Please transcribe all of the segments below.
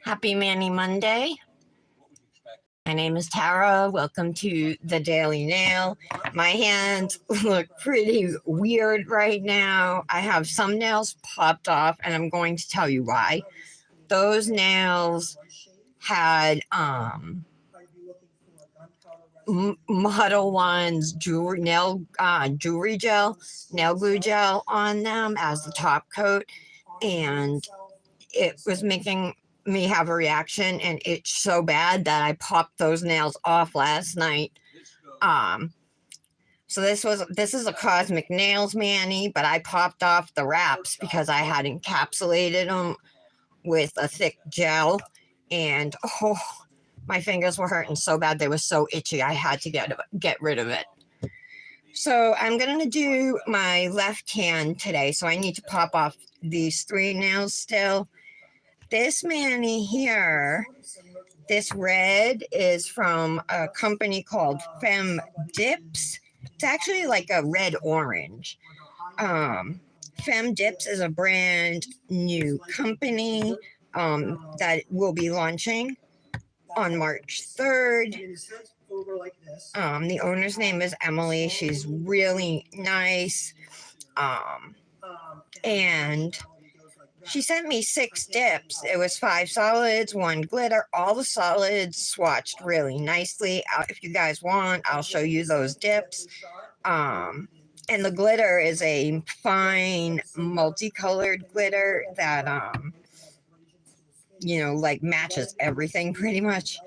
Happy Manny Monday. My name is Tara. Welcome to the Daily Nail. My hands look pretty weird right now. I have some nails popped off, and I'm going to tell you why. Those nails had Model One's jewelry gel, nail glue gel on them as the top coat, and it was making me have a reaction, and it's so bad that I popped those nails off last night. So this is a Cosmic Nails Manny, but I popped off the wraps because I had encapsulated them with a thick gel, and my fingers were hurting so bad. They were so itchy. I had to get rid of it. So I'm going to do my left hand today. So I need to pop off these 3 nails still. This Manny here, this red is from a company called Femme Dips. It's actually like a red orange. Femme Dips is a brand new company that will be launching on March 3rd. The owner's name is Emily. She's really nice. And she sent me 6 dips. It was 5 solids, 1 glitter. All the solids swatched really nicely. If you guys want, I'll show you those dips. And the glitter is a fine multicolored glitter that like matches everything pretty much.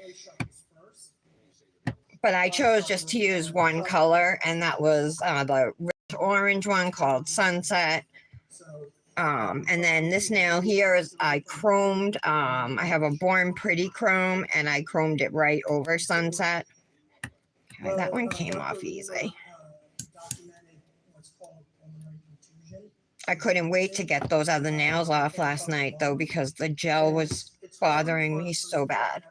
But I chose just to use one color, and that was the rich orange one called Sunset. And then this nail here is I chromed. I have a Born Pretty chrome, and I chromed it right over Sunset. Okay, that one came off easy. I couldn't wait to get those other nails off last night, though, because the gel was bothering me so bad.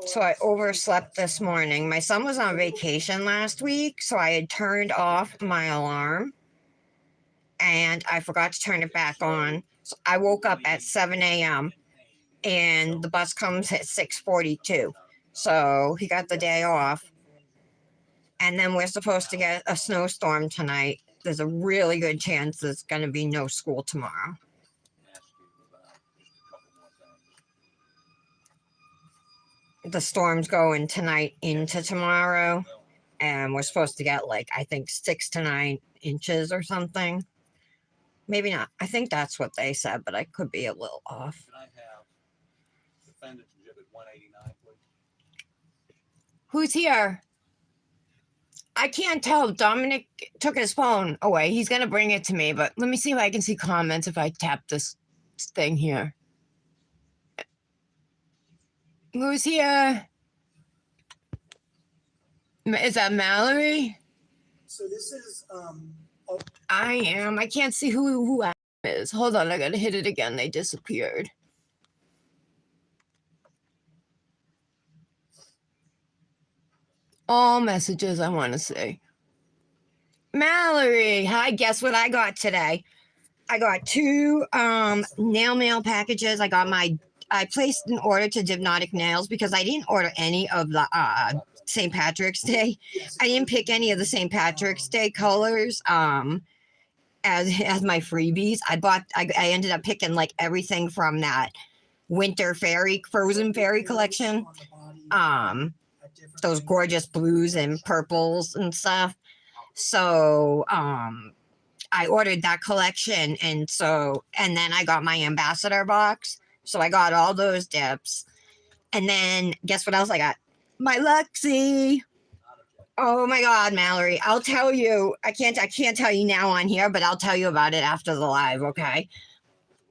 So I overslept this morning. My son was on vacation last week, so I had turned off my alarm, and I forgot to turn it back on. So I woke up at 7 a.m., and the bus comes at 6:42. So he got the day off. And then we're supposed to get a snowstorm tonight. There's a really good chance there's going to be no school tomorrow. The storm's going tonight into tomorrow, and we're supposed to get I think 6 to 9 inches or something. Maybe not. I think that's what they said, but I could be a little off. Can I have Defendant Exhibit 189, please? Who's here? I can't tell. Dominic took his phone away. He's going to bring it to me, but let me see if I can see comments if I tap this thing here. Who's here? Is that Mallory? So this is I am. I can't see who I is. Hold on, I gotta hit it again. They disappeared. All messages I want to see. Mallory, hi. Guess what I got today? I got 2 nail mail packages. I placed an order to Hypnotic Nails because I didn't order any of the St. Patrick's Day. I didn't pick any of the St. Patrick's Day colors as my freebies. I ended up picking everything from that winter frozen fairy collection. Those gorgeous blues and purples and stuff. So I ordered that collection, and then I got my ambassador box. So I got all those dips. And then guess what else I got? My Luxie. Oh my God, Mallory. I'll tell you. I can't tell you now on here, but I'll tell you about it after the live, okay?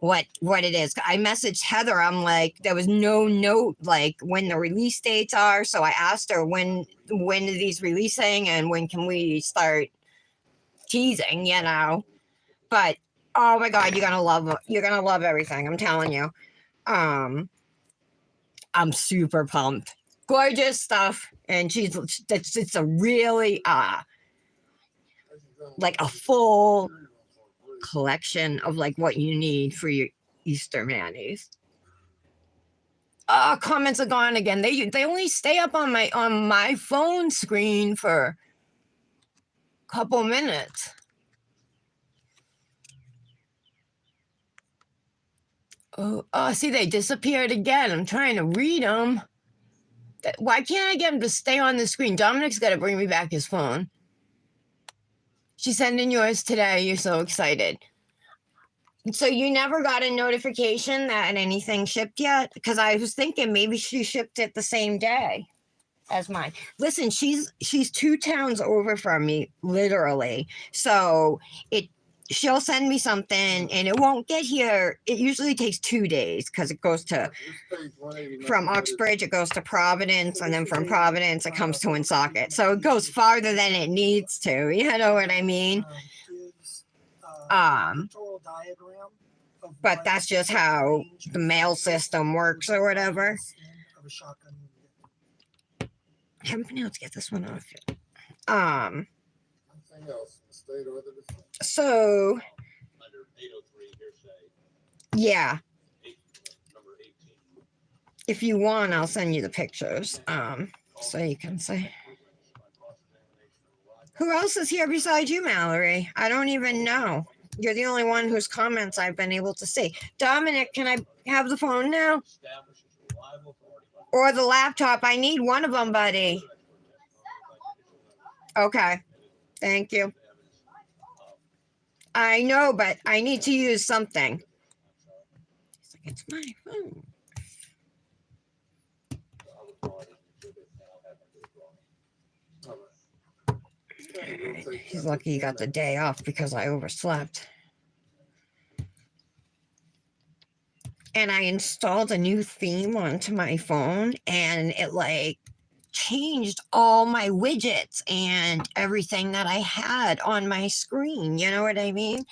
What it is. I messaged Heather. I'm like, there was no note when the release dates are. So I asked her when are these releasing and when can we start teasing, But oh my God, you're gonna love everything. I'm telling you. I'm super pumped. Gorgeous stuff, and it's a really a full collection of like what you need for your Easter manis. Comments are gone again. They only stay up on my phone screen for a couple minutes. Oh, see, they disappeared again. I'm trying to read them. Why can't I get him to stay on the screen? Dominic's got to bring me back his phone. She's sending yours today. You're so excited. So you never got a notification that anything shipped yet? Because I was thinking maybe she shipped it the same day as mine. Listen, she's 2 towns over from me, literally. So she'll send me something and it won't get here. It usually takes 2 days because it goes to from Uxbridge, it goes to Providence, and then from Providence it comes to Woonsocket. So it goes farther than it needs to. You know what I mean? But that's just how the mail system works or whatever. I haven't been able to get this one off yet. So yeah. If you want, I'll send you the pictures. So you can see. Who else is here besides you, Mallory? I don't even know. You're the only one whose comments I've been able to see. Dominic, can I have the phone now? Or the laptop? I need one of them, buddy. Okay. Thank you. I know, but I need to use something. It's my phone. He's lucky he got the day off because I overslept. And I installed a new theme onto my phone and it like changed all my widgets and everything that I had on my screen. You know what I mean?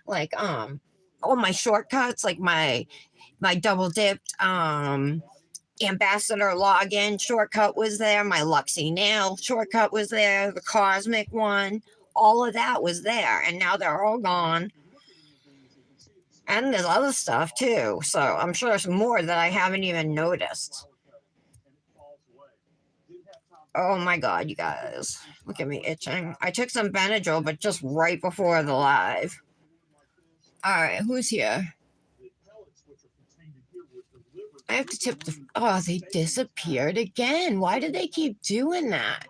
Like all my shortcuts, like my double dipped ambassador login shortcut was there, my Luxie nail shortcut was there, the cosmic one, all of that was there, and now they're all gone. And there's other stuff too, so I'm sure there's more that I haven't even noticed. Oh my god, you guys, look at me itching. I took some Benadryl, but just right before the live. All right, who's here? I have to tip the. Oh, they disappeared again. Why do they keep doing that?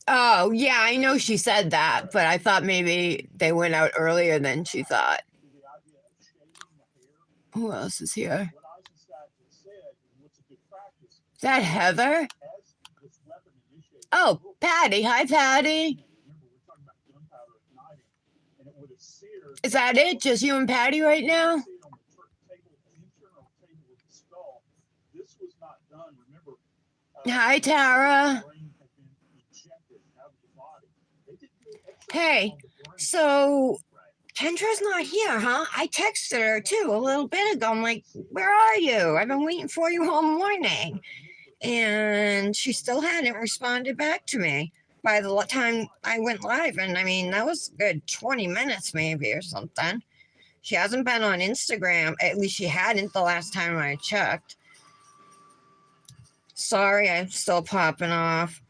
Oh, yeah, I know she said that, but I thought maybe they went out earlier than she thought. Who else is here? Is that Heather? Oh, Patty. Hi, Patty. Is that it? Just you and Patty right now? Hi, Tara. Hey, so Kendra's not here, huh? I texted her too a little bit ago. I'm like, where are you? I've been waiting for you all morning. And she still hadn't responded back to me by the time I went live. And I mean, that was a good 20 minutes maybe or something. She hasn't been on Instagram. At least she hadn't the last time I checked. Sorry, I'm still popping off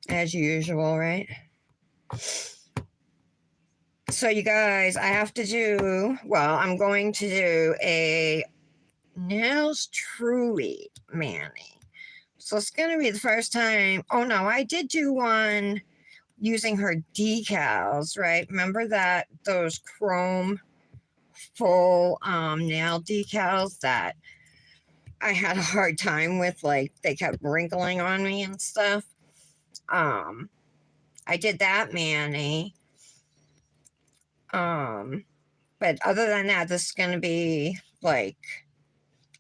as usual, right? So you guys, I have to do, well, I'm going to do a Nails Truly mani. So it's going to be the first time. Oh no, I did do one using her decals, right? Remember that those chrome full nail decals that I had a hard time with, like they kept wrinkling on me and stuff. I did that mani. But other than that, this is going to be like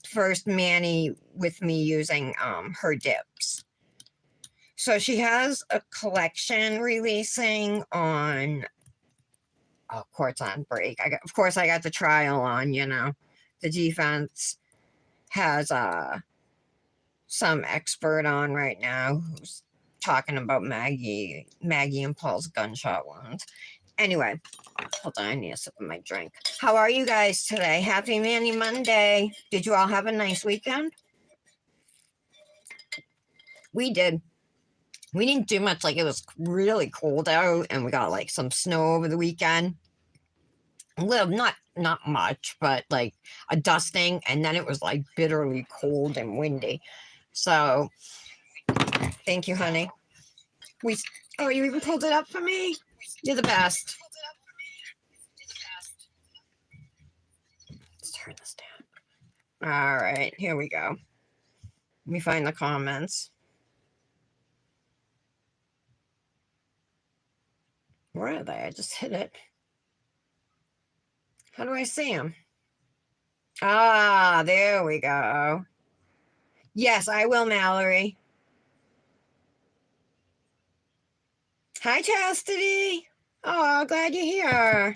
first mani with me using her dips. So she has a collection releasing on Quartz on Break. Of course I got the trial on, you know. The defense has some expert on right now who's talking about Maggie and Paul's gunshot wounds. Anyway, hold on, I need a sip of my drink. How are you guys today? Happy Manny Monday. Did you all have a nice weekend? We did. We didn't do much. Like, it was really cold out, and we got like some snow over the weekend. A little, not much, but like a dusting, and then it was like bitterly cold and windy. So, thank you, honey. Oh, you even pulled it up for me? You're the best. Let's turn this down. All right, here we go. Let me find the comments. Where are they? I just hit it. How do I see them? Ah, there we go. Yes, I will, Mallory. Hi, Chastity. Oh, glad you're here.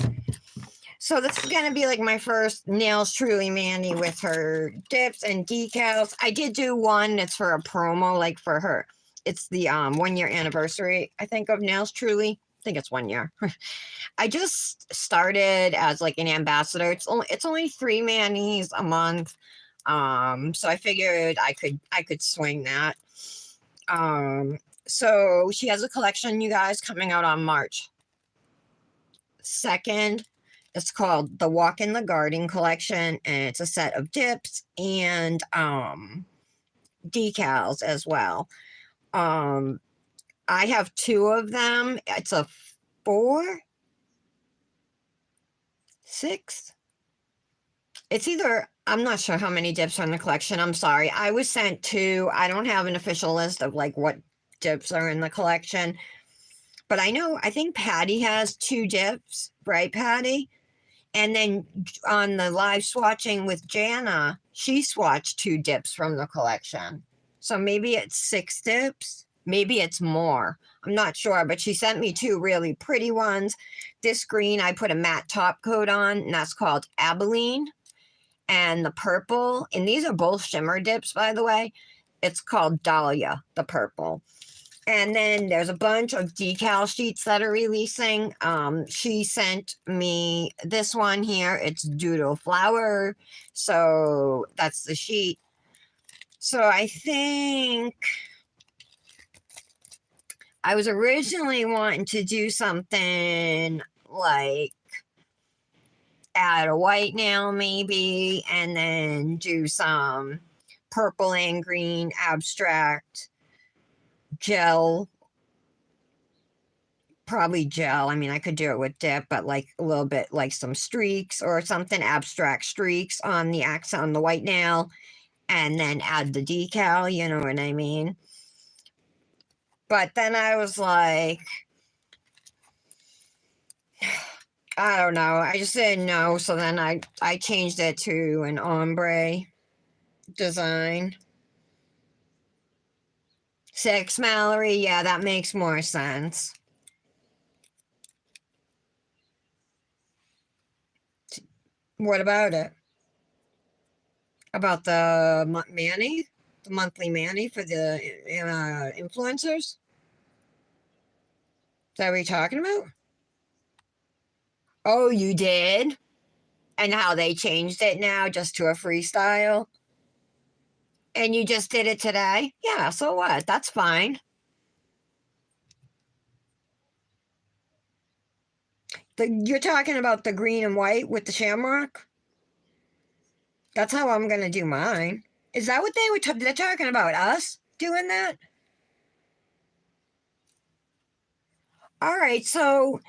So this is going to be like my first Nails Truly Mandy with her dips and decals. I did do one that's for a promo, like for her. It's the 1 year anniversary, I think, of Nails Truly. I think it's 1 year. I just started as like an ambassador. It's only 3 manis a month. So I figured I could swing that. So she has a collection, you guys, coming out on March 2nd. It's called the Walk in the Garden collection, and it's a set of dips and decals as well. I have 2 of them. It's a 4, 6. It's either, I'm not sure how many dips are in the collection. I'm sorry. I was sent 2. I don't have an official list of like what dips are in the collection. But I think Patty has 2 dips, right, Patty? And then on the live swatching with Jana, she swatched 2 dips from the collection. So maybe it's 6 dips. Maybe it's more. I'm not sure, but she sent me 2 really pretty ones. This green, I put a matte top coat on, and that's called Abilene. And the purple, and these are both shimmer dips, by the way. It's called Dahlia, the purple. And then there's a bunch of decal sheets that are releasing. She sent me this one here. It's Doodle Flower. So that's the sheet. So I think I was originally wanting to do something like add a white nail maybe, and then do some purple and green abstract gel, probably gel. I mean, I could do it with dip, but like a little bit like some streaks or something, abstract streaks on the accent on the white nail, and then add the decal, you know what I mean? But then I was like, I don't know. I just didn't know. So then I changed it to an ombre design. 6, Mallory. Yeah, that makes more sense. What about it? About the Manny? The monthly Manny for the influencers? Is that what you're talking about? Oh, you did? And how they changed it now just to a freestyle? And you just did it today? Yeah, so what? That's fine. You're talking about the green and white with the shamrock? That's how I'm going to do mine. Is that what they're talking about, us doing that? All right, so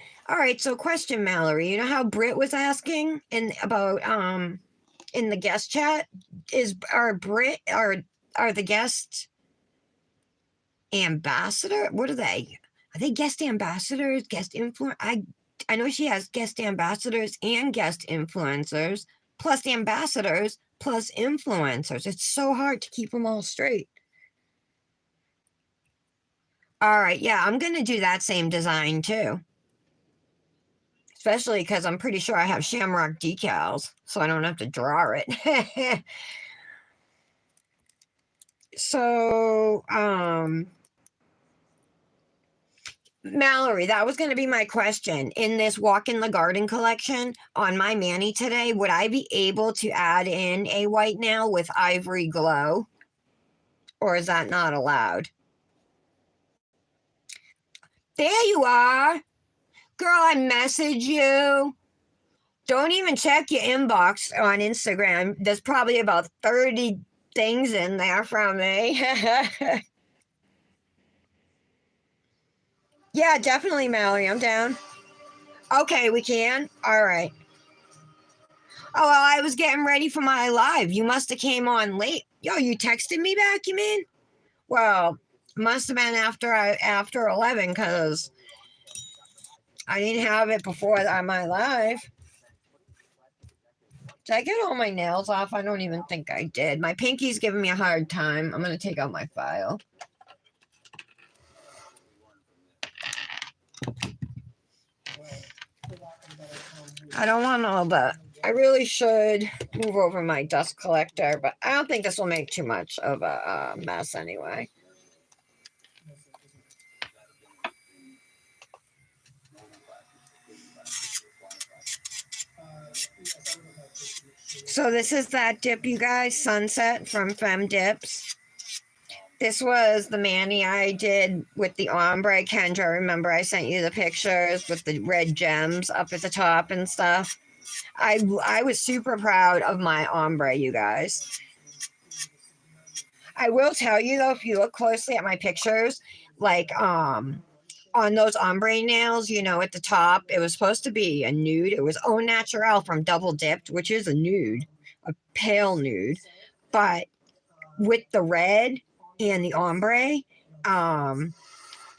question, Mallory. You know how Britt was asking about in the guest chat? Are the guest ambassador? What are they? Are they guest ambassadors, guest influence? I know she has guest ambassadors and guest influencers, plus ambassadors, plus influencers. It's so hard to keep them all straight. All right, yeah, I'm going to do that same design too. Especially because I'm pretty sure I have shamrock decals, so I don't have to draw it. So, Mallory, that was going to be my question. In this Walk in the Garden collection on my mani today, would I be able to add in a white nail with ivory glow? Or is that not allowed? There you are. Girl, I message you. Don't even check your inbox on Instagram. There's probably about 30 things in there from me. Yeah, definitely, Mallory. I'm down. Okay, we can. All right. Oh, well, I was getting ready for my live. You must have came on late. Yo, you texted me back, you mean? Well, must have been after 11 because I didn't have it before on my live. Did I get all my nails off? I don't even think I did. My pinky's giving me a hard time. I'm going to take out my file. I don't want all that. I really should move over my dust collector, but I don't think this will make too much of a mess anyway. So this is that dip, you guys, Sunset from Femme Dips. This was the mani I did with the ombre. Kendra, remember I sent you the pictures with the red gems up at the top and stuff. I was super proud of my ombre, you guys. I will tell you though, if you look closely at my pictures, like on those ombre nails, you know, at the top, it was supposed to be a nude. It was Au Naturel from Double Dipped, which is a nude, a pale nude, but with the red and the ombre,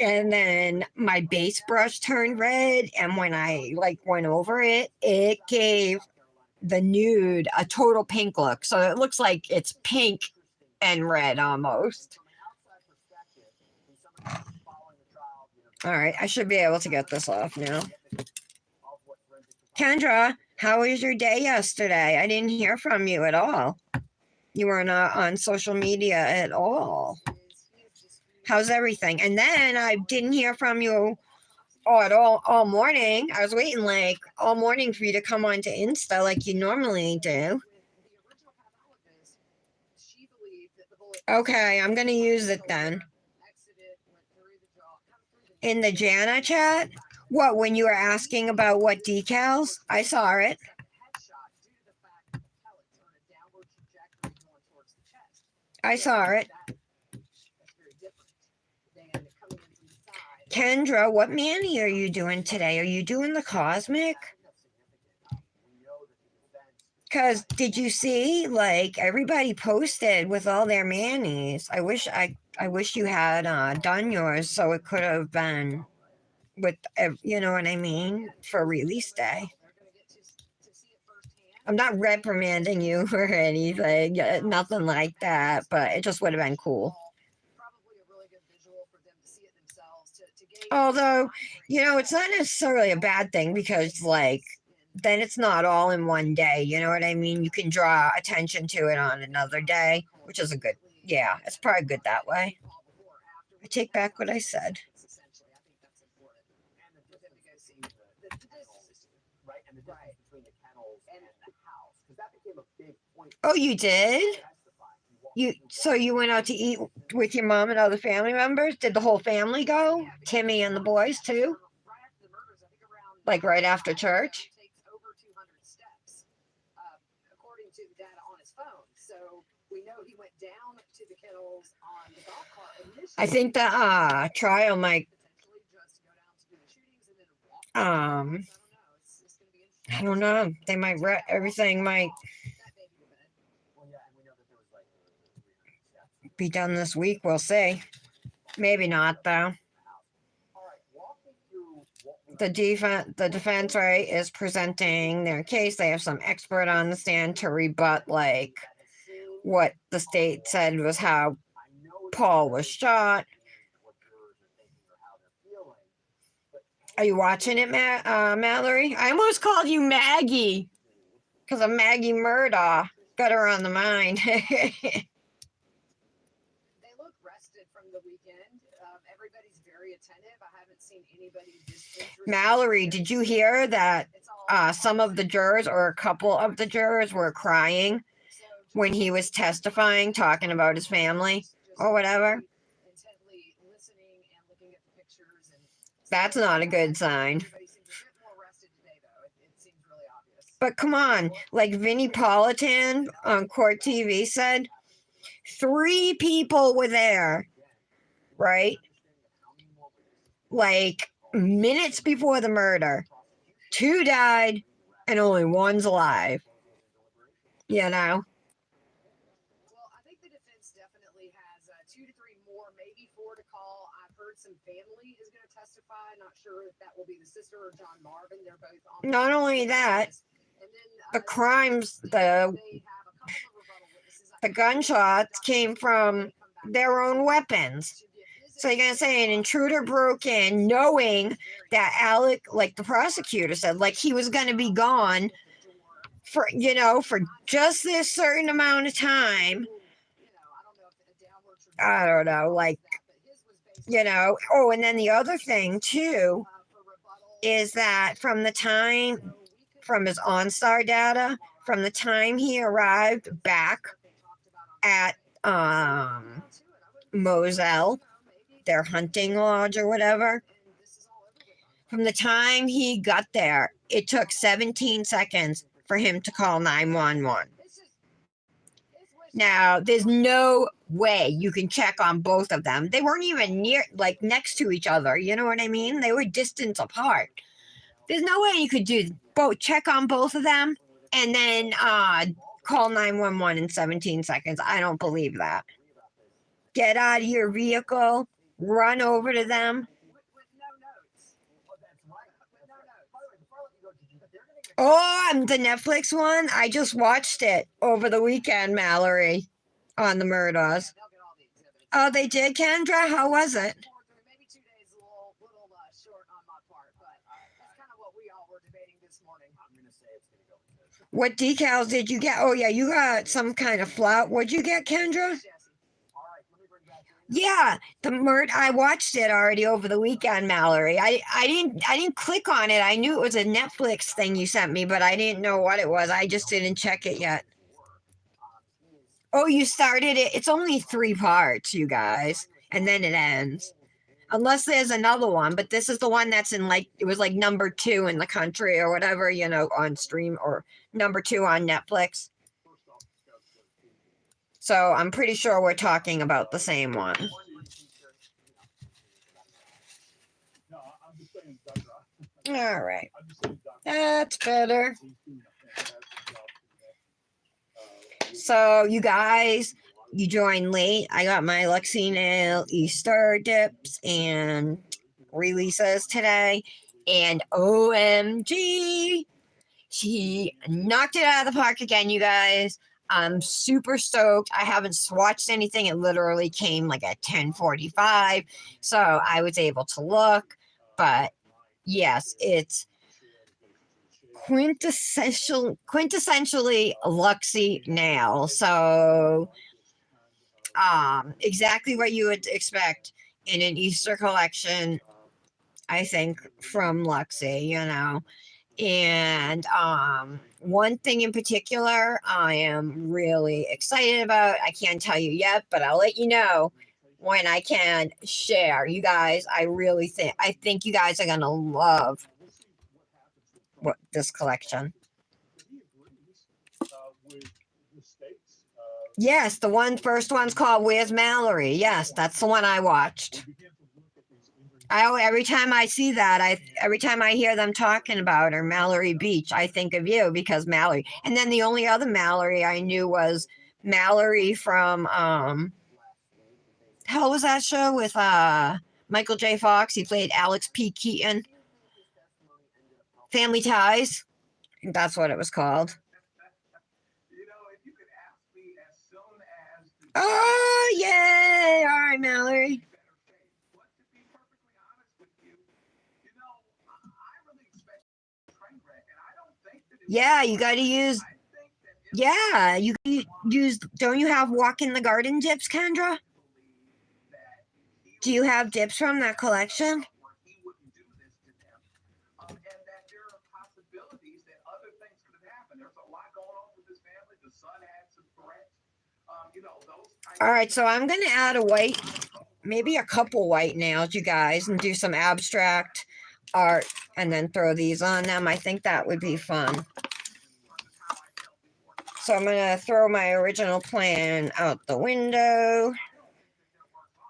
and then my base brush turned red, and when I like went over it, it gave the nude a total pink look. So it looks like it's pink and red almost. All right, I should be able to get this off now. Kendra, how was your day yesterday? I didn't hear from you at all. You were not on social media at all. How's everything? And then I didn't hear from you at all morning. I was waiting like all morning for you to come onto Insta like you normally do. Okay, I'm gonna use it then. In the Jana chat? What, when you were asking about what decals? I saw it. I saw it. Kendra, what mani are you doing today? Are you doing the cosmic? Because did you see, like, everybody posted with all their manis? I wish you had done yours so it could have been with, you know what I mean, for release day. I'm not reprimanding you or anything, nothing like that, but it just would have been cool. Although, you know, it's not necessarily a bad thing because, like, then it's not all in one day. You know what I mean? You can draw attention to it on another day, which is a good, yeah, it's probably good that way. I take back what I said. Oh, you did? So you went out to eat with your mom and other family members? Did the whole family go? Timmy and the boys too? Like right after church? I think the trial might I don't know. They might everything might be done this week. We'll see. Maybe not though. The defense, right, is presenting their case. They have some expert on the stand to rebut like what the state said was how Paul was shot. Are you watching it, Mallory? I almost called you Maggie because of Maggie Murdaugh. Got her on the mind. They look rested from the weekend. Everybody's very attentive. I haven't seen Mallory, did you hear that some of the jurors or a couple of the jurors were crying when he was testifying, talking about his family or whatever? That's not a good sign. But come on, like Vinnie Politan on Court TV said, 3 people were there, right? Like minutes before the murder. 2 died and only 1's alive. You know? Well, I think the defense definitely has 2 to 3 more, maybe 4 to call. I've heard some family is going to testify. Not sure if that will be the sister or John Marvin. They're both on. Not only that, the crimes, the gunshots came from their own weapons. So you're gonna say an intruder broke in knowing that Alec, like the prosecutor said, like he was gonna be gone for for just this certain amount of time. I don't know, like oh, and then the other thing too is that from the time from his OnStar data, from the time he arrived back at Moselle, their hunting lodge or whatever, from the time he got there, it took 17 seconds for him to call 911. Now, there's no way you can check on both of them. They weren't even like next to each other. You know what I mean? They were distance apart. There's no way you could do both, check on both of them, and then call 911 in 17 seconds. I don't believe that. Get out of your vehicle, run over to them. Oh, the Netflix one? I just watched it over the weekend, Mallory, on the murders. Oh, they did, Kendra? How was it? Maybe 2 days, a little short on my part, but that's kind of what we all were debating this morning. I'm going to say it's going to go. What decals did you get? Oh, yeah, you got some kind of flout. What'd you get, Kendra? Yeah, the murder. I watched it already over the weekend, Mallory. I didn't click on it. I knew it was a Netflix thing you sent me, but I didn't know what it was. I just didn't check it yet. Oh, you started it. It's only 3 parts, you guys, and then it ends. Unless there's another one, but this is the one that's in it was like number 2 in the country or whatever, on stream, or number 2 on Netflix. So I'm pretty sure we're talking about the same one. All right. That's better. So you guys, you joined late. I got my Lexi Nail Easter dips and releases today. And OMG, she knocked it out of the park again, you guys. I'm super stoked. I haven't swatched anything. It literally came like at 10:45, so I was able to look. But yes, it's quintessentially Luxie nail. So exactly what you would expect in an Easter collection, I think, from Luxie, And one thing in particular I am really excited about. I can't tell you yet, but I'll let you know when I can share. You guys, I think you guys are gonna love this collection. Yes, the first one's called Where's Mallory? Yes, that's the one I watched. Every time I see that, every time I hear them talking about her, Mallory Beach, I think of you because Mallory. And then the only other Mallory I knew was Mallory from hell was that show with Michael J. Fox? He played Alex P. Keaton. Family Ties. I think that's what it was called. Oh, yay! All right, Mallory. Yeah, you got to use. Yeah, you use. Don't you have Walk in the Garden dips, Kendra? Do you have dips from that collection? All right, so I'm gonna add a white, maybe a couple white nails, you guys, and do some abstract art and then throw these on them. I think that would be fun. So I'm gonna throw my original plan out the window.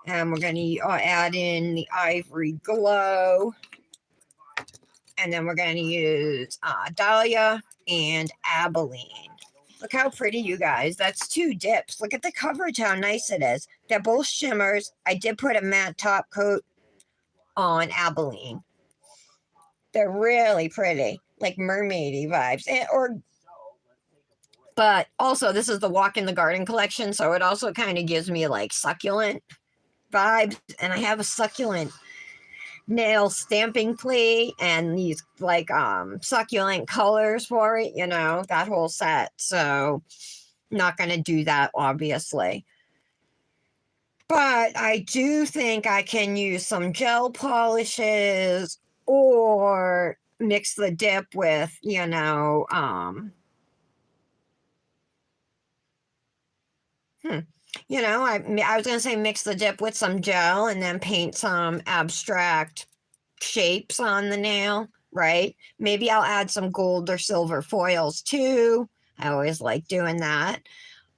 And we're gonna add in the ivory glow. And then we're gonna use Dahlia and Abilene. Look how pretty, you guys. That's 2 dips. Look at the coverage, how nice it is. They're both shimmers. I did put a matte top coat on Abilene. They're really pretty, like mermaidy vibes. But also, this is the Walk in the Garden collection, so it also kind of gives me like succulent vibes. And I have a succulent nail stamping plate and these like succulent colors for it, you know, that whole set. So not going to do that, obviously. But I do think I can use some gel polishes or mix the dip with, you know, I was going to say mix the dip with some gel and then paint some abstract shapes on the nail, right? Maybe I'll add some gold or silver foils too. I always like doing that.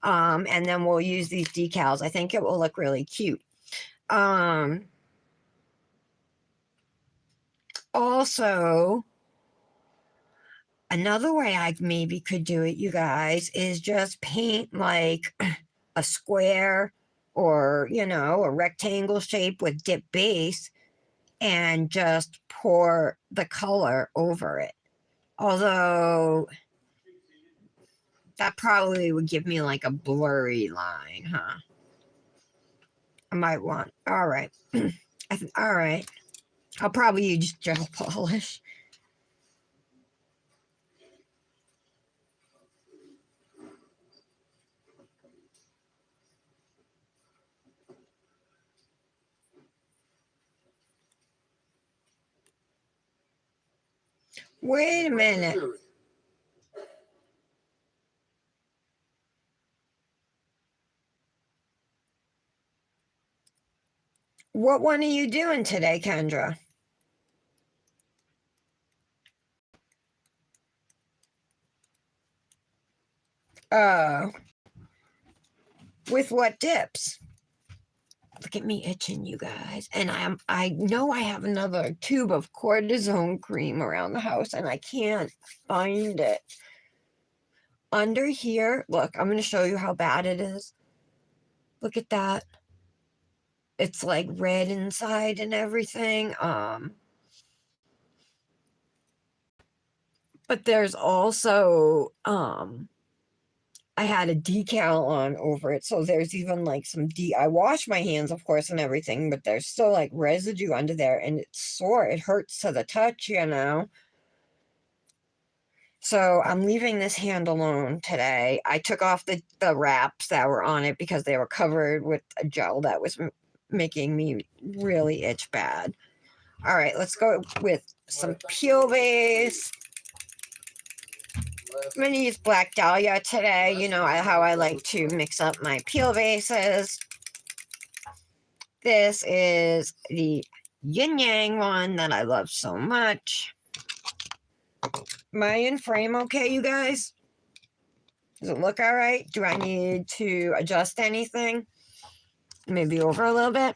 And then we'll use these decals. I think it will look really cute. Also, another way I maybe could do it, you guys, is just paint like a square or, you know, a rectangle shape with dip base and just pour the color over it. Although that probably would give me like a blurry line, huh? I might want, all right. All right. I'll probably use gel polish. Wait a minute. What one are you doing today, Kendra? With what dips? Look at me itching, you guys. And I know I have another tube of cortisone cream around the house and I can't find it. Under here, look, I'm going to show you how bad it is. Look at that. It's like red inside and everything. But there's also I had a decal on over it, so there's even like some I wash my hands, of course, and everything, but there's still like residue under there, and it's sore. It hurts to the touch, you know. So I'm leaving this hand alone today. I took off the wraps that were on it because they were covered with a gel that was making me really itch bad. All right, let's go with some peel base. I'm going to use Black Dahlia today. You know how I like to mix up my peel bases. This is the Yin Yang one that I love so much. Am I in frame okay, you guys? Does it look all right? Do I need to adjust anything? Maybe over a little bit?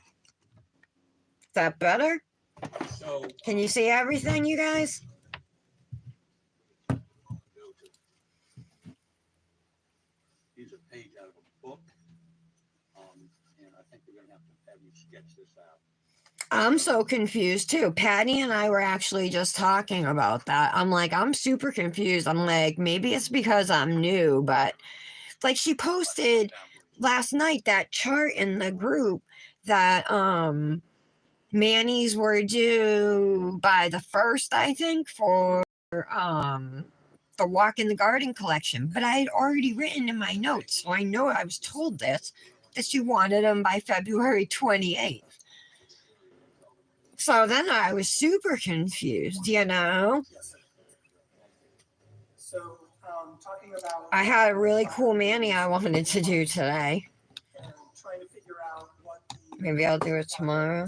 Is that better? Can you see everything, you guys? Here's a page out of a book, and I think we're going to have you sketch this out. I'm so confused too. Patty and I were actually just talking about that. I'm like, I'm super confused. I'm like, maybe it's because I'm new, but like she posted last night that chart in the group that Manny's were due by the 1st, I think, for the Walk in the Garden collection. But I had already written in my notes, so I know I was told this, that she wanted them by February 28th. So then I was super confused, you know? So talking about. I had a really cool mani I wanted to do today. And trying to figure out what the. Maybe I'll do it tomorrow.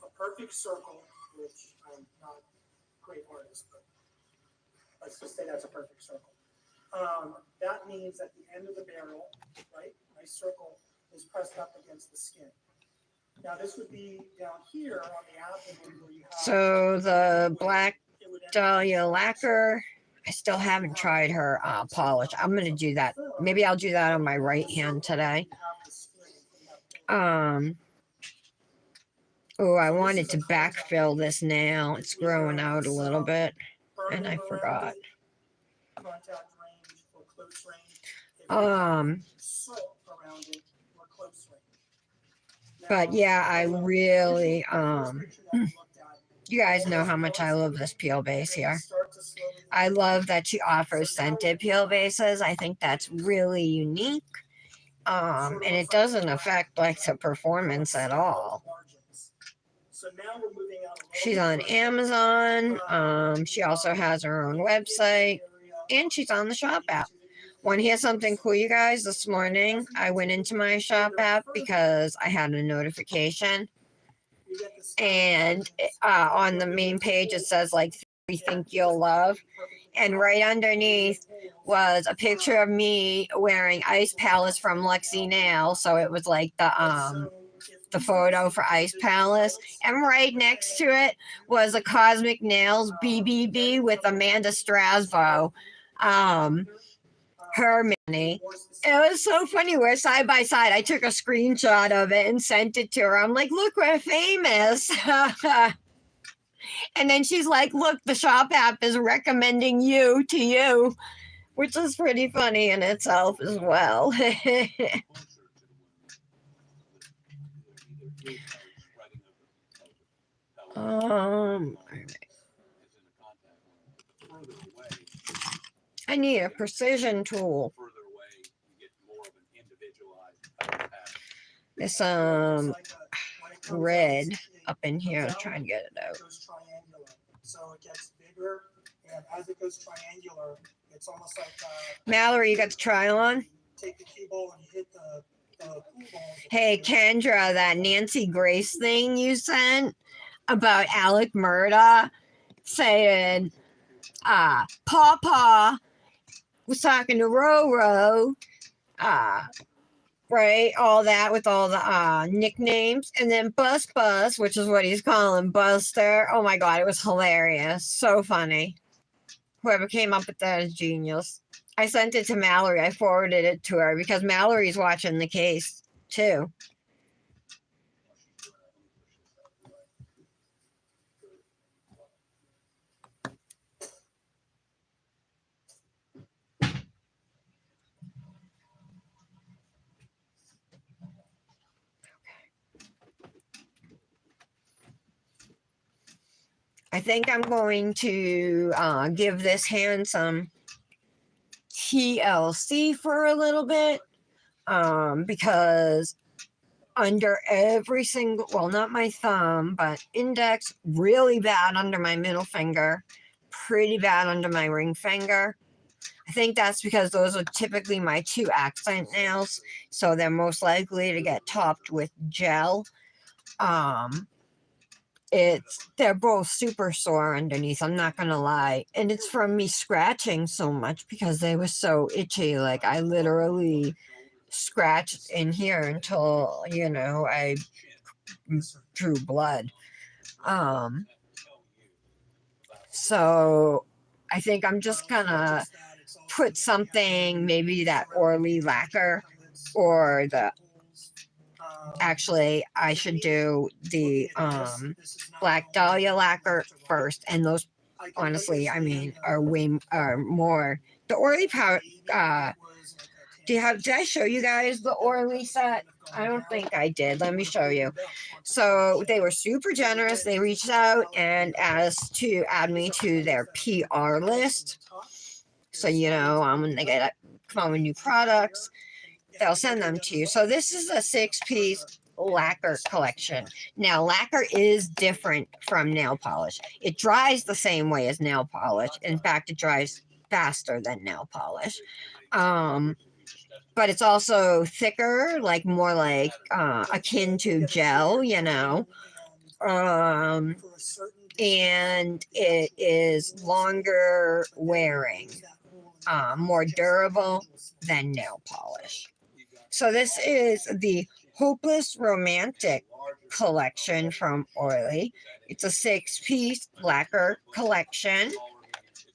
A perfect circle, which I'm not a great artist, but let's just say that's a perfect circle. That means at the end of the barrel, right, my circle is pressed up against the skin. Now this would be down here on the abdomen where you have. So the black it would end up- dahlia lacquer, I still haven't tried her polish. I'm gonna do that. Maybe I'll do that on my right hand today. Oh, I wanted to backfill this nail. It's growing out a little bit, and I forgot. Contact range or close range. Soot around it or close range. But yeah, I really you guys know how much I love this peel base here. I love that she offers scented peel bases. I think that's really unique. And it doesn't affect like the performance at all. She's on Amazon. She also has her own website, and she's on the shop app. Want to hear something cool, you guys? This morning, I went into my shop app because I had a notification, and on the main page it says like we think you'll love, and right underneath was a picture of me wearing Ice Palace from Lexi Nail. So it was like the photo for Ice Palace, and right next to it was a Cosmic Nails BBB with Amanda Strasbo. Her mini. It was so funny. We're side by side. I took a screenshot of it and sent it to her. I'm like, look, we're famous. And then she's like, look, the shop app is recommending you to you, which is pretty funny in itself as well. I need a precision tool. This red up in here. I'm trying to get it out. So it gets bigger, and as it goes triangular, it's almost like Mallory, you got the trial on? take the cue ball and you hit the pool ball. Hey Kendra, that Nancy Grace thing you sent about Alec Murdaugh saying Pawpaw was talking to Roro, right? All that with all the nicknames, and then Bus, which is what he's calling Buster. Oh my god, it was hilarious, so funny. Whoever came up with that is genius. I sent it to Mallory. I forwarded it to her because Mallory's watching the case too. I think I'm going to give this hand some TLC for a little bit because under every single, well, not my thumb, but index, really bad under my middle finger, pretty bad under my ring finger. I think that's because those are typically my two accent nails, so they're most likely to get topped with gel. They're both super sore underneath, I'm not gonna lie, and it's from me scratching so much because they were so itchy. Like I literally scratched in here until I drew blood. So I think I'm just gonna put something, maybe that Orly lacquer or the actually I should do the Black Dahlia lacquer first, and those honestly are more the Orly power. Did I show you guys the Orly set? I don't think I did. Let me show you. So they were super generous. They reached out and asked to add me to their PR list. So when they come out with new products, they'll send them to you. So this is a 6-piece lacquer collection. Now, lacquer is different from nail polish. It dries the same way as nail polish. In fact, it dries faster than nail polish. But it's also thicker, like more like akin to gel, you know. Um, For a certain and it is longer wearing, more durable than nail polish. So this is the Hopeless Romantic collection from Orly. It's a 6-piece lacquer collection.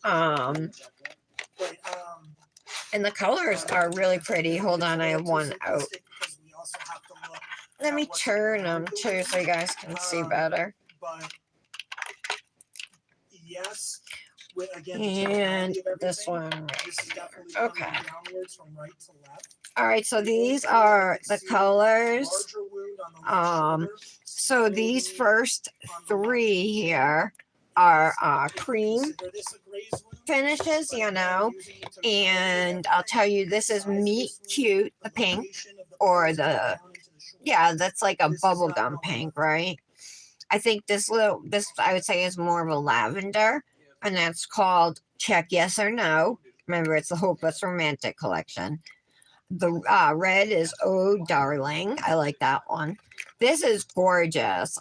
But, And the colors are really pretty. Hold on, I have one out. because we also have to look Let at me what's turn them around the too so you guys can see better. But yes, again, And this one. this is definitely Okay. coming downwards from right to left. All right, so these are the colors. Larger wound on the left shoulder, So smaller these wound first on the left. 3 here are If you cream consider this a graze wound, finishes, but you again, know. using it to And validate I'll tell you, the this is size of Meet this wound, Cute, the the pink, location of the or pulse going the, down into the shoulder. yeah, that's like a This is not bubblegum what pink, we're- right? I think this I would say is more of a lavender, and that's called Check Yes or No. Remember, it's the Hopeless Romantic collection. The red is Oh Darling. I like that one. This is gorgeous.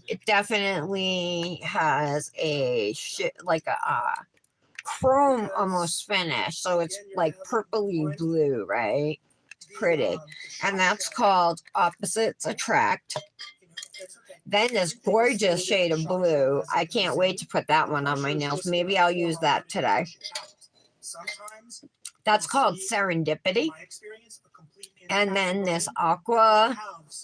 It definitely has a like a chrome almost finish, so it's like purpley blue, right? It's pretty. And that's called Opposites Attract. Then this gorgeous shade of blue. I can't wait to put that one on my nails. Maybe I'll use that today. That's called Serendipity. And then this aqua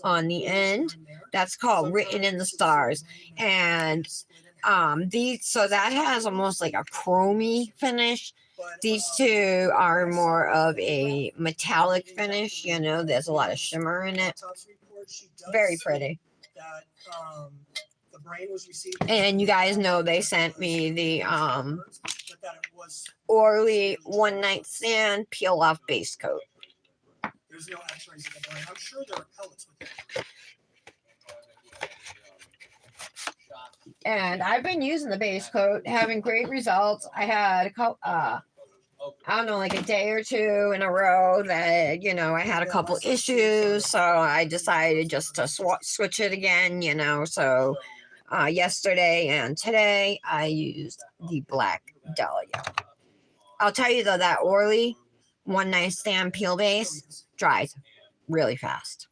on the end, that's called Written in the Stars. And so that has almost like a chromy finish. These two are more of a metallic finish, you know, there's a lot of shimmer in it. Very pretty. And you guys know they sent me the Orly One Night Stand peel off base coat. There's no x-rays in the brain. I'm sure there are pellets with it. And I've been using the base coat, having great results. I had a couple, I don't know, like a day or 2 in a row that, you know, I had a couple issues. So I decided just to switch it again, you know. So yesterday and today I used the Black Dahlia. I'll tell you though, that Orly One Night Stand peel base dries really fast.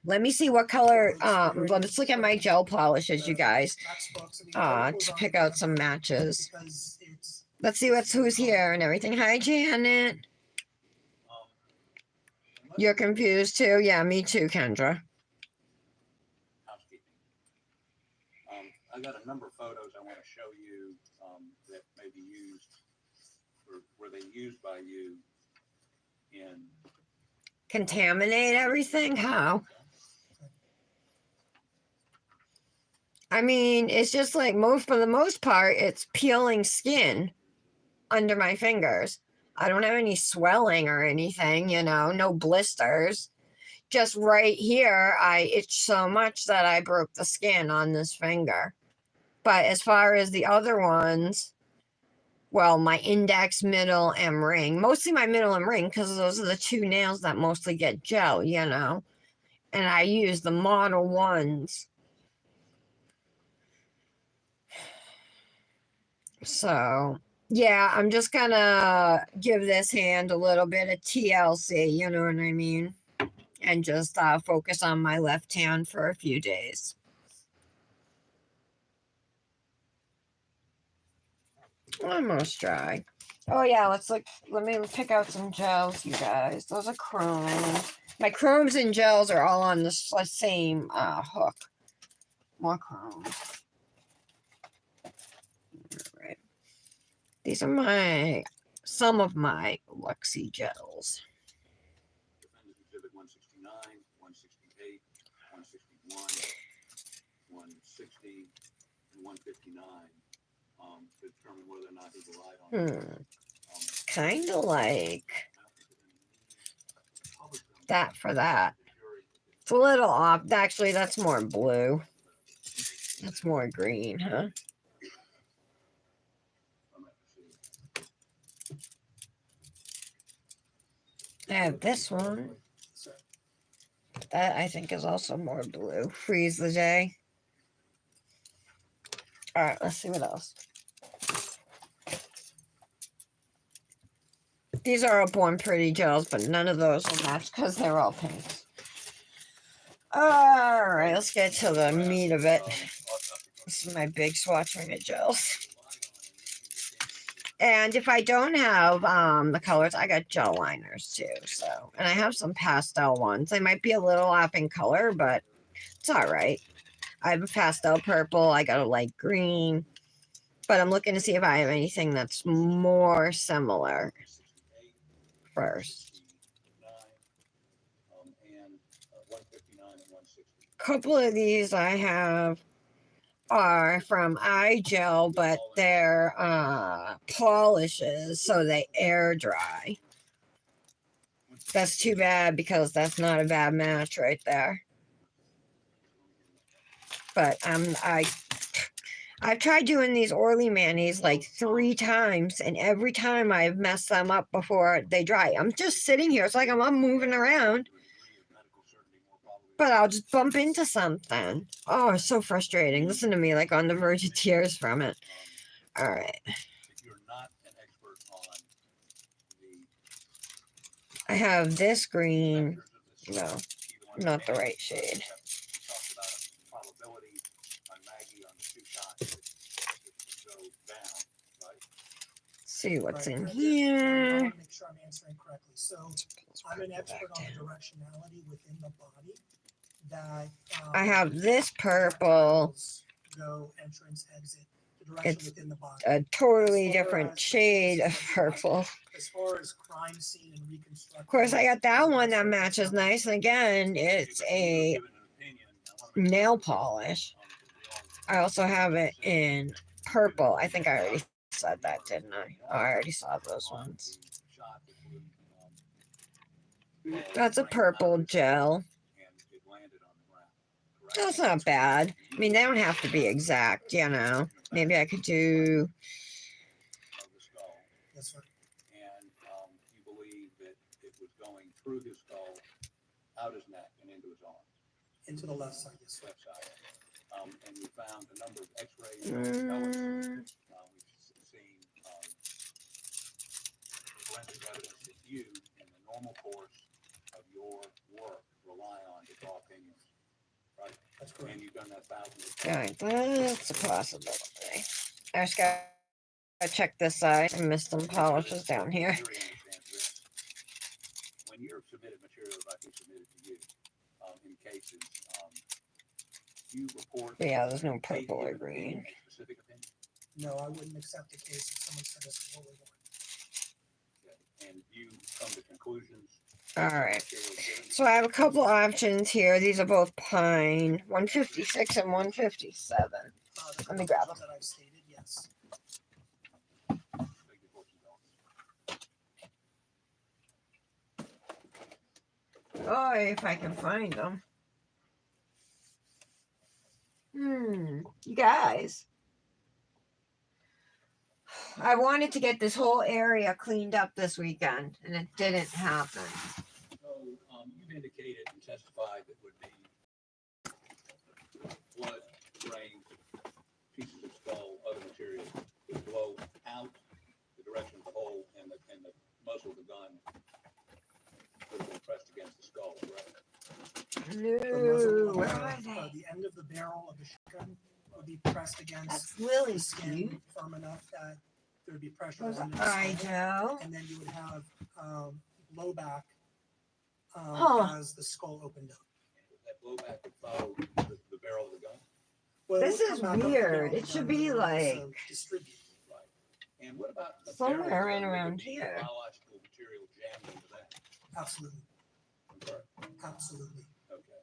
Let me see what color. Let's look at my gel polishes, you guys, to pick out some matches. Let's see who's here and everything. Hi, Janet. You're confused too? Yeah, me too, Kendra. I got a number of photos I want to show you that may be used, or were they used by you in contaminate everything? How? I mean, it's just like for the most part, it's peeling skin under my fingers. I don't have any swelling or anything, you know, no blisters. Just right here, I itch so much that I broke the skin on this finger. But as far as the other ones, well, my index, middle, and ring, mostly my middle and ring, because those are the 2 nails that mostly get gel, you know. And I use the model ones. So, yeah, I'm just gonna give this hand a little bit of TLC, you know what I mean? And just focus on my left hand for a few days. Almost dry. Oh yeah, let me pick out some gels, you guys. Those are chromes. My chromes and gels are all on the same hook. More chromes. Right. These are some of my Luxie gels. Defendant Exhibit 169, 168, 161, 160, and 159 to determine whether or not he relied on Kind of like that for that. It's a little off. Actually, that's more blue. That's more green, huh? I have this one. So, That I think is also more blue. Freeze the day. All right, let's see what else. These are all Born Pretty gels, but none of those will match because they're all pinks. All right, let's get to the meat of it. This is my big swatch ring of gels. And if I don't have the colors, I got gel liners too. So, and I have some pastel ones. They might be a little off in color, but it's all right. I have a pastel purple. I got a light green. But I'm looking to see if I have anything that's more similar first. A couple of these I have are from iGel, but they're polishes, so they air dry. That's too bad because that's not a bad match right there. But I've tried doing these oily manis like 3 times, and every time I've messed them up before they dry. I'm just sitting here. It's like I'm moving around, but I'll just bump into something. Oh, it's so frustrating. Listen to me, like on the verge of tears from it. All right. I have this green. No, not the right shade. See what's in I here. want to make sure I'm answering correctly. So I'm an expert on the directionality within the body that. I have this purple. Go entrance, exit, the direction It's within the body. a totally As far different as- shade of purple. As far as crime scene and reconstruction. Of course, I got that one that matches nice. And again, it's a nail polish. I also have it in purple. I think I already said that, didn't I? Oh, I already saw those ones. That's a purple gel. That's not bad. I mean, they don't have to be exact, you know. Maybe I could do. Yes, sir. And you believe that it was going through his skull, out his neck, and into his arms. Into the left side, yes, sir. Left side. And you found a number of X-rays. We've seen forensic evidence that you, in the normal course of your work, rely on to draw opinions. Right? That's correct. And you've done that thousands of Alright, that's a possibility. I just gotta check this side. I missed some polishes down here. When you're submitted material like we submitted to you, in cases, you report. Yeah, there's no purple or green. A specific opinion. No, I wouldn't accept a case if someone said this is what we want. Okay. And you come to conclusions. Alright. So I have a couple options here. These are both pine. 156 and 157. The Let me grab conclusions that I've stated, yes. Oh, if I can find them. You guys. I wanted to get this whole area cleaned up this weekend, and it didn't happen. So, you've indicated and testified that would be blood, brain, pieces of skull, other material would blow out the direction of the hole, and the muzzle of the gun would have been pressed against the skull, correct? The muzzle No, of where the- are they? The end of the barrel of the shotgun would be pressed against That's the really skin cute. firm enough that there would be pressure Those under are the skull. Joe. And then you would have blowback Huh. as the skull opened up. That blowback would follow the barrel of the gun. Well, it This would is come back up the weird. barrel of It the should gun, be but it would also like- distribute. Right. And what about the Somewhere barrel of the right gun? Would around there be here. Biological material jammed into that. Absolutely, Concur. absolutely. Okay.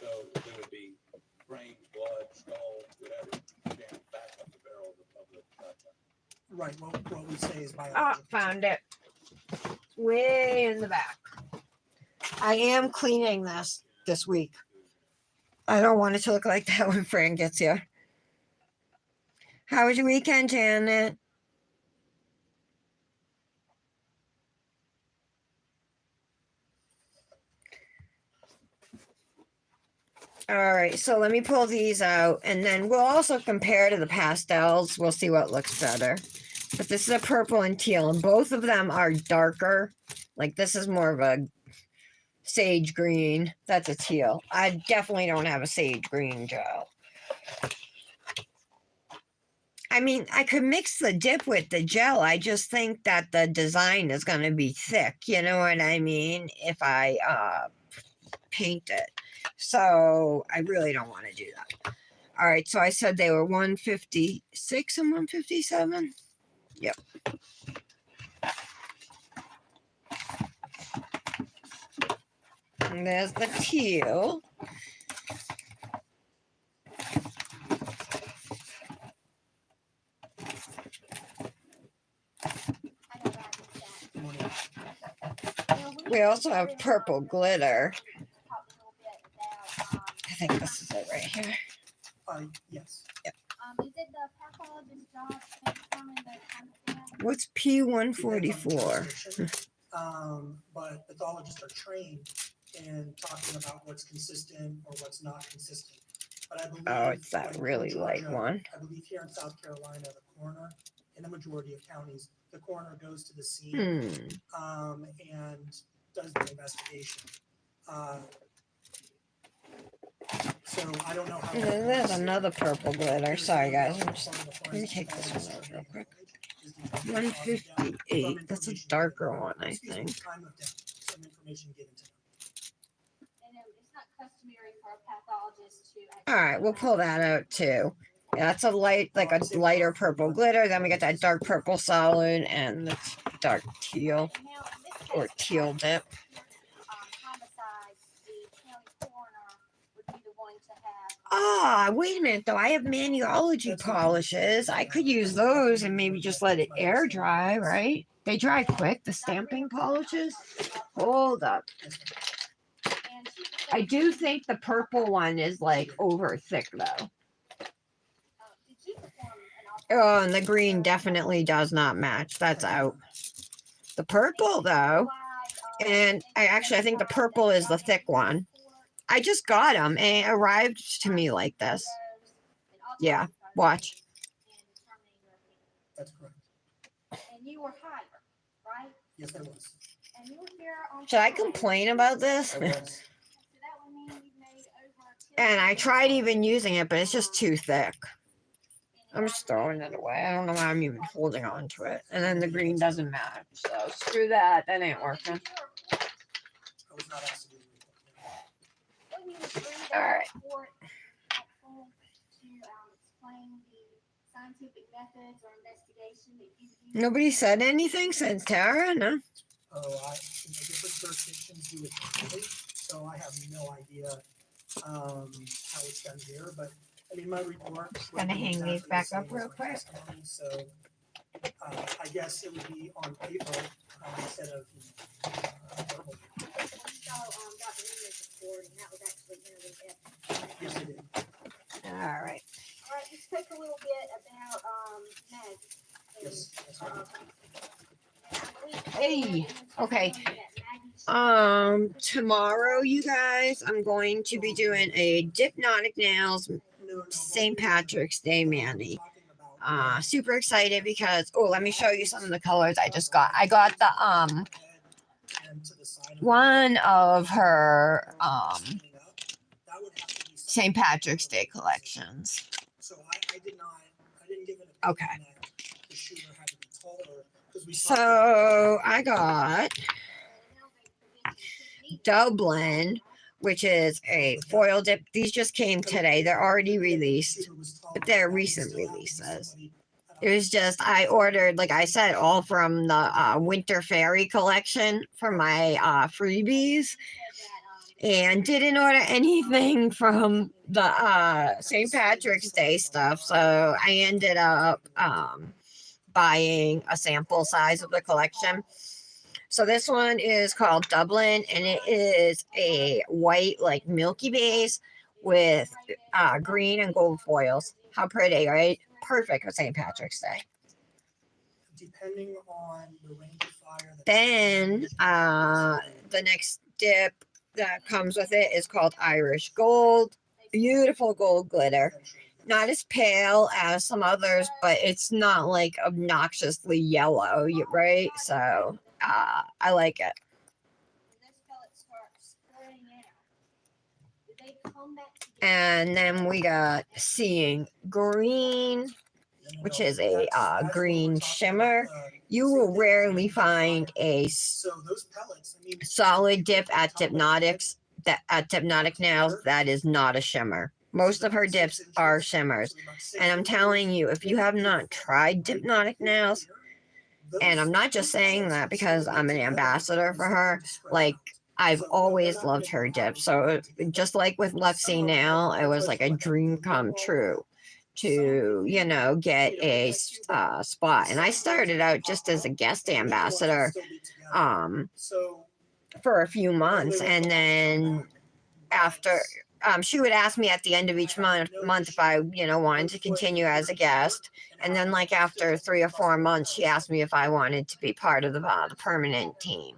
So there would be brain, blood, skull, whatever, jammed back up the barrel of the shotgun. Right. What we say is Oh, biological. found it. Way in the back. I am cleaning this week. I don't want it to look like that when Fran gets here. How was your weekend, Janet? All right, so let me pull these out and then we'll also compare to the pastels. We'll see what looks better. But this is a purple and teal, and both of them are darker. Like this is more of a sage green. That's a teal. I definitely don't have a sage green gel. I mean, I could mix the dip with the gel. I just think that the design is going to be thick. You know what I mean? If I paint it. So I really don't want to do that. All right. So I said they were 156 and 157. Yep. And there's the teal. We also have purple glitter. I think this is it right here. Yes. Is it the pathologist's job to determine the kind of thing? What's P144? But pathologists are trained in talking about what's consistent or what's not consistent. But I believe. Oh, it's that like in really light Georgia, one. I believe here in South Carolina, the coroner, in the majority of counties, the coroner goes to the scene, and does the investigation. So I don't know how. And then there's another purple glitter. There's Sorry, no guys. doubt I'm just, part of the let me forensic take this one pathologist's out real quick. is the cause of death from 158. That's a information darker given. one, I Excuse me, think. time of death, some information given to them. And it's not customary for a pathologist to. All right, we'll pull that out too. Yeah, that's a light, like a lighter purple glitter. Then we got that dark purple solid and the dark teal or teal dip. Homicide, the county coroner would be the one to have. Ah, wait a minute though. I have manuology polishes. I could use those and maybe just let it air dry, right? They dry quick, the stamping polishes. Hold up. I do think the purple one is like over thick though. Oh, and the green definitely does not match. That's out. The purple though, and I think the purple is the thick one. I just got them and it arrived to me like this. Yeah, watch. That's correct. And you were hired, right? Yes, I was. And you were here on. Should I complain about this? I was. So that would mean you made over. And I tried even using it, but it's just too thick. I'm just throwing it away. I don't know why I'm even holding on to it. And then the green doesn't match. So screw that. That ain't working. I was not asked to do the report. All right. Explain the scientific methods or investigation that you use. Nobody said anything since Tara? No. Oh, different jurisdictions do it differently, so I have no idea how it's done here, but I mean, my report. Gonna hang these back up real quick. So I guess it would be on paper instead of verbal. We saw Dr. Newman's report, and that was actually really Yes, I did. All right. All right, let's take a little bit about Meg. Yes. Hey, okay. Tomorrow, you guys, I'm going to be doing a Dipnotic Nails St. Patrick's Day Manny. Super excited because, oh, let me show you some of the colors I just got. I got the, one of her, St. Patrick's Day collections. Okay. So I got Dublin, which is a foil dip. These just came today. They're already released, but they're recent releases. It was just, I ordered, like I said, all from the Winter Fairy collection for my freebies, and didn't order anything from the St. Patrick's Day stuff. So I ended up buying a sample size of the collection. So this one is called Dublin, and it is a white, like milky base with green and gold foils. How pretty, right? Perfect for St. Patrick's Day. Depending on the range of fire. Then the next dip that comes with it is called Irish Gold. beautiful gold glitter. Not as pale as some others, but it's not like obnoxiously yellow, right? So I like it. When those pellets start spreading out, do they come back together? And then we got Seeing Green, which is a green shimmer. You will rarely find a So those pellets, I mean, solid dip at Dipnotics at Dipnotic Nails that is not a shimmer. Most of her dips are shimmers. And I'm telling you, if you have not tried Dipnotic Nails, and I'm not just saying that because I'm an ambassador for her, like I've always loved her dip. So just like with Luxie Nail, it was like a dream come true to, you know, get a spot. And I started out just as a guest ambassador for a few months, and then after she would ask me at the end of each month if I, you know, wanted to continue as a guest. And then like after 3 or 4 months, she asked me if I wanted to be part of the permanent team.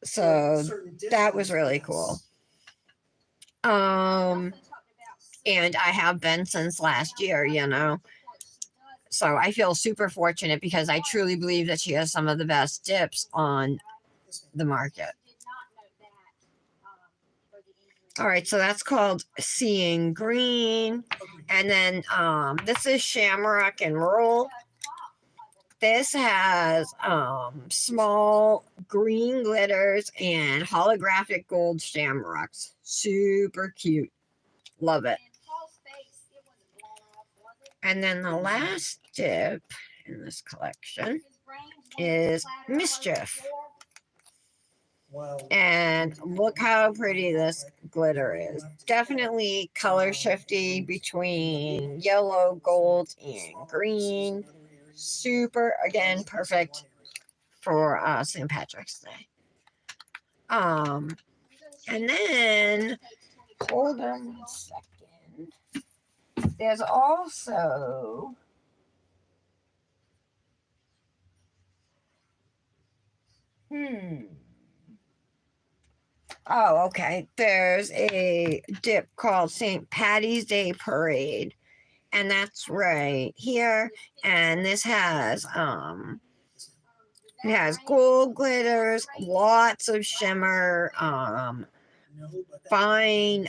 So that was really cool. And I have been since last year, you know. So I feel super fortunate because I truly believe that she has some of the best dips on the market. All right, so that's called Seeing Green. And then this is Shamrock and Roll. This has small green glitters and holographic gold shamrocks. Super cute. Love it. And then the last dip in this collection is Mischief. And look how pretty this glitter is. Definitely color shifty between yellow, gold, and green. Super, again, perfect for St. Patrick's Day. And then, hold on a second. There's also oh, okay. There's a dip called St. Patty's Day Parade. And that's right here. And this has it has gold glitters, lots of shimmer, fine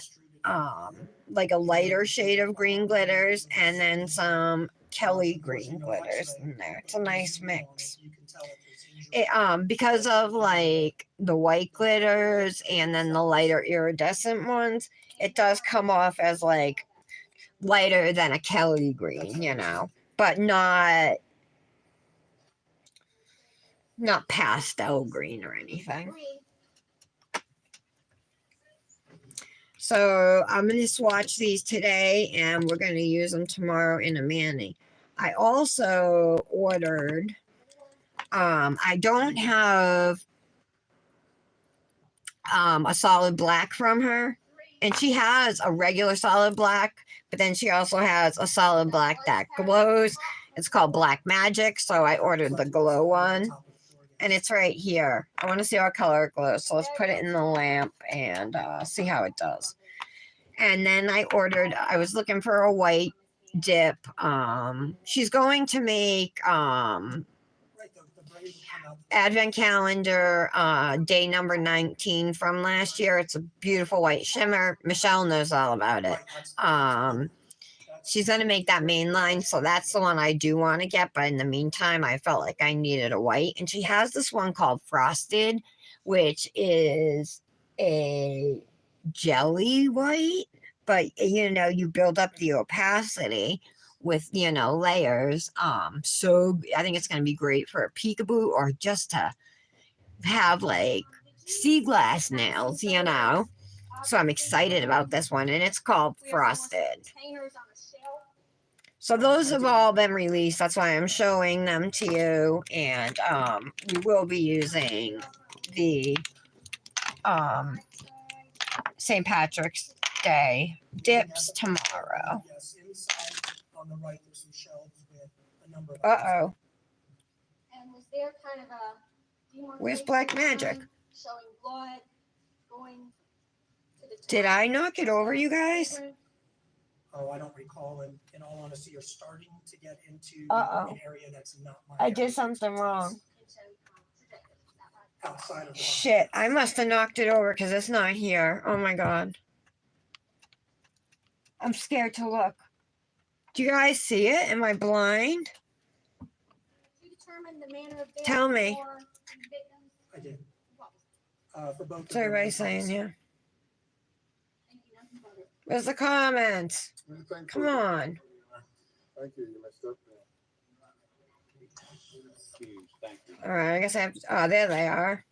like a lighter shade of green glitters, and then some Kelly green glitters in there. It's a nice mix. It, because of like the white glitters and then the lighter iridescent ones, it does come off as like lighter than a Kelly green, you know, but not pastel green or anything. So I'm going to swatch these today and we're going to use them tomorrow in a mani. I also ordered, I don't have a solid black from her. And she has a regular solid black, but then she also has a solid black that glows. It's called Black Magic, so I ordered the glow one. And it's right here. I want to see what color it glows. So let's put it in the lamp and see how it does. And then I was looking for a white dip. She's going to make Advent calendar day number 19 from last year. It's a beautiful white shimmer. Michelle knows all about it. She's going to make that main line, so that's the one I do want to get. But in the meantime, I felt like I needed a white. And she has this one called Frosted, which is a jelly white. But, you know, you build up the opacity with, you know, layers. So I think it's going to be great for a peekaboo or just to have like sea glass nails, you know. So I'm excited about this one, and it's called Frosted. So those have all been released. That's why I'm showing them to you. And we will be using the St. Patrick's Day dips tomorrow. Uh-oh. And was there kind of a Where's Black Magic? showing blood going to the top. Did I knock it over, you guys? Oh, I don't recall, and in all honesty, you're starting to get into Uh-oh. an area that's not my. I area did of something expertise. wrong. And so, today, is that right? Outside of. the Shit, I box. must have knocked it over because it's not here. Oh my god. I'm scared to look. Do you guys see it? Am I blind? To determine the manner of death Tell me. for the victims. I did, What was it? for both. of What's them, everybody the saying homicide. here? Thank you, nothing further. Where's the comments? Come on. Thank you, you messed up there. Huge, thank you. All right, I guess I have to. Oh, there they are.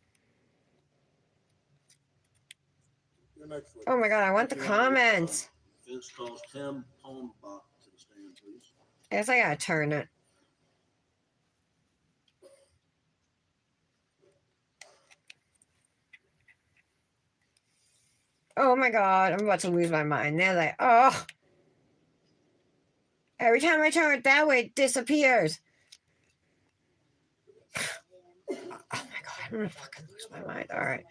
You're next week. Oh my god, I want the comments. Vince calls Tim Palmbach to the stand, please. I guess I gotta turn it. Oh my god, I'm about to lose my mind. There they. Oh. Every time I turn it that way, it disappears. Oh my god, I'm gonna fucking lose my mind. All right.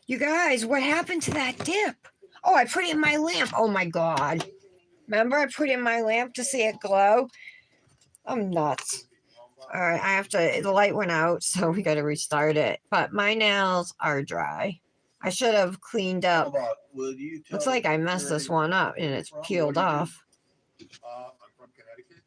You guys, what happened to that dip? Oh, I put it in my lamp. Oh my god. Remember, I put it in my lamp to see it glow? I'm nuts. All right, I have to. The light went out, so we got to restart it. But my nails are dry. I should have cleaned up. Palmbach, will you tell Looks like I messed this one up and it's peeled off. I'm from Connecticut.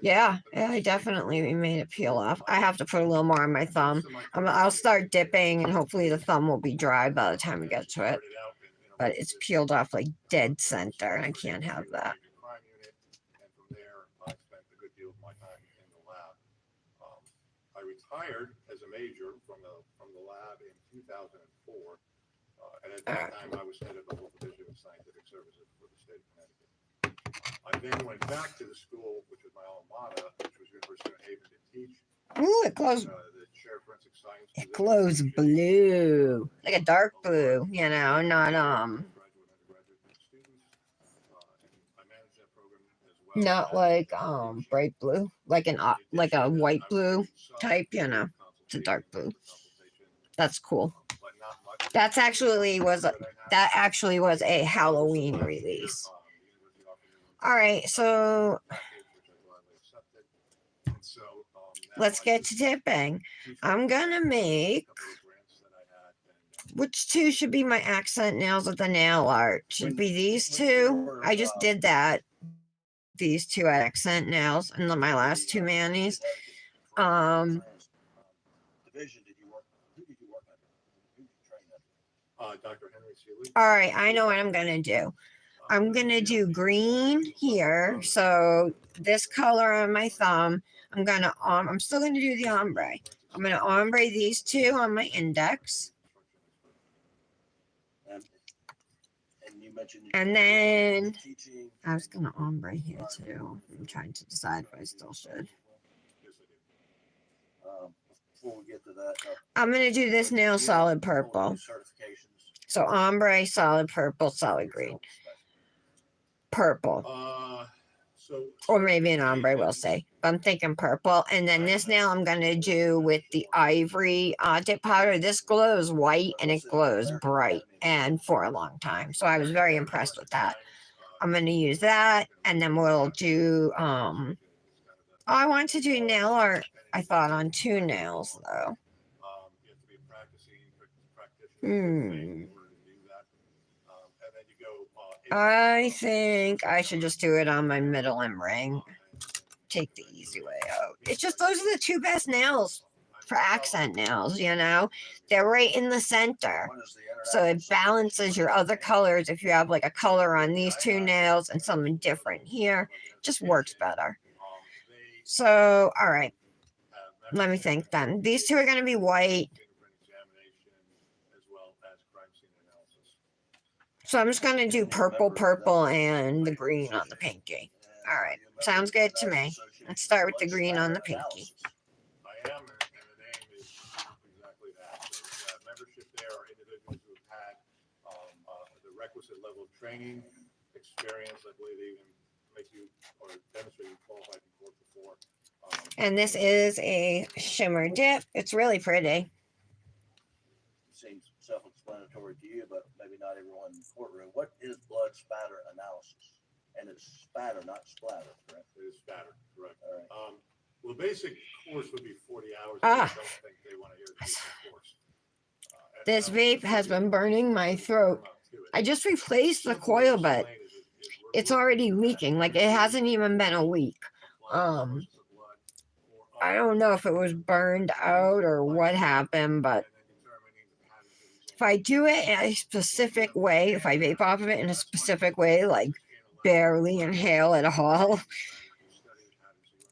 Yeah, I definitely made it peel off. I have to put a little more on my thumb. I'll start dipping and hopefully the thumb will be dry by the time we get to it. But it's peeled off like dead center and I can't have that. Crime unit, and from there, I spent a good deal of my time in the lab. I retired as a major from the lab in 2004. And at that time, I was head of the whole division of scientific services for the state of Connecticut. I then went back to the school, which was my alma mater, which was University of Haven, to teach. Ooh, it glows. The chair of forensic science. It glows blue, like a dark blue. You know, not not like bright blue, like like a white blue type. You know, it's a dark blue. That's cool. That actually was a Halloween release. All right, so let's get to dipping. I'm gonna make which two should be my accent nails of the nail art? Should be these two. I just did that. These two accent nails and then my last two manis. Division did you work? Who did you work under? Who did you train under? Dr. Henry Seeley. All right, I know what I'm gonna do. I'm gonna do green here. So this color on my thumb. I'm still gonna do the ombre. I'm gonna ombre these two on my index. And you mentioned. And then teaching. I was gonna ombre here too. I'm trying to decide if I still should. Before we get to that, I'm gonna do this nail solid purple. So ombre, solid purple, solid green. Purple. Or maybe an ombre, we'll say. But I'm thinking purple. And then this nail I'm going to do with the ivory dip powder. This glows white and it glows bright and for a long time. So I was very impressed with that. I'm going to use that. And then we'll do... I want to do nail art, I thought, on two nails, though. I think I should just do it on my middle and ring. Take the easy way out. It's just those are the two best nails for accent nails, you know? They're right in the center. So it balances your other colors. If you have like a color on these two nails and something different here, it just works better. So, all right. Let me think then. These two are going to be white. So I'm just going to do purple, purple, and the green on the pinky. All right. Sounds good to me. Let's start with the green on the pinky. I am, and the name is exactly that. So, membership there are individuals who have had the requisite level of training, experience. I believe they even make you or demonstrate you qualified in court before. And this is a shimmer dip. It's really pretty. seems self-explanatory to you, but maybe not everyone in the courtroom. What is blood spatter analysis? And it's spatter, not splatter, correct? It is spatter, correct. All right. Well, the basic course would be 40 hours. Ah. I don't think they want to hear the basic course. And This I don't think vape has there's been burning my any throat. come up to it. I just replaced the Simple way to coil, but explain is we're it's looking already at leaking. Like it hasn't even been a week. applying sources of blood or I other don't know if it was burned out or what happened, but and then determining the patterns of these if I do it in a specific way, if I vape off of it in a specific way, like barely inhale at all,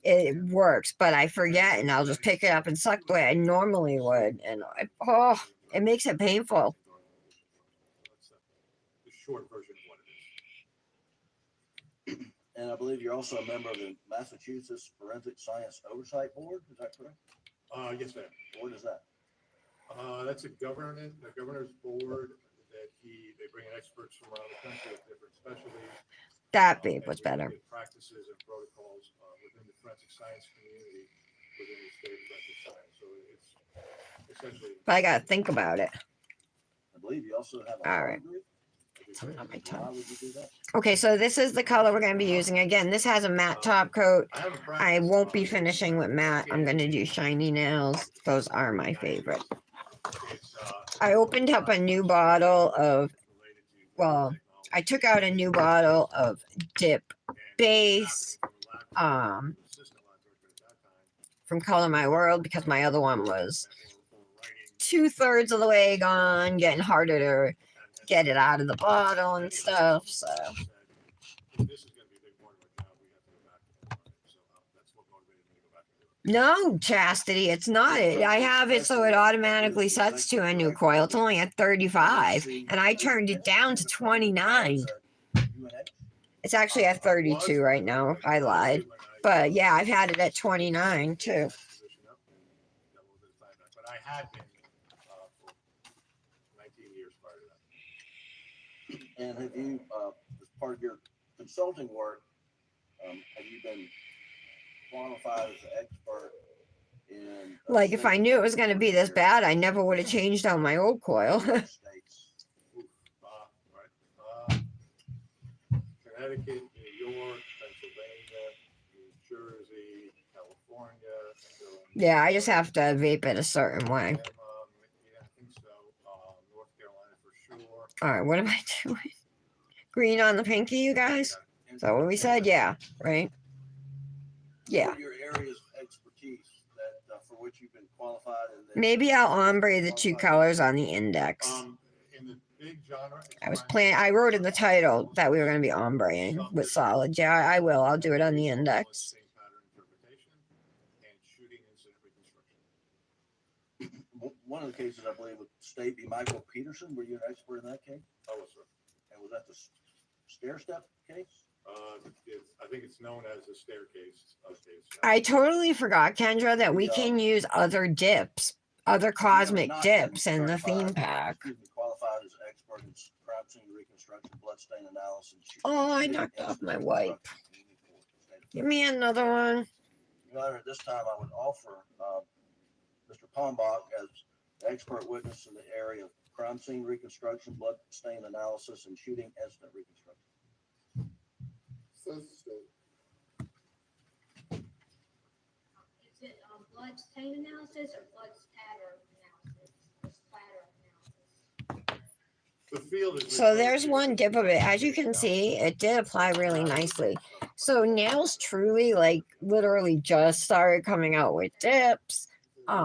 it works. But I forget and I'll just pick it up and suck the way I normally would. And it makes it painful. The short version of what it is. And I believe you're also a member of the Massachusetts Forensic Science Oversight Board, is that correct? Yes, ma'am. What is that? That's a governor's board that they bring in experts from around the country with different specialties. That vape And was they better. look at practices and protocols within the forensic science community within the state of forensic science. So it's essentially. But I gotta think about it. I believe you also have a All home right. group. Something on my Why tongue. would you do that? Okay, so this is the color we're going to be using. Again, this has a matte top coat. I won't be finishing with matte. I'm going to do shiny nails. Those are my favorite. I opened up a new bottle of, well, I took out a new bottle of dip base from Color My World because my other one was 2/3 of the way gone, getting harder to get it out of the bottle and stuff. So no, Chastity, it's not it. I have it so it automatically sets to a new coil. It's only at 35 and I turned it down to 29. It's actually at 32 right now. I lied. But yeah, I've had it at 29 too. But I had been for 19 years prior to that. And have you, as part of your consulting work, have you been qualified as an expert in? Like if I knew it was going to be this bad, I never would have changed out my old coil. States? Connecticut, New York, Pennsylvania, New Jersey, California. Yeah, I just have to vape it a certain way. Yeah, I think so. North Carolina for sure. All right, what am I doing? Green on the pinky, you guys? Is that what we said? Yeah, right? Yeah. What are your areas of expertise that for which you've been qualified? And Maybe I'll ombre the two colors on the index. In the big genre, I wrote in the title that we were going to be ombreing with solid. Yeah, I will. I'll do it on the index. One of the cases, I believe, with State v. Michael Peterson, were you an expert in that case? Oh, yes, sir. And was that the stair step case? I think it's known as the staircase case. I totally forgot, Kendra, that we can use other dips, other cosmic dips in the theme pack. Excuse me, qualified as an expert in crime scene reconstruction, bloodstain analysis. Oh, I knocked off my wipe. Give me another one. Your Honor, at this time, I would offer Mr. Pombach as the expert witness in the area of crime scene reconstruction, blood stain analysis, and shooting incident reconstruction. Is it blood stain analysis or blood spatter analysis? Or splatter analysis? The field is So there's one dip of it. As you can see, it did apply really nicely. So nails truly, like, literally just started coming out with dips. Thank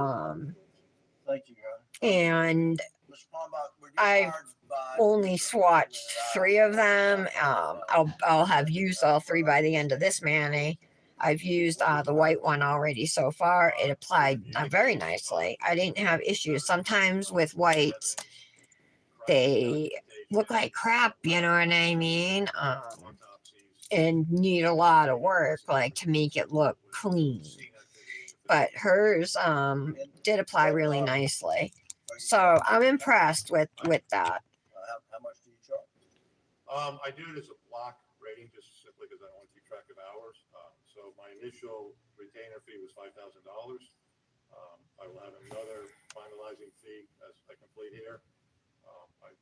you, Your Honor. And Mr. Pombach, were you I've hired by only Mr. swatched Franklin 3 of them. I'll have used all 3 by the end of this mani. I've used the white one already so far. It applied very nicely. I didn't have issues. Sometimes with whites, they look like crap, you know what I mean? And need a lot of work, like, to make it look clean. But hers did apply really nicely. So I'm impressed with that. How much do you charge? I do it as a block rating just simply because I don't want to keep track of hours. So my initial retainer fee was $5,000. I will have another finalizing fee as I complete here.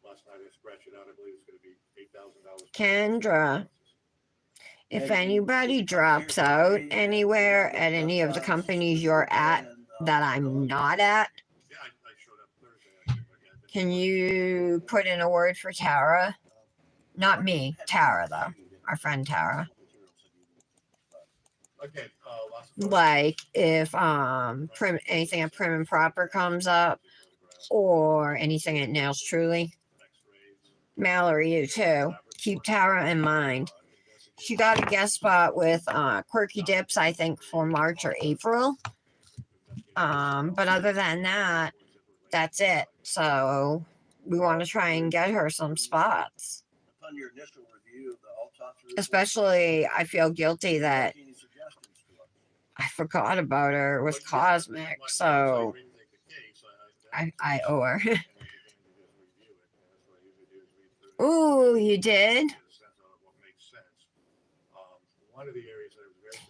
Last night I scratched it out, I believe it's gonna be $8,000. Kendra, if anybody drops out anywhere at any of the companies you're at that I'm not at, Yeah, I showed up Thursday, actually, but yeah, I've been- can you put in a word for Tara? Not me, Tara, though. Our friend Tara. Again, lots of. Like if anything at Prim and Proper comes up, or anything at Nails Truly. Mallory, you too. Keep Tara in mind. She got a guest spot with Quirky Dips, I think, for March or April. But other than that, that's it. So we want to try and get her some spots. Upon your initial review of the autopsy report, Especially, I feel guilty that any suggestions to us? I forgot about her with Cosmic, so I owe her. Ooh, you did?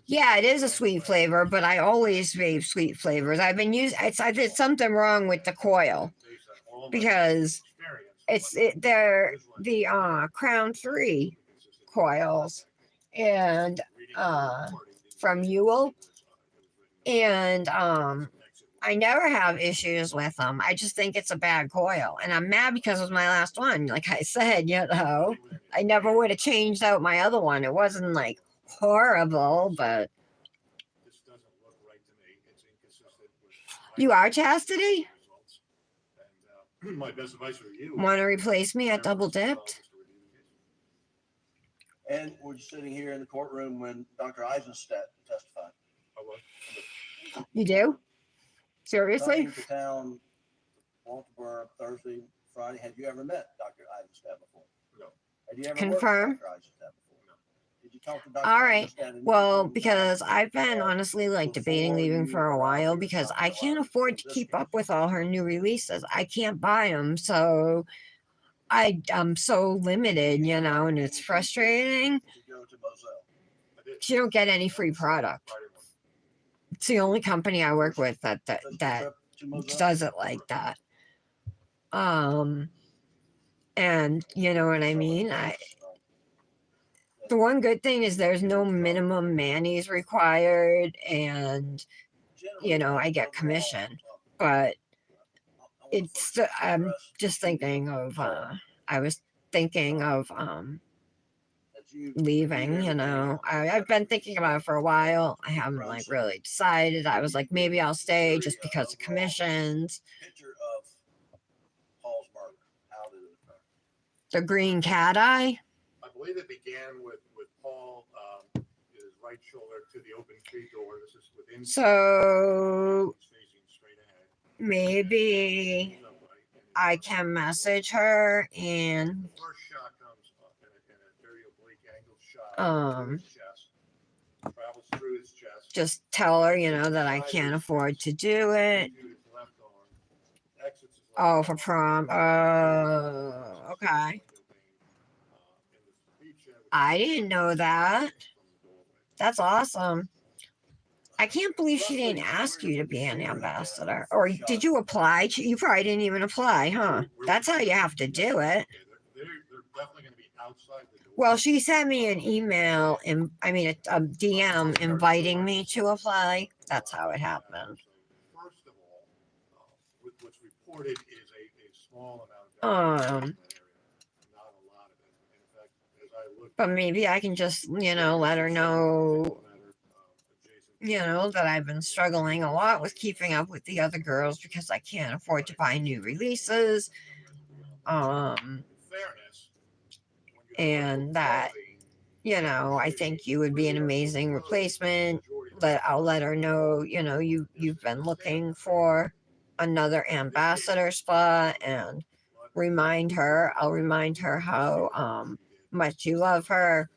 Yeah, it is a sweet flavor, but I always vape sweet flavors. I've been using. I did something wrong with the coil because they're the Crown 3 coils and from Ewell, and I never have issues with them. I just think it's a bad coil, and I'm mad because it was my last one. Like I said, I never would have changed out my other one. It wasn't like horrible, but you are Chastity? My best advice for you. Want to replace me at Double Dipped? And we're sitting here in the courtroom when Dr. Eisenstadt testified. You do? Seriously? Coming to town, Walterboro, Thursday, Friday. Have you ever met Dr. Eisenstadt before? No. Have you ever Confirm. worked with Dr. Eisenstadt before? No. Did you talk to Dr. All right. Eisenstadt in Well, anything, because I've been honestly like debating leaving for a while because I can't afford to keep up with all her new releases. I can't buy them, so I'm so limited, and it's frustrating. Did you go to Moselle? She don't get any free product. It's the only company I work with that Just a trip to Moselle? does it like that. And you know what I mean? The one good thing is there's no minimum manis required, and I get commission. But it's I'm just thinking of I was thinking of leaving. I've been thinking about it for a while. I haven't like really decided. I was like, maybe I'll stay just because of commissions. Picture of Paul's murder. How did it occur? The green cat eye. I believe it began with Paul, his right shoulder to the open tree door. This is within. So Facing straight ahead. maybe I can message her and The first shot comes in a very oblique angled shot to his chest, travels through his chest. just tell her, that I can't afford to do it. To his left arm, exits his left Oh, arm, for prom. Oh, okay. I didn't know that. That's awesome. I can't believe she didn't ask you to be an ambassador. Or did you apply? You probably didn't even apply, huh? That's how you have to do it. They're definitely going to be outside the door. Well, she sent me an email, and a DM inviting me to apply. That's how it happened. First of all, what's reported is a small amount of not a lot of it. In fact, as I look, But maybe I can just, let her know, that I've been struggling a lot with keeping up with the other girls because I can't afford to buy new releases. And that, I think you would be an amazing replacement. I'll let her know, you've been looking for another ambassador spot, and I'll remind her how much you love her,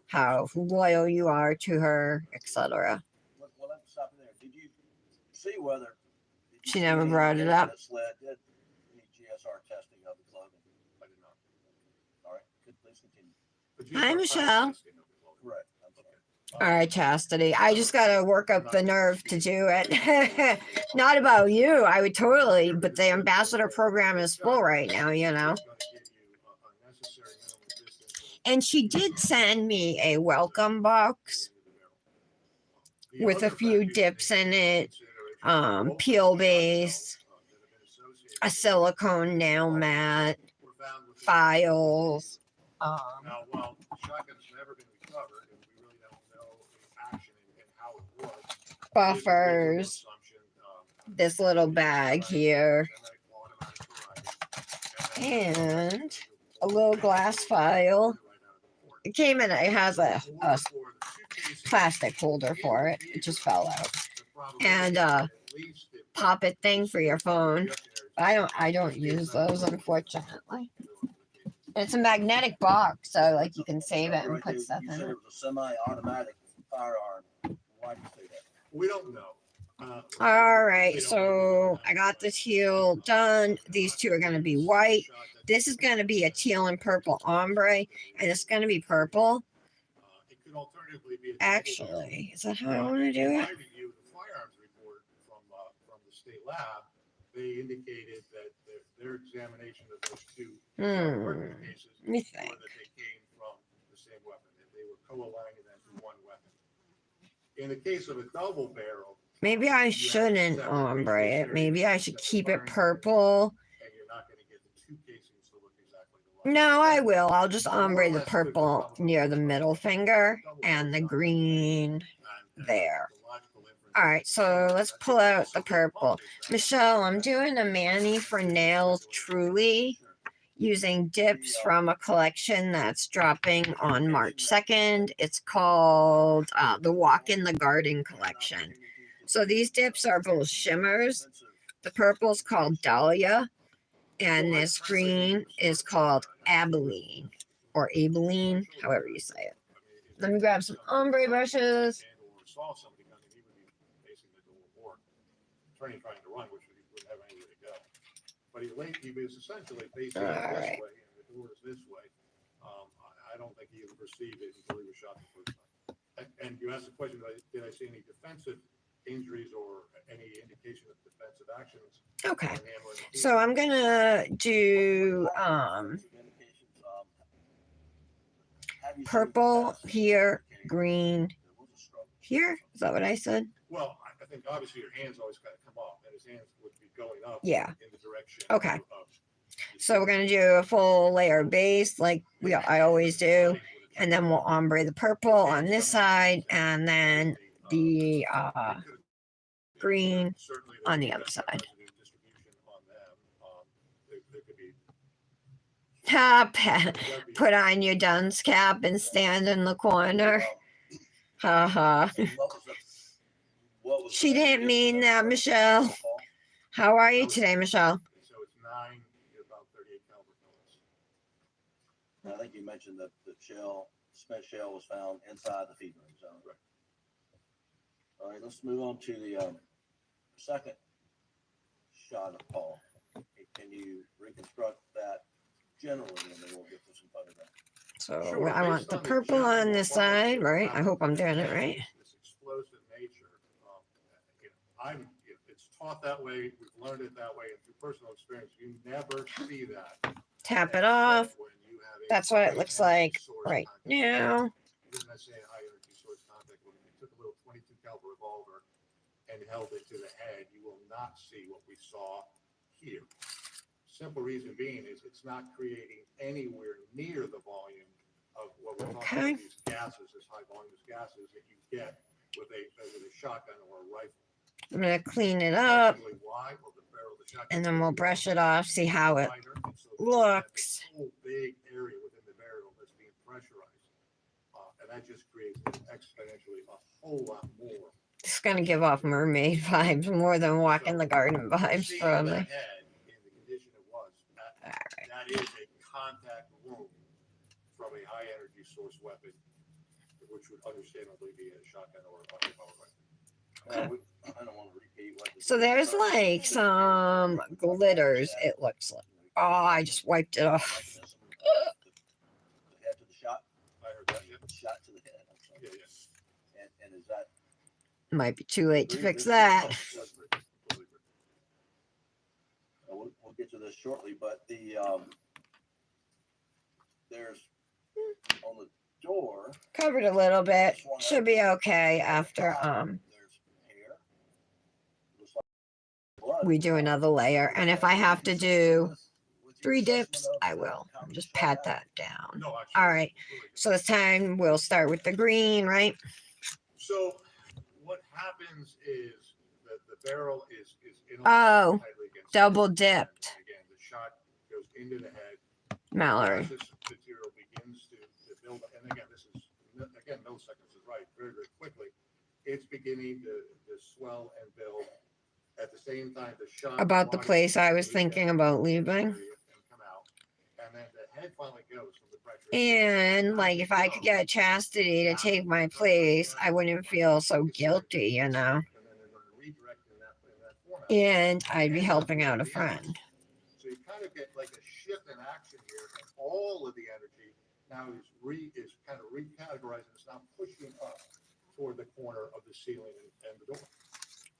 how loyal you are to her, etc. Well, let's stop there. Did you see whether She never brought it up. Did any GSR testing of the clothing? I did not. All right, please continue. But Hi, GSR Michelle. testing of the clothing. Correct. I'm sorry. All right, Chastity. I just gotta work up the nerve to do it. Not about you. I would totally, but the ambassador program is full right now, you know. And she did send me a welcome box with a few dips in it, peel base, a silicone nail mat, files. Now, while shotgun's never been recovered, and we really don't know the action and how it was. Buffers, this little bag here, and a little glass file. It came in, it has a plastic holder for it. It just fell out. And pop it thing for your phone. I don't use those, unfortunately. It's a magnetic box, so like you can save it and put stuff You in said it. it was a semi-automatic firearm. Why do you say that? We don't know. All right, so I got the teal done. These two are going to be white. This is going to be a teal and purple ombre, and it's going to be purple. It could alternatively be. Actually, is that how I want to do it? The firearms report from the state lab, they indicated that their examination of those two cases Let me were think. that they came from the same weapon, that they were co-aligning them to one weapon. In the case of a double barrel. Maybe I shouldn't ombre it. Maybe I should keep it purple. And you're not gonna get the two casings to look exactly alike. No, I will. I'll just ombre the purple near the middle finger and the green there. All right, so let's pull out the purple. Michelle, I'm doing a mani for nails truly using dips from a collection that's dropping on March 2nd. It's called the Walk in the Garden collection. So these dips are both shimmers. The purple's called Dahlia, and this green is called Abilene, or Abilene, however you say it. Let me grab some ombre brushes. Saw somebody coming, he would be facing the door or turning, trying to run, which he wouldn't have anywhere to go. But he was essentially facing this Alright. way, and the door is this way. I don't think he even perceived it until he was shot the first time. And you asked the question, did I see any defensive injuries or any indication of defensive actions? Okay, so I'm gonna do purple here, green here. Is that what I said? Well, I think obviously your hands always got to come up, and his hands would be going up. Yeah. In the direction. Okay. Of So we're gonna do a full layer base like I always do, and then we'll ombre the purple on this side, and then the green on the other side. Put on your dunce cap and stand in the corner. Haha. She didn't mean that, Michelle. How are you today, Michelle? So it's 9, about 38 caliber bullets. I think you mentioned that the spent shell was found inside the feeding zone. Right. All right, let's move on to the second shot of Paul. Can you reconstruct that generally, and then we'll get to some photographs? So Sure, I want based the on the purple on general this quality side, of right? I hope I'm doing it this right. explosive nature, it's taught that way. We've learned it that way, and through personal experience, you never see that. Tap it off. When you have a That's what it high looks energy like source right contact. now. Even I say high energy source contact, when you took a little 22 caliber revolver and held it to the head, you will not see what we saw here. Simple reason being is it's not creating anywhere near the volume of what we're talking about, these gases, this high volume gases that you get with a shotgun or a rifle. I'm gonna clean it up, Why? Well, the barrel of the shotgun and then we'll brush it off, see how it looks. this whole big area within the barrel that's being pressurized, and that just creates exponentially a whole lot more. It's gonna give off mermaid vibes more than Walk in the Garden vibes, Seeing probably. the head in the condition it was, that is a contact wound from a high energy source weapon, which would understandably be a shotgun or a revolver rifle. I don't want to repeat what. So there's like some glitters, it looks like. Oh, I just wiped it off. The head to the shot. I heard that, yeah. Shot to the head. I'm sorry. Yeah, And is that? Might be too late to agree fix with that. this? We'll get to this shortly, but there's on the door. Covered a little bit. Should be okay after There's hair. Looks like blood. we do another layer. And if I have to do With your 3 dips, assessment of I will. how we Just saw pat that down. No, actually. All right. So this time we'll start with the green, right? So what happens is that the barrel is in Oh, tightly against double the dipped. And again, the shot goes into the head. Mallory. As this material begins to build, and again, this is, again, milliseconds is right, very, very quickly. It's beginning to swell and build. At the same time, the shot. About the body place I was goes thinking down about into the leaving. area and come out. And then the head finally goes from the pressure. And like if I could get Chastity to take my place, I wouldn't feel so guilty, you know. And then they're going to redirect in that format. And I'd be helping out a friend. So you kind of get like a shift in action here, and all of the energy now is kind of recategorized, and it's now pushing up toward the corner of the ceiling and the door.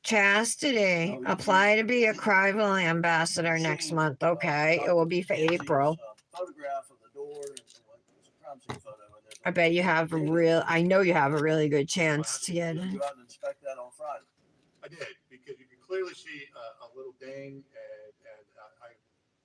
Chastity, apply to be a Crival ambassador next month. Okay, it will be for April. Photograph of the door and it's a promising photo. And there's I bet you have a real. I know you have a really good chance to get Did you in. go out and inspect that on Friday? I did, because you can clearly see a little ding, and I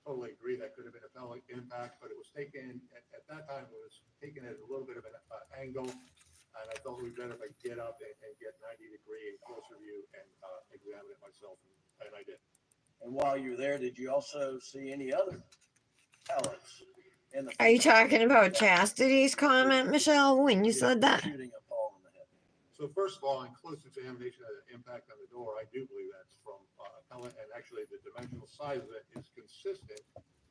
totally agree that could have been a pellet impact, but it was taken, at that time, it was taken at a little bit of an angle, and I felt it would be better if I get up and get 90-degree and closer view and examine it myself, and I did. And while you were there, did you also see any other pellets in the? Are you talking about Chastity's comment, Michelle, when you said that? Shooting a Paul in the head. So first of all, in close examination of the impact on the door, I do believe that's from a pellet, and actually the dimensional size of it is consistent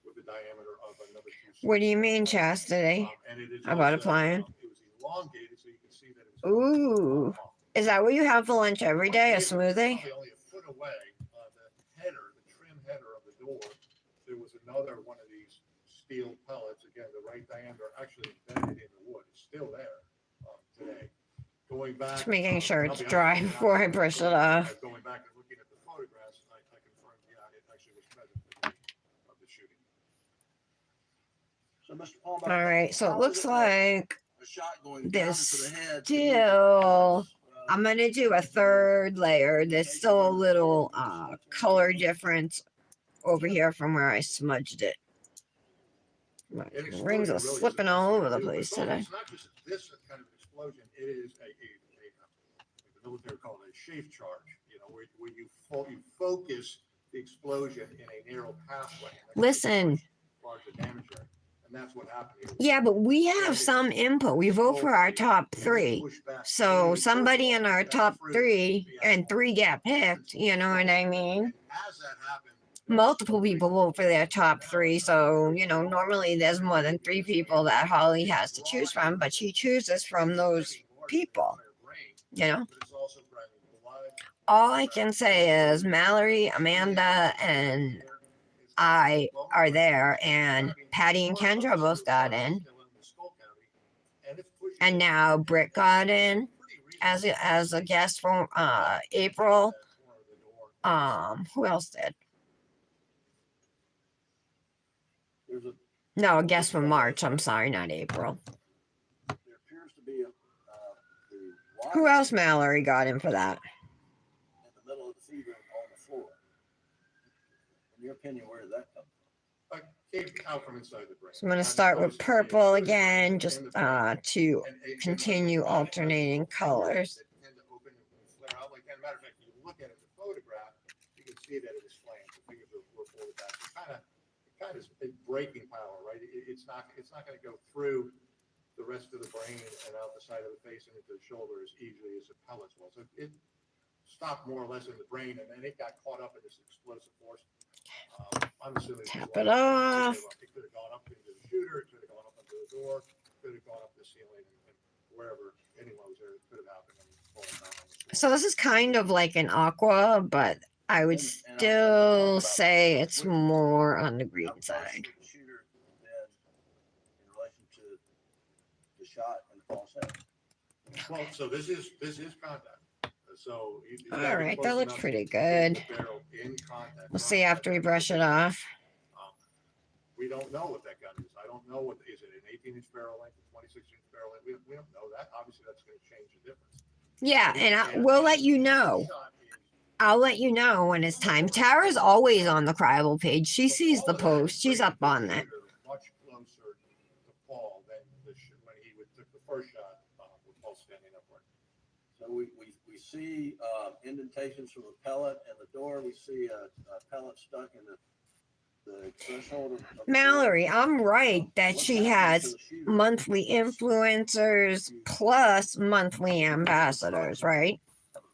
with the diameter of another two. What do you mean, Chastity? And it is About also, applying? It was elongated, so you can see that it was. Ooh. Is that what you have for lunch every day? A smoothie? Probably only a foot away, the header, the trim header of the door, there was another one of these steel pellets, again, the right diameter, actually embedded in the wood, it's still there today. Going back. Just making sure I'll it's be dry honest, before I brush it off. Going back and looking at the photographs, I confirmed, yeah, it actually was present of the shooting. So, Mr. Paul. All right, so it looks like A shot going down there's into the head. still. I'm gonna do a third layer. There's still a little color difference over here from where I smudged it. My An explosion rings are really slipping is all over the too, but place it's today. It's not just this kind of explosion, it is like the military call it a shape charge, you know, where you focus the explosion in a narrow pathway. Listen. Large damage area. And that's what happened here. Yeah, but we have some input. We vote for our top 3. So somebody in our top 3 and 3 get picked, you know what I mean? As that happened, Multiple people vote for their top 3. So, you know, normally there's more than 3 people that Holly has to choose from, but she chooses from those people, you know? All I can say is Mallory, Amanda, and I are there, and Patty and Kendra both got in. And now Britt got in as a guest from April. Who else did? No, a guest from March. I'm sorry, not April. There appears to be Who else Mallory got in for that? in the middle of the feed room on the floor. In your opinion, where did that come from? Came out from inside the brain. So I'm going to start with purple again, just to continue alternating colors. Tend to open and flare out like that. Matter of fact, you look at it in the photograph, you can see that it is flamed. The fingers were forward back. It kind of is breaking power, right? It's not going to go through the rest of the brain and out the side of the face and into the shoulder as easily as the pellets will. So it stopped more or less in the brain, and then it got caught up in this explosive force. I'm assuming Tap it off. It could have gone up into the shooter, it could have gone up into the door, could have gone up the ceiling, and wherever anyone was there, it could have happened. And fallen down on the floor. So this is kind of like an aqua, but I would still say it's more on the green side. The shooter then in relation to the shot and the false head. Well, so this is contact. So. you All gotta be right, close that looks enough pretty to get good. the barrel in contact We'll from see after we that brush it barrel. off. We don't know what that gun is. I don't know is it an 18-inch barrel length, a 26-inch barrel length? We don't know that. Obviously, that's going to change the difference. Yeah, and we'll let you know. I'll let you know when it's time. Tara's always on the Criable page. She sees the post. She's up on that. Much closer to Paul than when he took the first shot with Paul standing upward. So we see indentations from the pellet and the door. We see a pellet stuck in the threshold of the door. Mallory, I'm right that What's she happening to has the shooter? monthly influencers plus monthly ambassadors, right?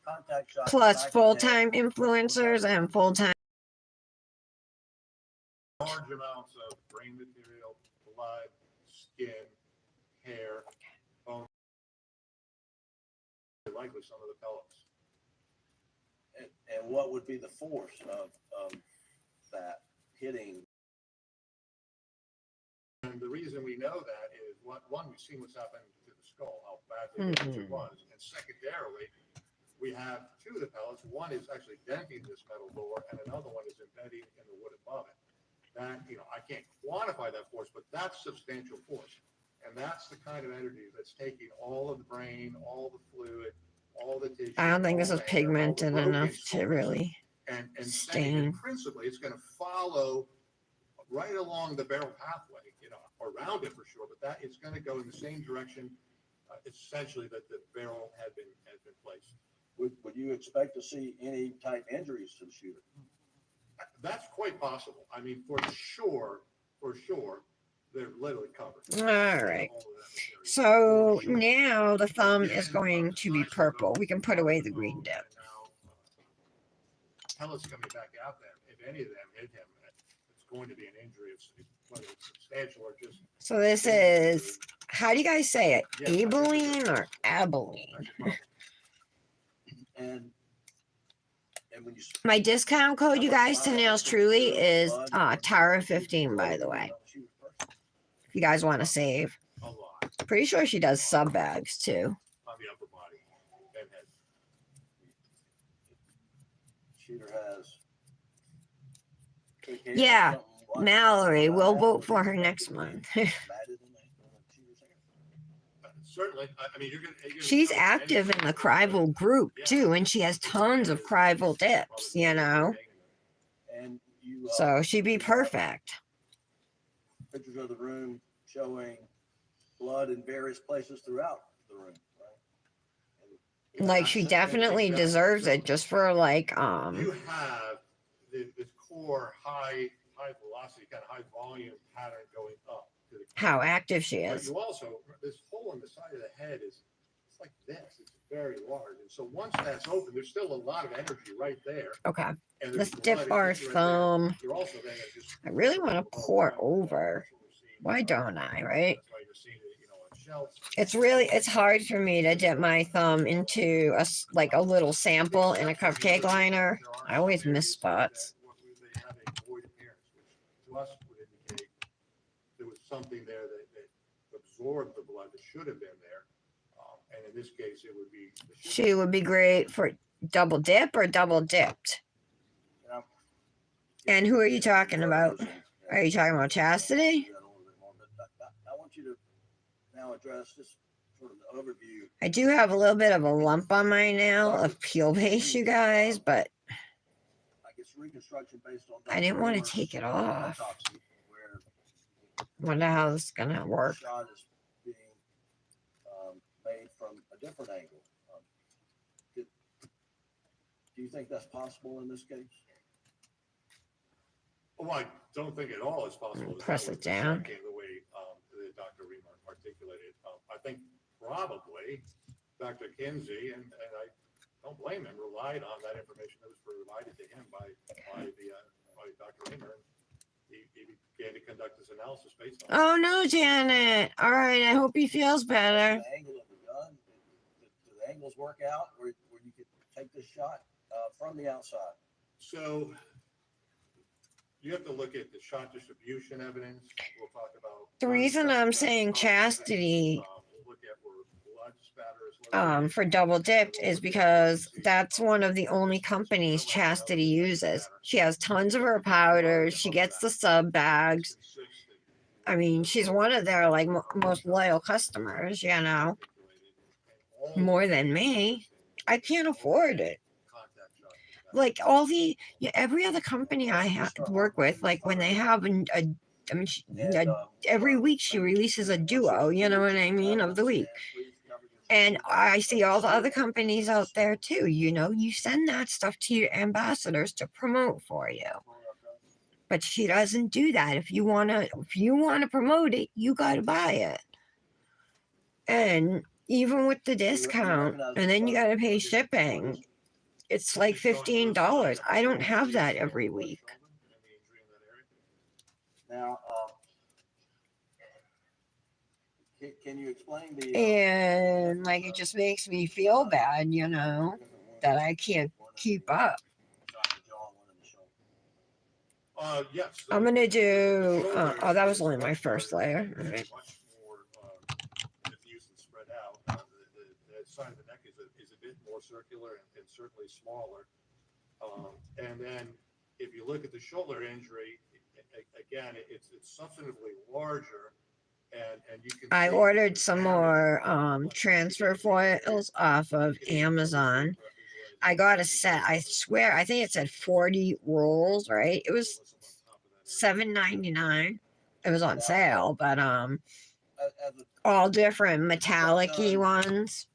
Contact shot Plus back of the head. full-time influencers and full-time. Large amounts of brain material, blood, skin, hair, bone, likely some of the pellets. And what would be the force of that hitting? And the reason we know that is one, we've seen what's happened to the skull, how badly damaged it was, and secondarily, we have two of the pellets. One is actually denting this metal door, and another one is embedding in the wood above it. That, I can't quantify that force, but that's substantial force. And that's the kind of energy that's taking all of the brain, all the fluid, all the tissue. I don't think this all is the hair, all the pigmented broken enough to scars, really and stain. principally, it's going to follow right along the barrel pathway, around it for sure, but that it's going to go in the same direction, essentially that the barrel had been placed. Would you expect to see any type injuries to the shooter? That's quite possible. I mean, for sure, they're literally covered. All right. All of that material. So For sure. now the thumb Again, is going to be size of purple. those We can put away the green dip. and now, pellets coming back out there. If any of them hit him, it's going to be an injury. Whether it's substantial or just. So this is, how do you guys say it? Yeah, I think Abilene it's or Abilene? That's a problem. And when you My discount code, you guys, to Nails Truly is Tara 15, by the way. If you guys want to save. A lot Pretty sure she does sub bags too. on the upper body and head. shooter has. Yeah, Mallory, we'll vote for her next month. Certainly, I mean, you're gonna. She's active in the Crival group too, and she has tons of Crival dips, And you. So she'd be perfect. Pictures of the room showing blood in various places throughout the room, right? And Like she definitely deserves it just for like You have this core high velocity, kind of high volume pattern going up to the. how active she But is. you also, this hole in the side of the head it's like this. It's very large, and so once that's open, there's still a lot of energy right there. Okay, And let's there's dip blood our right there. thumb. You're also then just. I really want to pour over. Why don't I, right? That's why you're seeing it, on shelves. It's hard for me to dip my thumb into like a little sample in a cupcake liner. I always miss spots. They have a void appearance, which to us would indicate there was something there that absorbed the blood that should have been there. And in this case, it would be. She would be great for double dip or double dipped. And who are you talking about? Are you talking about Chastity? I want you to now address this sort of the overview. I do have a little bit of a lump on my nail of peel base, you guys, but I guess reconstruction based on. I didn't want to take it off. Autopsy, where Wonder how this is gonna work. the shot is being made from a different angle. Do you think that's possible in this case? Oh, I don't think at all it's possible. Press That it was down. The way that Dr. Reamer articulated. I think probably Dr. Kinsey, and I don't blame him, relied on that information that was provided to him by Dr. Reamer. He began to conduct his analysis based on. Oh no, Janet. All right, I hope he feels better. The angle of the gun, do the angles work out where you could take this shot from the outside? So you have to look at the shot distribution evidence. We'll talk about. The reason I'm saying Chastity. Chastity We'll look at where blood spatter is for double dipped is because that's one of the only companies Chastity uses. She has tons of her powders. She gets the sub bags. I mean, she's one of their like most loyal customers, you know, more than me. I can't afford it. Like all the every other company I work with, like when they have I mean, every week she releases a duo. You know what I mean, of the week. And I see all the other companies out there too. You know, you send that stuff to your ambassadors to promote for you. But she doesn't do that. If you wanna promote it, you gotta buy it. And even with the discount, and then you gotta pay shipping. It's like $15. I don't have that every week. Now, can you explain the? And like it just makes me feel bad, you know, that I can't keep up. Yes. I'm gonna do. Oh, that was only my first layer. All right. Much more diffuse and spread out. The side of the neck is a bit more circular and certainly smaller. And then if you look at the shoulder injury, again, it's substantively larger. And you can. I ordered some more transfer foils off of Amazon. I got a set. I swear, I think it said 40 rolls, right? It was $7.99. It was on sale, but all different metallic-y ones.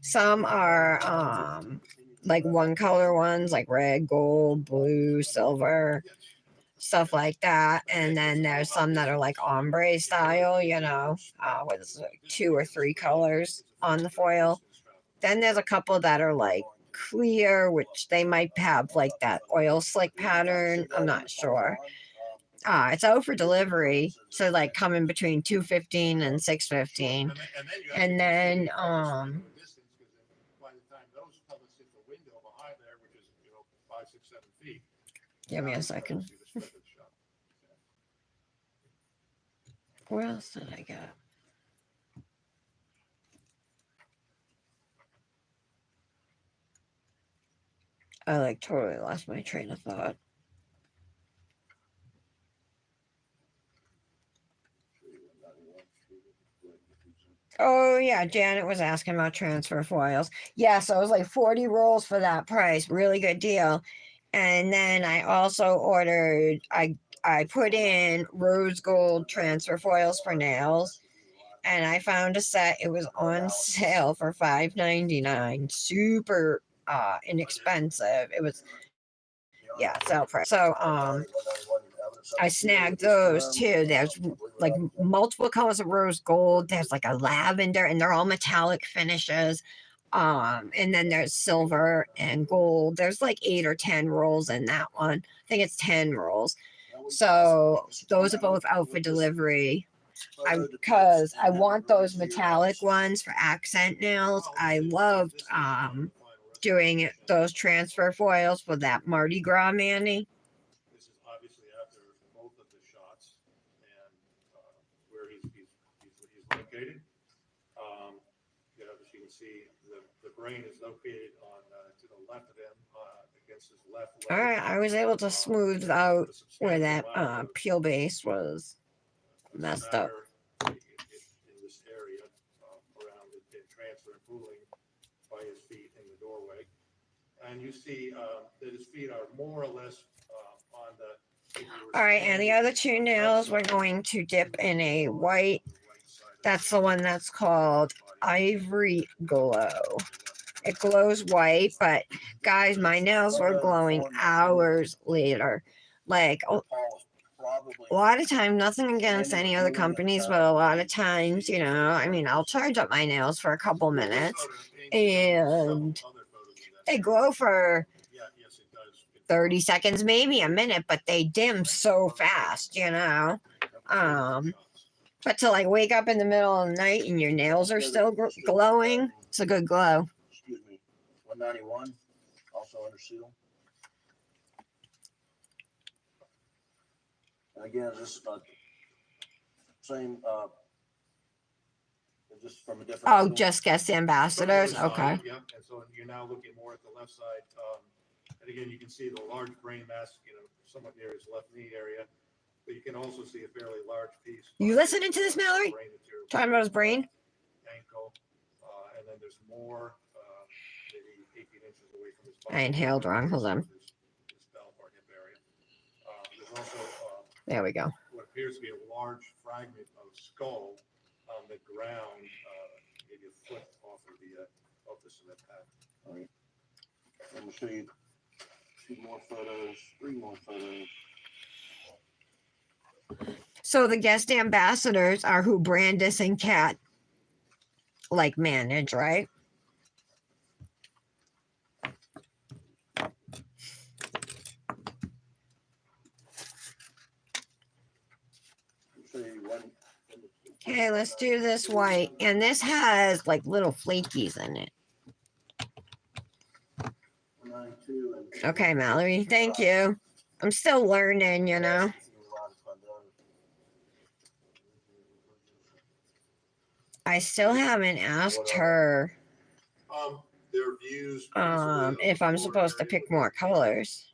Some are like one color ones, like red, gold, blue, silver, stuff like that. And then there's some that are like ombre style, you know, with 2 or 3 colors on the foil. Then there's a couple that are like clear, which they might have like that oil slick pattern. I'm not sure. It's out for delivery, so like coming between $2.15 and $6.15. And then by the time those pellets hit the window behind there, which is 5, 6, 7 feet. give me a second. Where else did I go? I like totally lost my train of thought. Oh yeah, Janet was asking about transfer foils. Yeah, so it was like 40 rolls for that price. Really good deal. And then I also ordered I put in rose gold transfer foils for nails. And I found a set. It was on sale for $5.99. Super inexpensive. It was sale price. So I snagged those too. There's like multiple colors of rose gold. There's like a lavender, and they're all metallic finishes. And then there's silver and gold. There's like 8 or 10 rolls in that one. I think it's 10 rolls. So those are both out for delivery. Because I want those metallic ones for accent nails. I loved doing those transfer foils for that Mardi Gras Manny. This is obviously after both of the shots and where he's located. As you can see, the brain is located on to the left of him against his left leg. All right, I was able to smooth out where that peel base was messed up. In this area around the transfer and pooling by his feet in the doorway. And you see that his feet are more or less on the. All right, and the other 2 nails we're going to dip in a white. That's the one that's called Ivory Glow. It glows white, but guys, my nails were glowing hours later. Like a lot of times, nothing against any other companies, but a lot of times, I mean, I'll charge up my nails for a couple minutes and they glow for 30 seconds, maybe a minute, but they dim so fast, But to like wake up in the middle of the night and your nails are still glowing, it's a good glow. Excuse me, 191, also under seal. And again, this same Just from a different. Oh, angle? just guest From the ambassadors. other side, Okay. Yep, and so you're now looking more at the left side. And again, you can see the large brain mass, somewhat near his left knee area. But you can also see a fairly large piece. You listening to this, Mallory? Brain material. Talking about his brain? Ankle, and then there's more, maybe 18 inches away from his I inhaled wrong. Hold on. His belt or hip area. There's also There we go. what appears to be a large fragment of skull on the ground, maybe a foot off of the cement pad. All right. I'm gonna show you 2 more photos, 3 more photos. So the guest ambassadors are who Brandis and Kat like manage, right? I'll show you one. Okay, let's do this white. And this has like little flakies in it. 92 and. Okay, Mallory, thank you. I'm still learning, you know. I still haven't asked her Their views. if I'm supposed to pick more colors.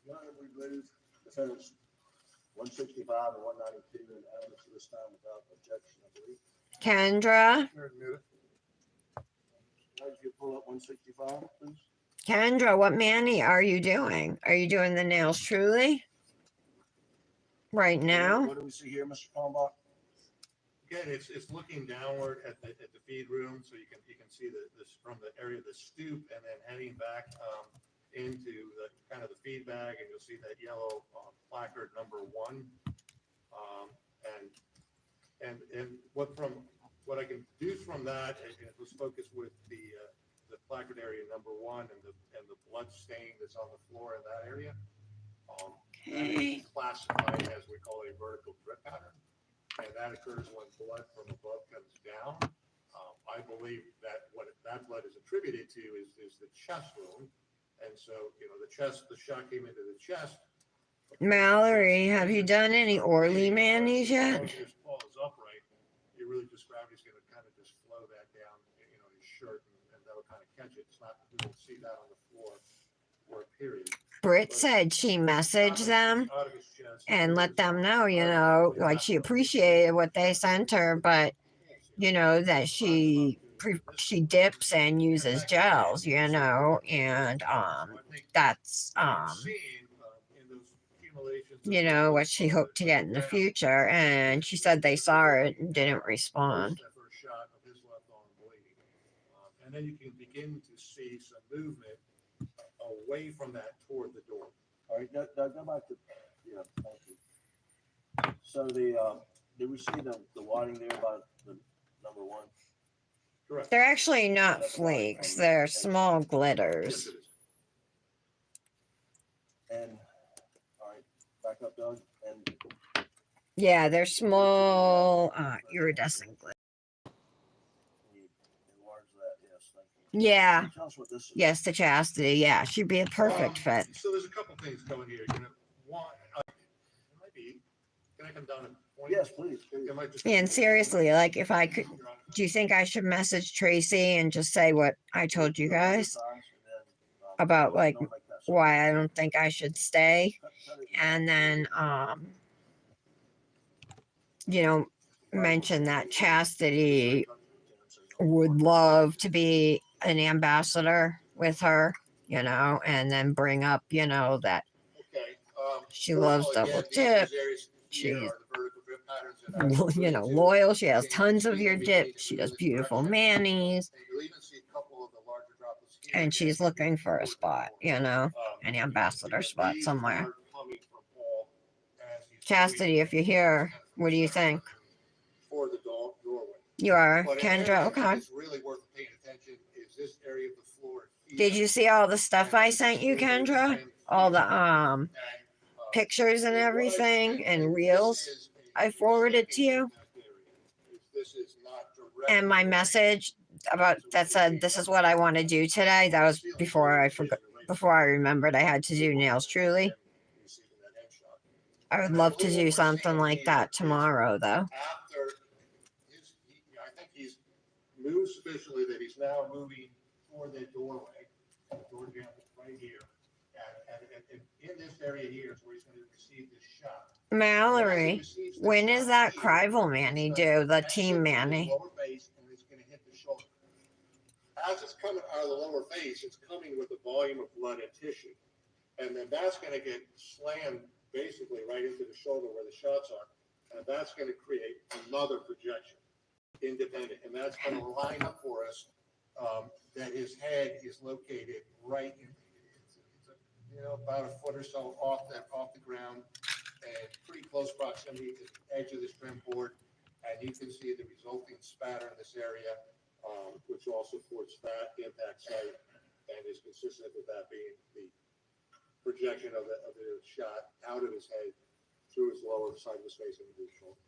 The sentence 165 and 192 and add it to this time without objection, I believe. Kendra, Why did you pull up 165, please? Kendra, what Manny are you doing? Are you doing the nails truly? Right now? What do we see here, Mr. Palmbach? Again, it's looking downward at the feed room, so you can see this from the area of the stoop, and then heading back into the kind of the feed bag, and you'll see that yellow placard number 1. And what I can deduce from that, and it was focused with the placard area number 1 and the blood stain that's on the floor in that area. That is classified as we call a vertical drip pattern, and that occurs when blood from above comes down. I believe that what that blood is attributed to is the chest wound, and so the shot came into the chest. Mallory, have you done any Orly manis yet? As his paw is upright, you really just gravity's going to kind of just flow that down, his shirt, and that'll kind of catch it. It's not, you won't see that on the floor for a period. Britt said she messaged them and let them know, like she appreciated what they sent her, but that she dips and uses gels, and that's what she hoped to get in the future. And she said they saw it and didn't respond. And then you can begin to see some movement away from that toward the door. All right, go back to, thank you. So did we see the whiting there by the number 1? Correct. They're actually not flakes, they're small glitters. And, all right, back up, Doug, and. Yeah, they're small iridescent glitter. Can you enlarge that? Yes, thank you. Yeah. Can you tell us what this is? Yes, to Chastity. Yeah, she'd be a perfect fit. So there's a couple things going here. One, can I come down and point? Yes, please. And seriously, like if I could, do you think I should message Tracy and just say what I told you guys about like why I don't think I should stay? And then, mention that Chastity would love to be an ambassador with her, and then bring up, that she loves double dip. She's, loyal. She has tons of your dip. She does beautiful manis. And she's looking for a spot, an ambassador spot somewhere. Chastity, if you're here, what do you think? For the doorway. You are, Kendra? Okay. Really worth paying attention is this area of the floor here. Did you see all the stuff I sent you, Kendra? All the pictures and everything and reels I forwarded to you? And my message about that said, this is what I want to do today. That was before I remembered I had to do nails truly. I would love to do something like that tomorrow, though. After I think he's moved sufficiently that he's now moving toward that doorway, the door jam is right here. And in this area here is where he's gonna receive this shot. Mallory, when is that Crivel Manny do? The team Manny? Lower face and it's gonna hit the shoulder. As it's coming out of the lower face, it's coming with a volume of blood and tissue. And then that's gonna get slammed basically right into the shoulder where the shots are. And that's gonna create another projection, independent. And that's gonna line up for us, that his head is located right in, about a foot or so off the ground and pretty close proximity to the edge of the trim board. And you can see the resulting spatter in this area, which all supports that impact site and is consistent with that being the projection of the shot out of his head through his lower side of his face and into his shoulder.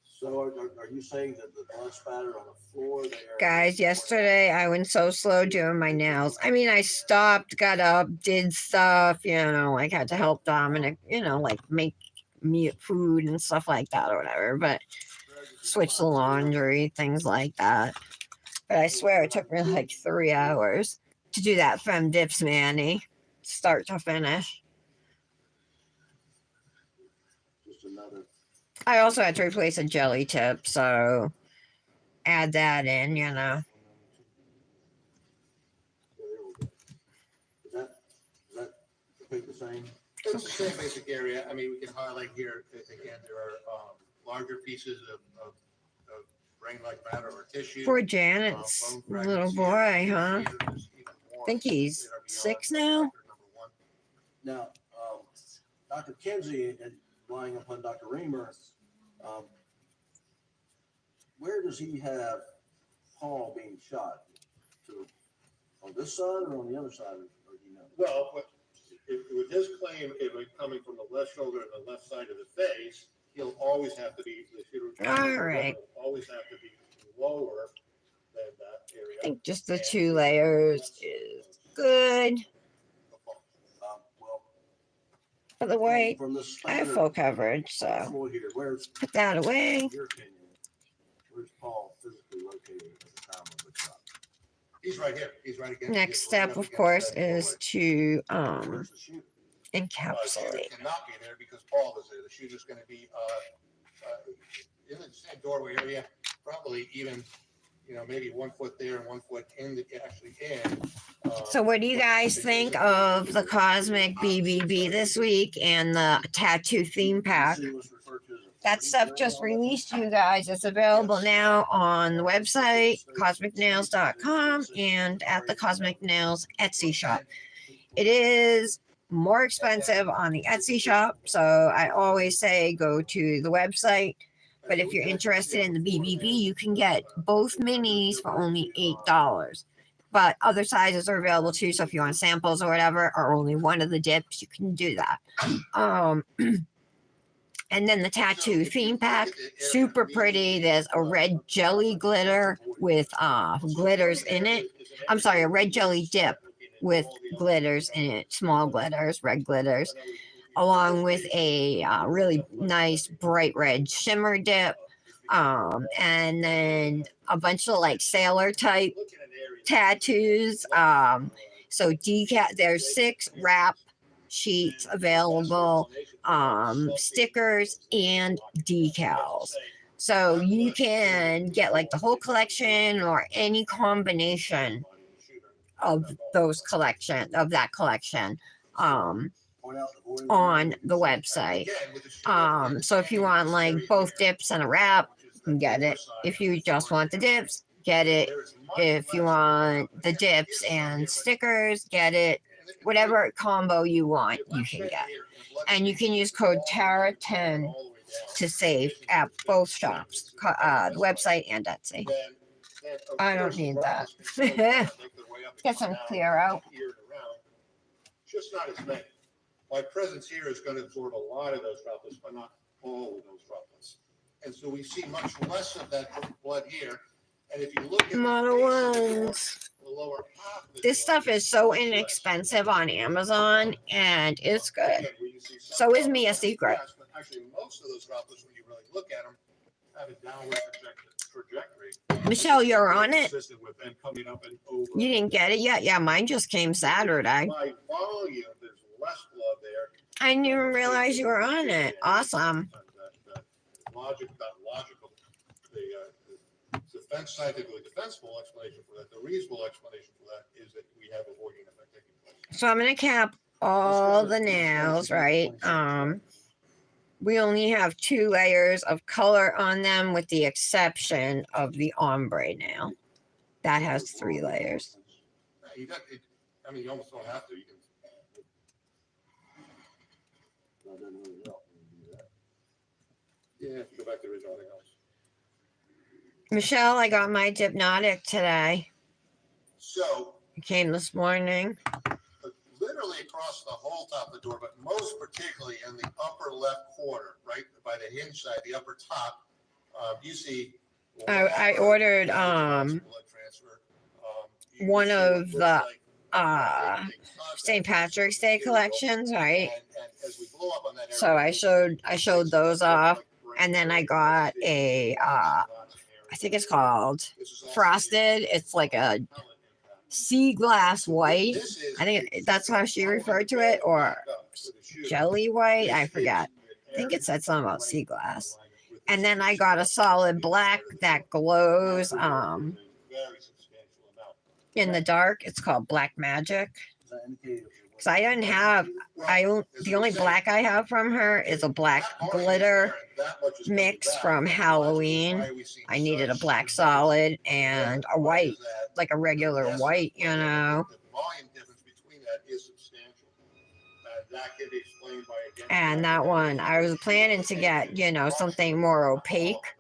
So are you saying that the blood spatter on the floor there? Guys, yesterday I went so slow doing my nails. I mean, I stopped, got up, did stuff, like had to help Dominic, like make me food and stuff like that or whatever, but switch the laundry, things like that. But I swear it took me like 3 hours to do that Femme Dips Manny, start to finish. Just another. I also had to replace a jelly tip, so add that in, Is that depict the same? It's the same basic area. I mean, we can highlight here, again, there are larger pieces of brain-like matter or tissue. Poor Janet's little boy, huh? I think he's 6 now. Now, Dr. Kinsey, and relying upon Dr. Reamer, where does he have Paul being shot? On this side or on the other side? Or do you know? Well, with his claim, if it's coming from the left shoulder and the left side of the face, he'll always have to be, All right. always have to be lower than that area. I think just the 2 layers is good. Well, For the white, from the I have spatter full coverage, so floor here, where's, put that away. in your opinion, where's Paul physically located at the time of the shot? He's right here. He's right against. Next step, of course, is to Where's the shooter? Shooter encapsulate. cannot be there because Paul is there. The shooter's going to be in the same doorway area, probably even, maybe 1 foot there and 1 foot actually in. So what do you guys think of the Cosmic BBB this week and the tattoo theme pack? She was referred to as a That stuff just released, you guys. It's available now on the website, cosmicnails.com, and at the Cosmic Nails Etsy shop. It is more expensive on the Etsy shop, so I always say go to the website. But if you're interested in the BBB, you can get both minis for only $8. But other sizes are available too, so if you want samples or whatever, or only one of the dips, you can do that. And then the tattoo theme pack, super pretty. There's a red jelly glitter with glitters in it. I'm sorry, a red jelly dip with glitters in it, small glitters, red glitters, along with a really nice bright red shimmer dip. And then a bunch of like sailor type tattoos. So there's 6 wrap sheets available, stickers and decals. So you can get like the whole collection or any combination of that collection on the website. So if you want like both dips and a wrap, you can get it. If you just want the dips, get it. If you want the dips and stickers, get it. Whatever combo you want, you can get. And you can use code TARA10 to save at both shops, the website and Etsy. I don't need that. Get some clear out. Just not as many. My presence here is going to absorb a lot of those droplets, but not all of those droplets. And so we see much less of that blood here. And if you look at Model ones. the lower half of the This door stuff is so much less. inexpensive on Amazon, and it's good. Again, where you see some So is droplets me a have secret. glass, but actually, most of those droplets, when you really look at them, have a downward trajectory. Michelle, you're on it. Consistent with them coming up and over. You didn't get it yet? Yeah, mine just came Saturday. By volume, there's less blood there. I didn't even realize you were on it. Awesome. Not logical. The defense, scientifically defensible explanation for that, the reasonable explanation for that is that we have a voiding effect taking place. So I'm gonna cap all the nails, right? We only have 2 layers of color on them with the exception of the ombre nail. That has 3 layers. You got, it, I mean, you almost don't have to. You can. That doesn't really help when you do that. Yeah, go back to the original thing else. Michelle, I got my Hypnotic today. So, It came this morning. literally across the whole top of the door, but most particularly in the upper left corner, right by the hinge side, the upper top, you see. I ordered blood transfer. You one see what of looks the like St. Patrick's Day collections, right? And as we blow up on that area, So I showed those off, and then I got a I think it's called Frosted. It's like a sea glass white. I think that's how she referred to it, or jelly white. I forgot. I think it said something about sea glass. And then I got a solid black that glows in the dark. It's called Black Magic. Does that indicate? Because I didn't have, the only black I have from her is a black glitter mix from Halloween. I needed a black solid and a white, like a regular white, you know. The volume difference between that is substantial. That can be explained by, again, And that one, I was planning to get, you know, something more opaque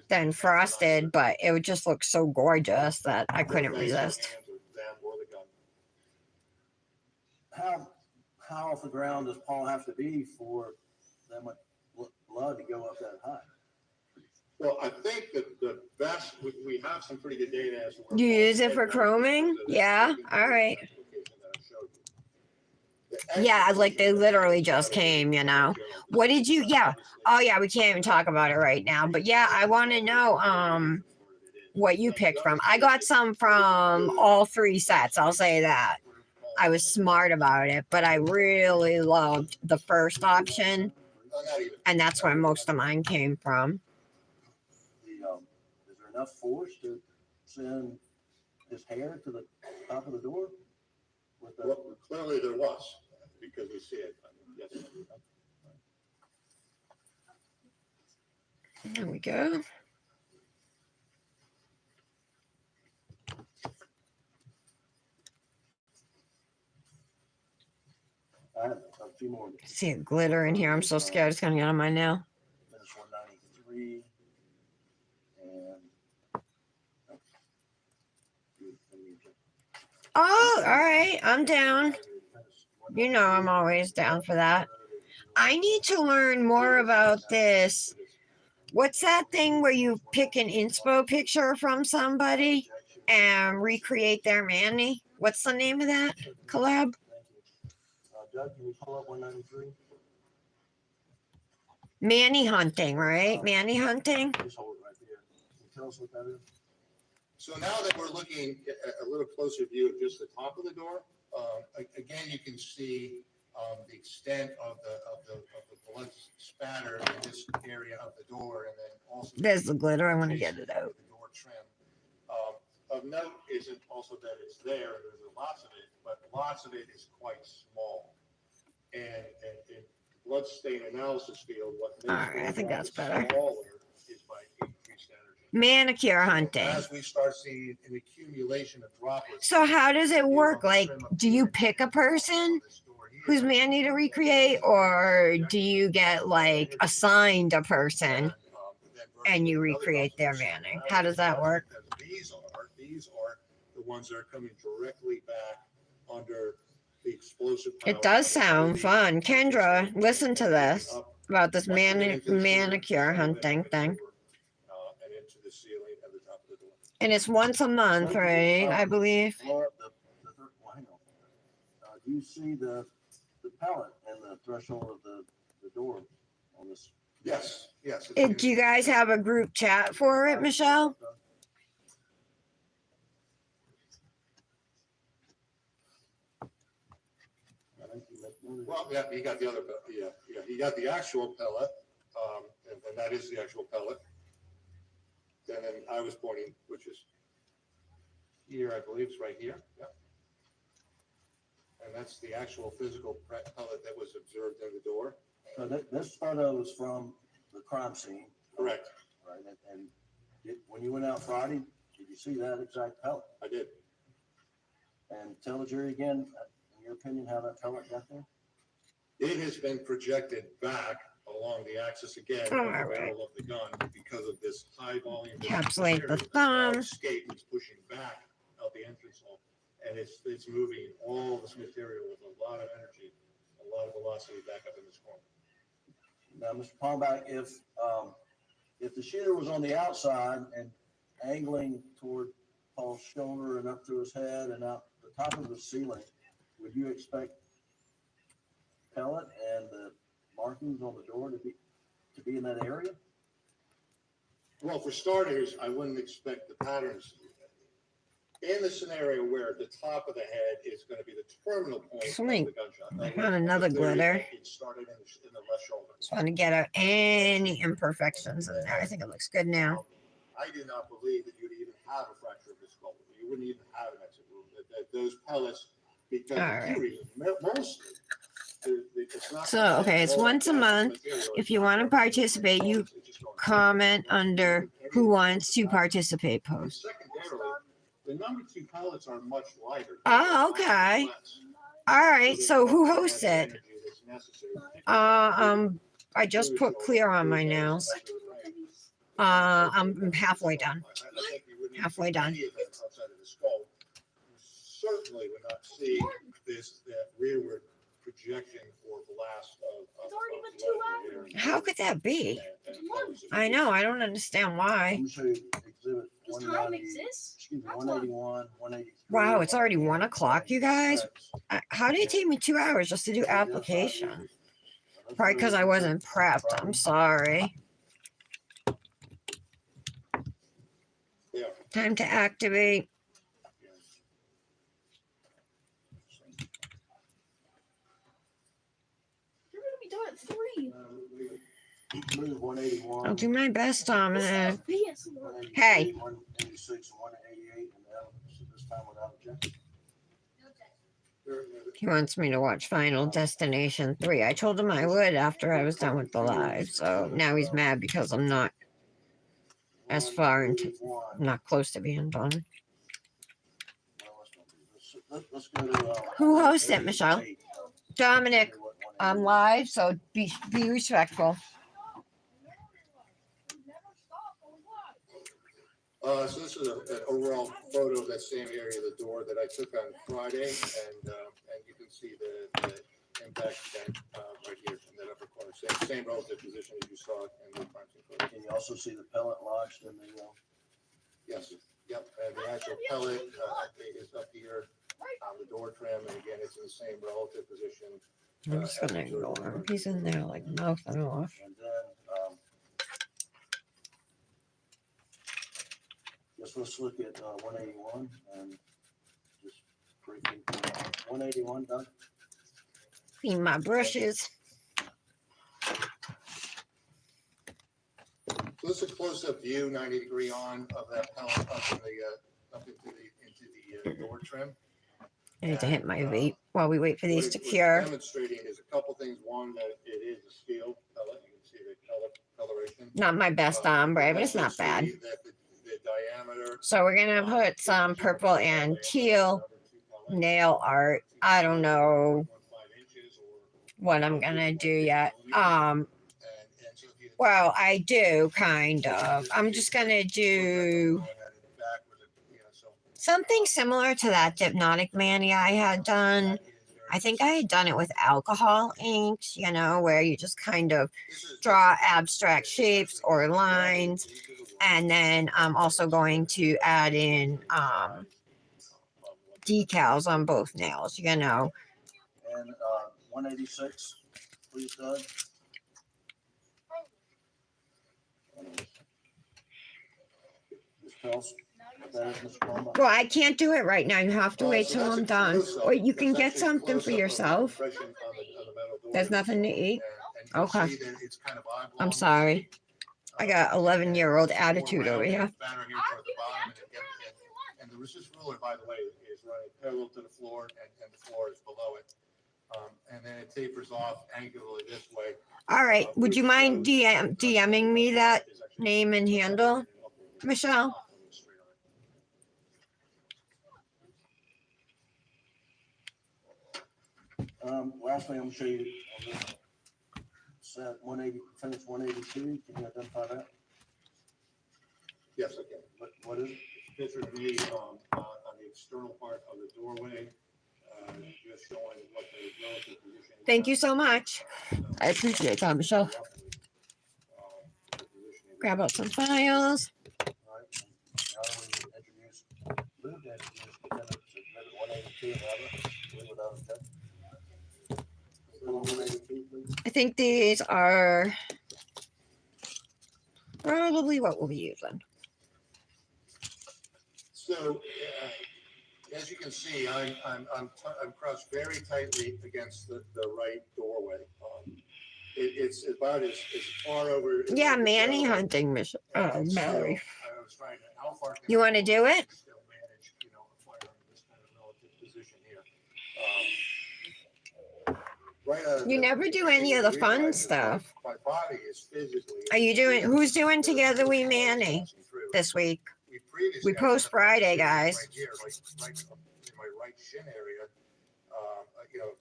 than frosted, but it would just look so gorgeous that I couldn't resist. How off the ground does Paul have to be for that much blood to go up that high? Well, I think that the best, we have some pretty good data as to where. You Paul's use it for head chroming? goes. Yeah, all right. Application that I showed you. The Yeah, like they literally just came, you know. What did you, yeah. Oh yeah, we can't even talk about it right now. But yeah, I want to know what you picked from. I got some from all 3 sets, I'll say that. I was smart about it, but I really loved the first option, and that's where most of mine came from. Is there enough force to send his hair to the top of the door? With the, Well, clearly there was, because we see it. Yes. There we go. I have a few more. See a glitter in here. I'm so scared it's gonna get on my nail. Finish 193 and Oh, all right. I'm down. You know I'm always down for that. I need to learn more about this. What's that thing where you pick an inspo picture from somebody and recreate their Manny? What's the name of that collab? Doug, can you pull up 193? Manny hunting, right? Manny hunting. Just hold it right there. Can you tell us what that is? So now that we're looking at a little closer view of just the top of the door, again, you can see the extent of the blood spatter in this area of the door, and then also. There's the glitter. I want to get it out. The door trim. Of note isn't also that it's there, there's lots of it, but lots of it is quite small. And in blood stain analysis field, what makes All right, I think that's better. smaller is by increased energy. Manicure hunting. As we start seeing an accumulation of droplets. So how does it work? Like, do you pick a person who's Manny to recreate, or do you get like assigned a person and you recreate their Manny? How does that work? These are the ones that are coming directly back under the explosive. It does sound fun. Kendra, listen to this about this manicure hunting thing. And into the ceiling at the top of the door. And it's once a month, right? I believe. Laura, well, hang on. Do you see the pallet and the threshold of the door on this? Yes, yes. Do you guys have a group chat for it, Michelle? Well, yeah, he got the other, yeah, he got the actual pellet, and that is the actual pellet. And then I was pointing, which is here, I believe it's right here, yeah. And that's the actual physical pellet that was observed in the door. So this photo is from the crime scene. Correct, Right, and when you went out Friday, did you see that exact pellet? I did. And tell the jury again, in your opinion, how that pellet got there? It has been projected back along the axis again All of the right. barrel of the gun because of this high volume. Encapsulate the material. thumb. Escape is pushing back out the entrance hole, and it's moving all this material with a lot of energy, a lot of velocity back up in this corner. Now, Mr. Palmbach, if the shooter was on the outside and angling toward Paul's shoulder and up to his head and out the top of the ceiling, would you expect pellet and the markings on the door to be in that area? Well, for starters, I wouldn't expect the patterns. In the scenario where the top of the head is going to be the terminal point of Sweet. the gunshot. I found another glitter. It started in the left shoulder. Just want to get out any imperfections in there. I think it looks good now. I do not believe that you'd even have a fracture of the skull. You wouldn't even have an exit wound. That those pellets, because All of right. two reasons, mostly. It's not So, okay, it's all once a that month. material. If you want to participate, you It's just going- comment under who wants to participate And post. secondarily, the number 2 pellets are much lighter. Oh, okay. All right, so who hosts it? I just put clear on my nails. I'm halfway done. Halfway done. Outside of the skull, you certainly would not see that rearward projection or blast of. It's already been 2 hours. How could that be? I know, I don't understand Let why. me show you exhibit Does time 190, exist? excuse me, 181, 183. Wow, it's already 1 o'clock, you guys. How did it take me 2 hours just to do application? Probably because I wasn't prepped. I'm sorry. Yeah. Time to activate. You're gonna be done at 3. Move 181. I'll do my best, Dominic. Yes. 183, Hey. 186, 188, and now, this time without objection. He wants me to watch Final Destination 3. I told him I would after I was done with the live. So now he's mad because I'm not as far into, not close to being done. Let's go to, Who hosts it, Michelle? Dominic, I'm live, so be respectful. So this is an overall photo of that same area of the door that I took on Friday, and you can see the impact dent right here in that upper corner. Same relative position as you saw in the crime scene photo. Can you also see the pellet lodged in the, Yes, yep, and the actual pellet is up here on the door trim, and again, it's in the same relative position. I'm just gonna ignore him. He's in there like mouthing off. and then, let's look at 181 and just briefly, 181, Doug? Clean my brushes. So this is a close-up view, 90-degree on of that pellet up into the door trim. I need to hit my vape while we wait for these What to it's cure. demonstrating is a couple things. One, that it is a steel pellet. You can see the coloration. Not my best ombre, but it's You not also bad. see that the diameter. So we're gonna put some purple and teal nail art. I don't know what I'm gonna do yet. Well, I do kind of. I'm just gonna do something similar to that Hypnotic Mania I had done. I think I had done it with alcohol inks, you know, where you just kind of draw abstract shapes or lines And then I'm also going to add in decals on both nails, you know. And 186, please, Doug. Ms. Pels, that is Ms. Palmer. Well, I can't do it right now. You have to wait So till that's I'm a done. close-up. Or you can That's get actually a something for close-up of the yourself. impression on the metal door. There's nothing to eat. And you'll Okay. see that it's kind of I'm oblong. sorry. I got 11-year-old It's more attitude over rounded here. and fatter here toward the bottom, and the resist ruler, by the way, is running parallel to the floor, and the floor is below it. And then it tapers off angularly this way. All right. Would you mind DMing me that name and handle, Michelle? Lastly, I'm gonna show you on this set 180, finish 182. Can you identify that? Yes, I can. What is it? Picture of me on the external part of the doorway, just showing what the relative position is. Thank you so much. I appreciate that, Michelle. Grab out some files. All right. Now we introduce, move to introduce defendant to exhibit 182 and Robert. Leave without objection. 182, please. I think these are probably what we'll be using. So, as you can see, I'm crossed very tightly against the right doorway. It's about as far over. as Yeah, I can Manny go. hunting, Michelle. Oh, And so, Mallory. I was trying to, how far can You I wanna go do it? Still manage, a fire in this kind of relative position here. Right out of You the- never do any of the you fun realize that stuff. My body is physically. Are you doing? Who's doing Together We Manny this week? We post Friday, guys. Right here, like in my right shin area,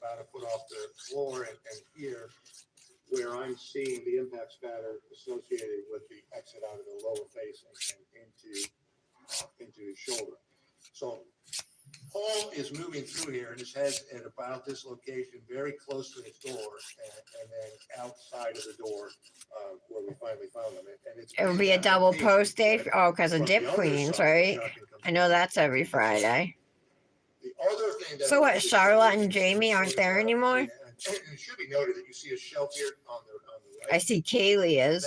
about a foot off the floor and here, where I'm seeing the impact spatter associated with the exit out of the lower face and into his shoulder. So Paul is moving through here and his head's at about this location, very close to his door, and then outside of the door, where we finally found him. And it's It would be a double post day. Oh, because of Dip Queens, right? I know that's every Friday. The other thing that So what, is Charlotte and Jamie aren't there anymore? And it should be noted that you see a shelf here on the I right. see Kaylee is.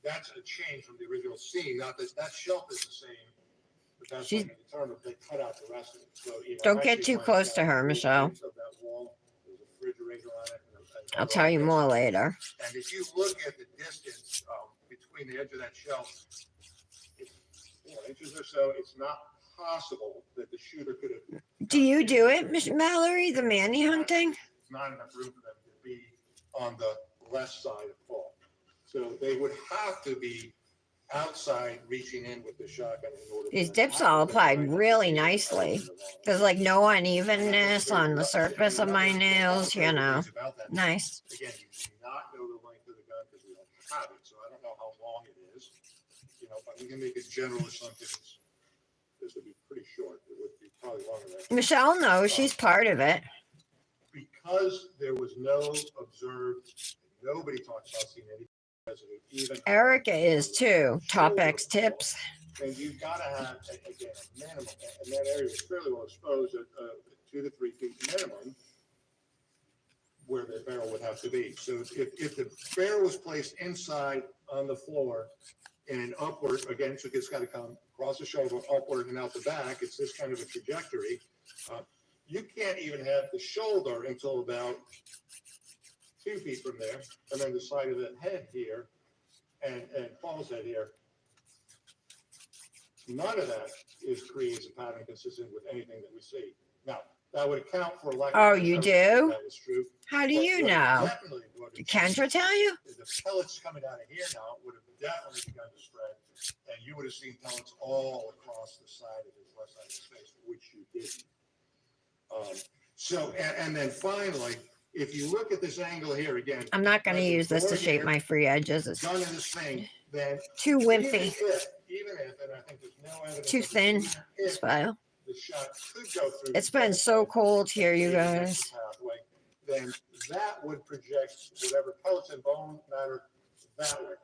That's a change from the original scene. Not that shelf is the same, but that's She's- when you determined they cut out the rest of it. So, Don't get actually too close to her, of Michelle. that wall, there's a refrigerator on it. and I'll tell you more later. And if you look at the distance between the edge of that shelf, it's 4 inches or so. It's not possible that the shooter could have. Do you do it, Miss Mallory? The Manny hunting? Not enough room for them to be on the left side of Paul. So they would have to be outside reaching in with the shotgun in order. These dips all applied really nicely. There's like no unevenness on the surface of my nails, you know. Nice. Again, you do not know the length of the gun because we don't have it, so I don't know how long it is. But we can make a general assumption. This would be pretty short. It would be probably longer than that. Michelle knows she's part of it. Because there was no observed, nobody talks about seeing any residue, even. Erica is too. Top X tips. And you've got to have, again, a minimum, and that area is fairly well exposed at 2 to 3 feet minimum, where the barrel would have to be. So if the barrel was placed inside on the floor and upward, again, so it's got to come across the shoulder, upward and out the back, it's this kind of a trajectory. You can't even have the shoulder until about 2 feet from there, and then the side of the head here, and Paul's head here. None of that creates a pattern consistent with anything that we see. Now, that would account for a lack. Oh, of you intelligence, do? That is true. How do But you what know? definitely would Did Kendra tell you? is the pellets coming out of here now would have definitely begun to spread, and you would have seen pellets all across the side of his left side of his face, which you didn't. And then finally, if you look at this angle here again. I'm not going to like the use this to door shape here, my free edges. It's Gun in this thing, then. too wimpy, Even if, and I think there's no evidence. too that thin. even This if file. the shot could go through. It's been so cold here, you guys. Pathway, then that would project whatever pellets and bone matter that way.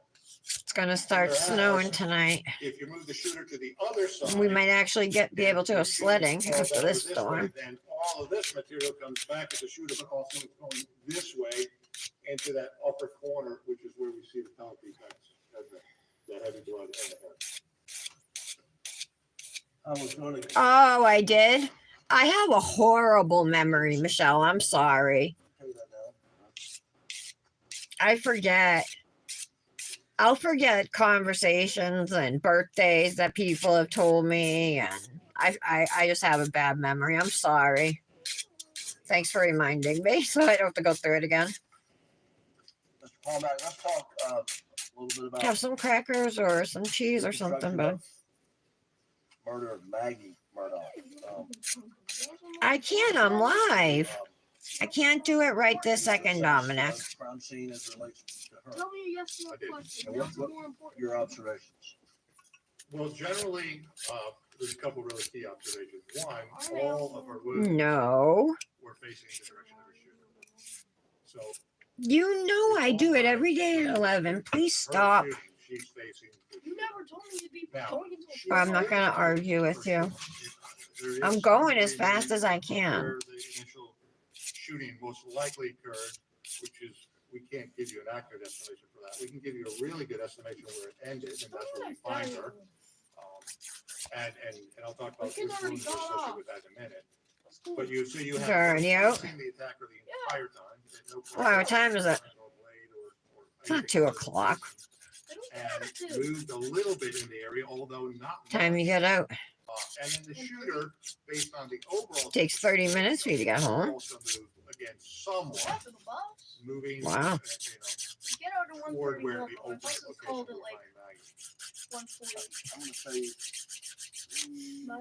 It's gonna start snowing tonight. If you move the shooter to the other side. We might actually be able to go sledding falls after out this way, storm. Then all of this material comes back at the shooter, but also it's going this way into that upper corner, which is where we see the pellet defects, the heavy blood and the hair. I was gonna. Oh, I did. I have a horrible memory, Michelle. I'm sorry. Tell you that now. I forget. I'll forget conversations and birthdays that people have told me, and I just have a bad memory. I'm sorry. Thanks for reminding me, so I don't have to go through it again. Mr. Palmack, let's talk a little bit about. Have some crackers or some cheese or something, bud. Murder of Maggie Murdoch. I can't. I'm live. I can't do it right this second, Dominic. Crime scene as it relates to her. Tell me a yes or I no did. question. And That's what- more important. Your observations. Well, generally, there's a couple really key observations. One, all of her wounds No. were facing the direction of her shooter. So You know I do it every day at 11. Please her stop. shooting, she's facing. the You shooter. never told me to be Now, going into a she- I'm not gonna argue with you. There is I'm some going as reason fast as I can. Where the initial shooting most likely occurred, which is, we can't give you an accurate estimation for that. We can give you a really good estimation where it ended, and that's where we find her. And I'll talk about The which kid already wounds are got associated off. with that in a minute. But you, so you have. Already out. Seen the attacker the entire time. No Well, what time is it? no blade or It's not anything 2 further. o'clock. I don't And care to. moved a little bit in the area, although not Time much. you get out. And then the shooter, based on the overall. Takes 30 minutes for you to get home. Also moved again somewhat, After the bus, moving. Wow. get out to Toward where 131. the My ultimate bus is location called will at like find Maggie. 140. I'm gonna show you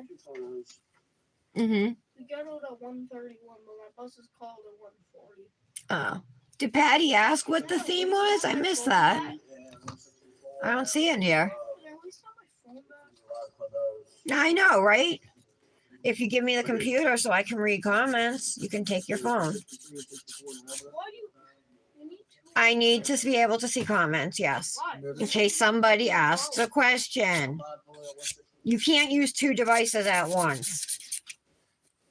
two photos. Mm-hmm. We got out at 131, but my bus is called at 140. Oh. Did Patty ask what the theme was? I missed that. And 164. I don't see it in here. Did I at least have my phone back? A lot of photos. I know, right? If you give me the computer so I can read comments, you can take your phone. Why do you need to? I need to be able to see comments, yes. Why? In case somebody asks a question. You can't use 2 devices at once.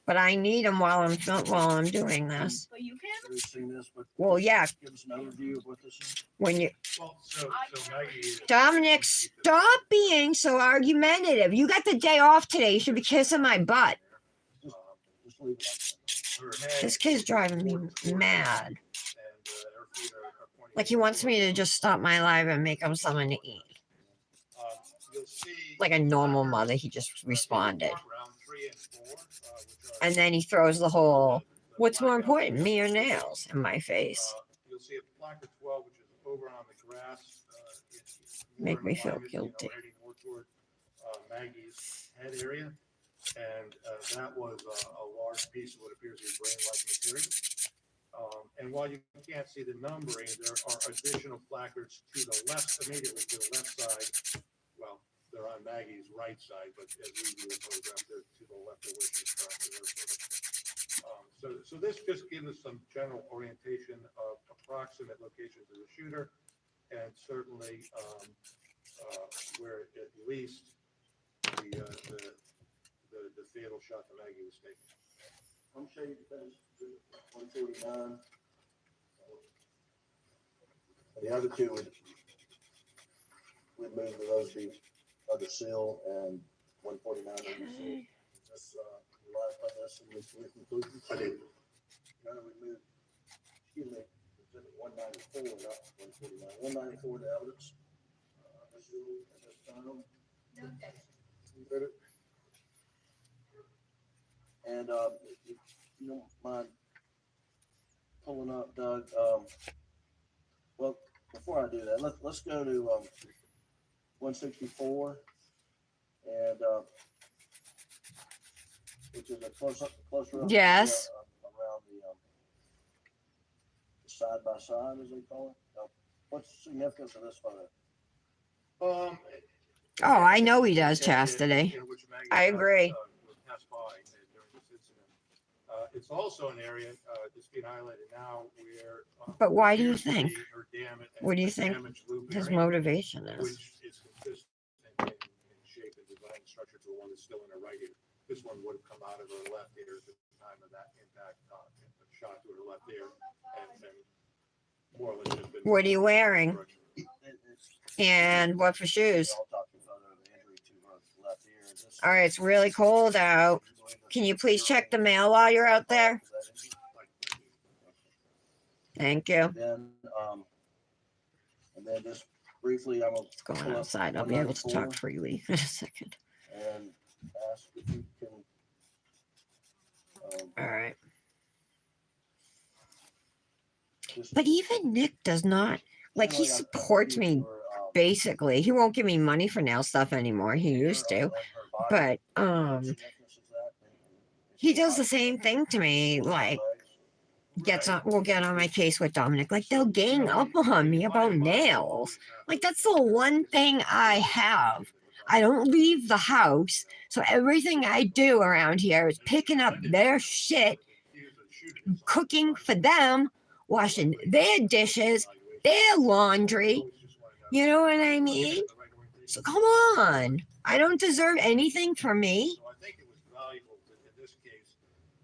But I need them while I'm doing this. But you can. We've seen this, but Well, yeah, give us an overview of what this is. when you Well, so Maggie. is- Dominic, stop being so argumentative. You got the day off today. You should be kissing my butt. Just leave it Her head This kid's driving me mad. and, her feet are pointing Like he wants me to just stop my live and make him something to eat. You'll see. Like a normal mother, he just responded. Round 3 and 4, which are- And then he throws the whole, what's more important, me or nails, in my face. You'll see a placard 12, which is over on the grass. It's more Make in me feel alignment, guilty. heading more toward Maggie's head area. And that was a large piece of what appears to be brain-like material. And while you can't see the numbering, there are additional placards to the left, immediately to the left side. Well, they're on Maggie's right side, but as we view the photograph, they're to the left of where she's currently located. So this just gives us some general orientation of approximate locations of the shooter, and certainly where at least the fatal shot to Maggie was taken. I'm sure you can 149. The other two would move to those be under seal and 149 under seal. This live on this and we conclusion. I did. Now we move, excuse me, exhibit 194, not 149. 194 to evidence. This is at this time. And if you don't mind pulling up, Doug, well, before I do that, let's go to 164 and which is a closer up Yes. around the side by side, as they call it. What's the significance of this photo? Oh, I know he does, Chastity. I agree. Passed by during this incident. It's also an area, that's being highlighted now where. But why do you appears to think? be or What do you a think damaged loop his area, motivation is? which is consistent in shape and design structure to the one that's still in her right ear. This one would have come out of her left ear at the time of that impact, shot to her left ear, and more or less just been. What are you wearing? It's- And what for shoes? I'll talk to you photo of the injury to her left ear. This- All right, it's really cold out. Can you please check the mail while you're out there? Thank you. Then, and then just briefly, I'm gonna It's going pull up outside. I'll be able to 194 talk freely in a second. and ask if you can. All right. Just But even Nick does not, like, he generally, I'm supports confused me for, basically. He won't give me money for nail stuff anymore. He used to. her body. But What significance is that? he does the same thing to me. Like, will get on my case with Dominic. Like, they'll gang up on me about nails. Like, that's the one thing I have. I don't leave the house, so everything I do around here is picking up their shit, cooking for them, washing their dishes, their laundry. You know what I mean? So come on. I don't deserve anything from me. So I think it was valuable in this case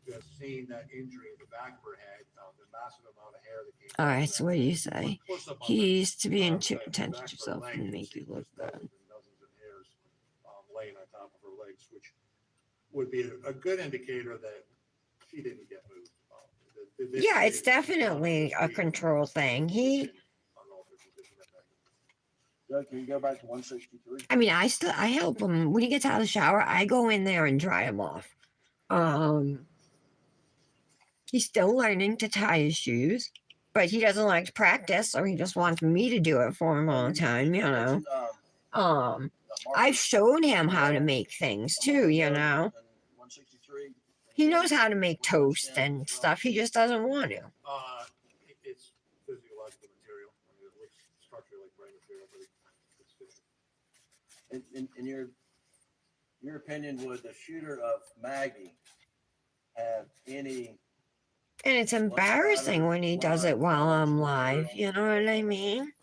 to have seen that injury in the back of her head, the massive amount of hair that came. All out right, of so that. what do you say? Close up on He used to be the into back attention of to her yourself leg, and you make see you look just good. dozens and hairs, laying on top of her legs, which would be a good indicator that she didn't get moved. Yeah, it's definitely a control thing. Doug, can you go back to 163? I mean, I help him when he gets out of the shower. I go in there and dry him off. He's still learning to tie his shoes, but he doesn't like to practice, so he just wants me to do it for him all the time. You know. Mentioned, I've shown him how to make things too. You know. 163. He knows how to make toast and stuff. He just doesn't want to. It's physiological material. I mean, it looks structurally like brain material, but it's different. In your opinion, would the shooter of Maggie have any? And it's embarrassing when he does it while I'm live. You know what I mean?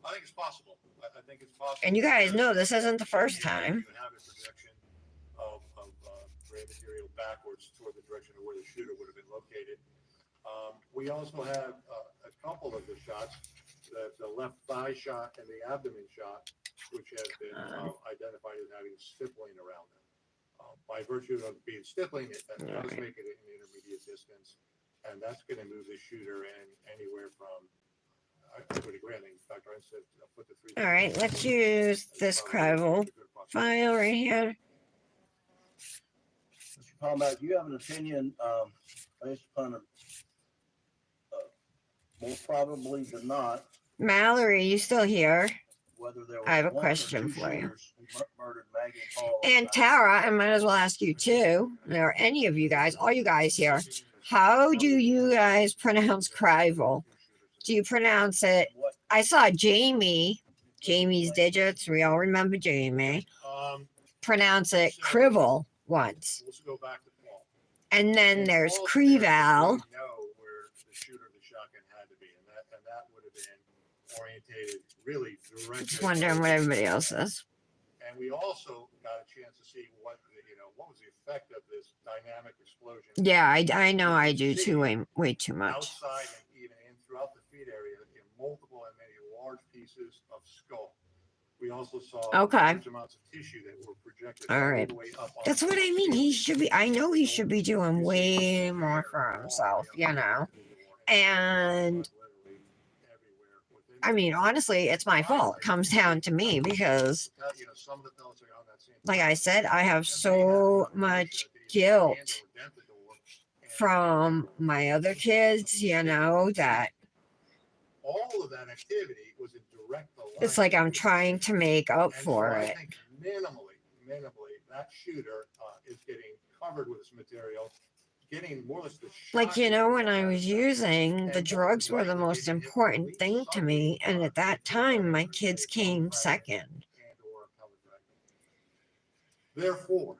I think it's possible. I think it's possible. And you guys know this isn't the first You time. have a projection of brain material backwards toward the direction of where the shooter would have been located. We also have a couple of the shots, the left thigh shot and the abdomen shot, which have been identified as having stippling around them. By virtue of being stippling, that does make it an intermediate distance, and that's going to move the shooter in anywhere from. I would agree. I think Dr. Ryan said put the 3. All right, let's use this Crivel file right here. Mr. Palmer, do you have an opinion based upon more probably than not Mallory, you still here? whether there was I have a one or question two for you. shooters who murdered Maggie and Paul? And Tara, I might as well ask you too, or any of you guys, all you guys here. How do you guys pronounce Crivel? Do you pronounce it? I saw Jamie's digits. We all remember Jamie. Pronounce it Crivel once. Let's go back to Paul. And then there's Paul's Creval. parents didn't know where the shooter of the shotgun had to be, and that would have been orientated really directly. Just wondering what everybody else says. And we also got a chance to see what was the effect of this dynamic explosion. Yeah, I know I do too, way too much. Outside and even in throughout the feet area in multiple and many large pieces of skull. We also saw large amounts of tissue that were projected All right. the way up. That's what I mean. He should be, I know he should be doing way more for himself, you know. And I mean, honestly, it's my fault. It comes down to me because, like I said, I have so much guilt from my other kids, you know, that all of that activity was in direct alignment. it's like I'm trying to make up for I it. think minimally, that shooter is getting covered with this material, getting more or less the Like, you know, when I shock was using, the drugs were the most important thing to me. And at that time, my kids came second. Therefore,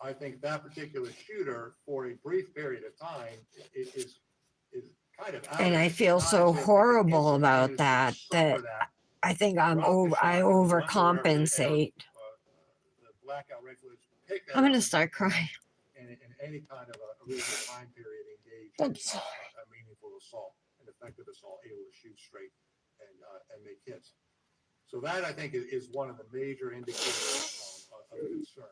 I think that particular shooter, for a brief period of time, is kind of out And of I it. It's feel not so as if it horrible about instantaneously that, that suffer I think I drop the shotgun, run to wherever overcompensate. the blackout rifle is, pick that I'm up gonna and- start crying. and in any kind of a reasonable time period engage I'm in sorry. a meaningful assault, an effective assault, able to shoot straight and make hits. So that I think is one of the major indicators of concern.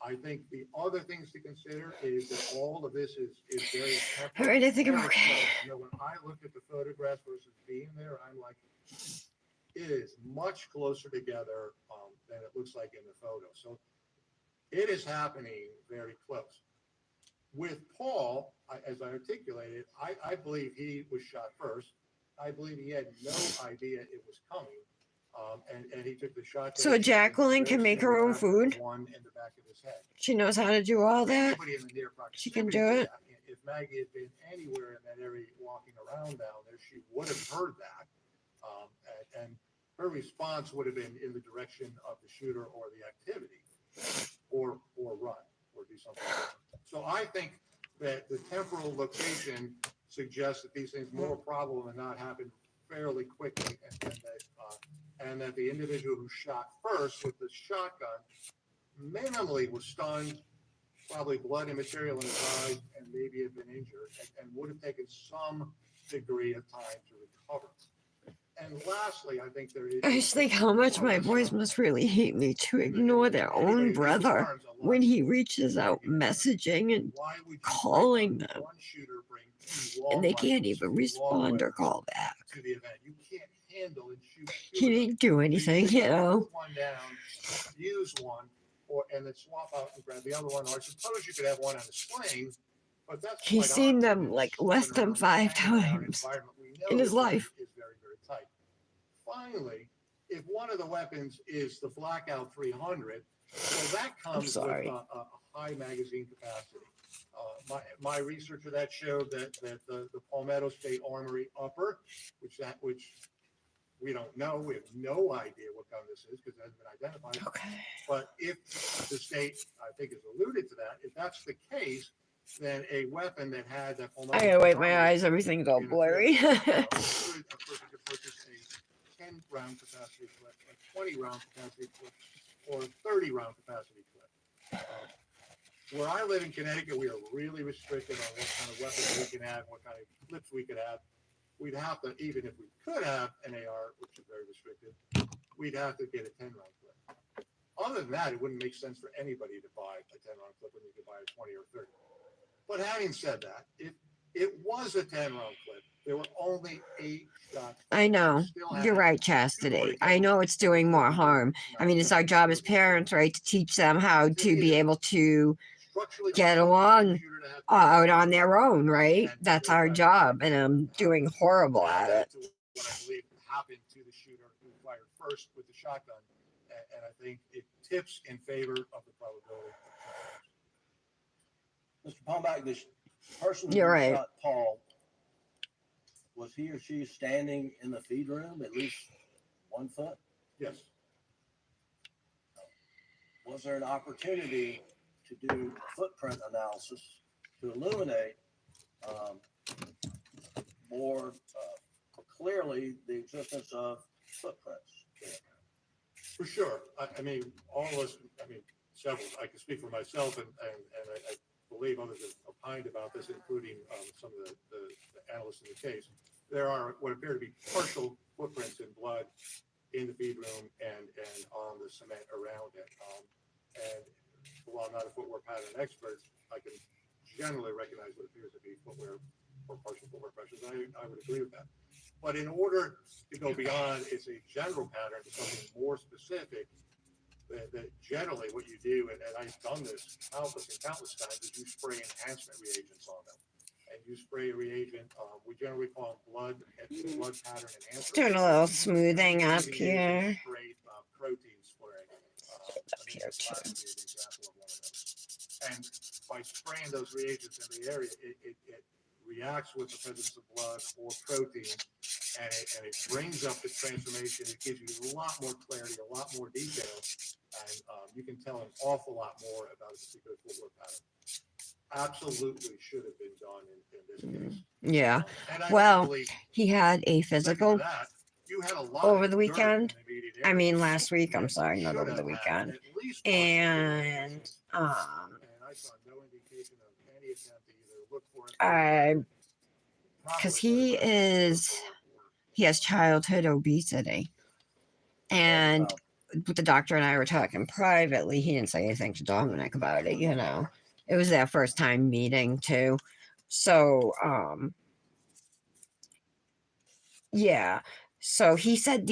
I think the other things to consider is that all of this is very All temporal. right, I think I'm very okay. close. You know, when I look at the photographs versus being there, I'm like, it is much closer together than it looks like in the photo. So it is happening very close. With Paul, as I articulated, I believe he was shot first. I believe he had no idea it was coming. And he took the shot. So Jacqueline can make her own food? One in the back of his head. She knows how to do all that. Anybody in the near She can proximity do to it. that, if Maggie had been anywhere in that area walking around down there, she would have heard that. And her response would have been in the direction of the shooter or the activity, or run, or do something different. So I think that the temporal location suggests that these things more probable than not happen fairly quickly, and that the individual who shot first with the shotgun minimally was stunned, probably blood and material in his eyes, and maybe had been injured, and would have taken some degree of time to recover. And lastly, I think there is. I just think how much my boys must really hate me to ignore their own brother when he reaches out messaging and Why would you calling bring them, one shooter, bring two and long they can't rifles, even two long respond or weapons call back. to the event? You can't handle and shoot. He two of them. didn't do anything, you know. Put one down, use one, and then swap out and grab the other one. Or I suppose you could have one on a sling, but that's He's quite seen often them it's like slipping less than around, 5 hanging around an times environment we know in his is life. very, very tight. Finally, if one of the weapons is the Blackout 300, well, that comes with sorry. a high magazine capacity. My research of that showed that the Palmetto State Armory upper, which we don't know, we have no idea what gun this is because it hasn't been identified. Okay. But if the state, I think, has alluded to that, if that's the case, then a weapon that had that Palmetto I gotta wipe my Armory eyes, everything's all in a blurry. a person could purchase a 10-round capacity clip, a 20-round capacity clip, or a 30-round capacity clip. Where I live in Connecticut, we are really restricted on what kind of weapons we can have, what kind of clips we could have. We'd have to, even if we could have an AR, which is very restricted, we'd have to get a 10-round clip. Other than that, it wouldn't make sense for anybody to buy a 10-round clip when you could buy a 20 or 30. But having said that, if it was a 10-round clip, there were only 8 shots. I know. You're right, Chastity. I know it's doing more harm. I mean, it's our job as parents, right, to teach them how to be able to get along out on their own, right? That's our job, and I'm doing horrible at it. What I believe happened to the shooter who fired first with the shotgun, and I think it tips in favor of the probability. Mr. Palmbach, this person who You're right. shot Paul, was he or she standing in the feed room at least 1 foot? Yes. Was there an opportunity to do footprint analysis to illuminate more clearly the existence of footprints there? For sure. I mean, all of us, several, I can speak for myself, and I believe others have opined about this, including some of the analysts in the case. There are what appear to be partial footprints in blood in the feed room and on the cement around it. And while I'm not a footwear pattern expert, I can generally recognize what appears to be footwear or partial footwear pressures. I would agree with that. But in order to go beyond it's a general pattern to something more specific, that generally what you do, and I've done this countless and countless times, is you spray enhancement reagents on them. And you spray a reagent, we generally call them blood pattern enhancers. Doing a little smoothing up here. Straight protein spraying. Up here too. An example of one of those. And by spraying those reagents in the area, it reacts with the presence of blood or protein, and it brings up the transformation. It gives you a lot more clarity, a lot more detail, and you can tell an awful lot more about a particular footwear pattern. Absolutely should have been done in this case. Yeah. And I Well, don't believe, he had a second to physical that, you had a lot over of the dirt in weekend. the immediate I area mean, last week. I'm that sorry, not should over the have had weekend. at least partial And delineation. um, And I saw no indication of any attempt to either look for it. because he has childhood obesity, and the doctor and I were talking privately. He didn't say anything to Dominic about it. It was their first time meeting too. So yeah. So he said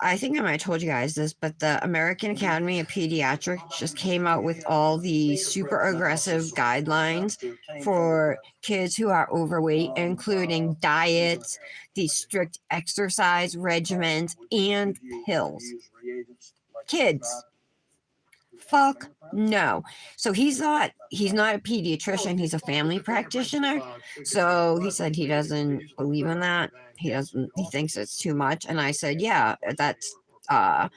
I think I might have told you guys this, but the American Academy of Pediatrics just came out with all the super aggressive guidelines for kids who are overweight, including diets, the strict exercise regimens, and pills. Kids. Fuck no. So he's not a pediatrician, he's a family practitioner. So he said he doesn't believe in that. He thinks it's too much. And I said, yeah, that's that's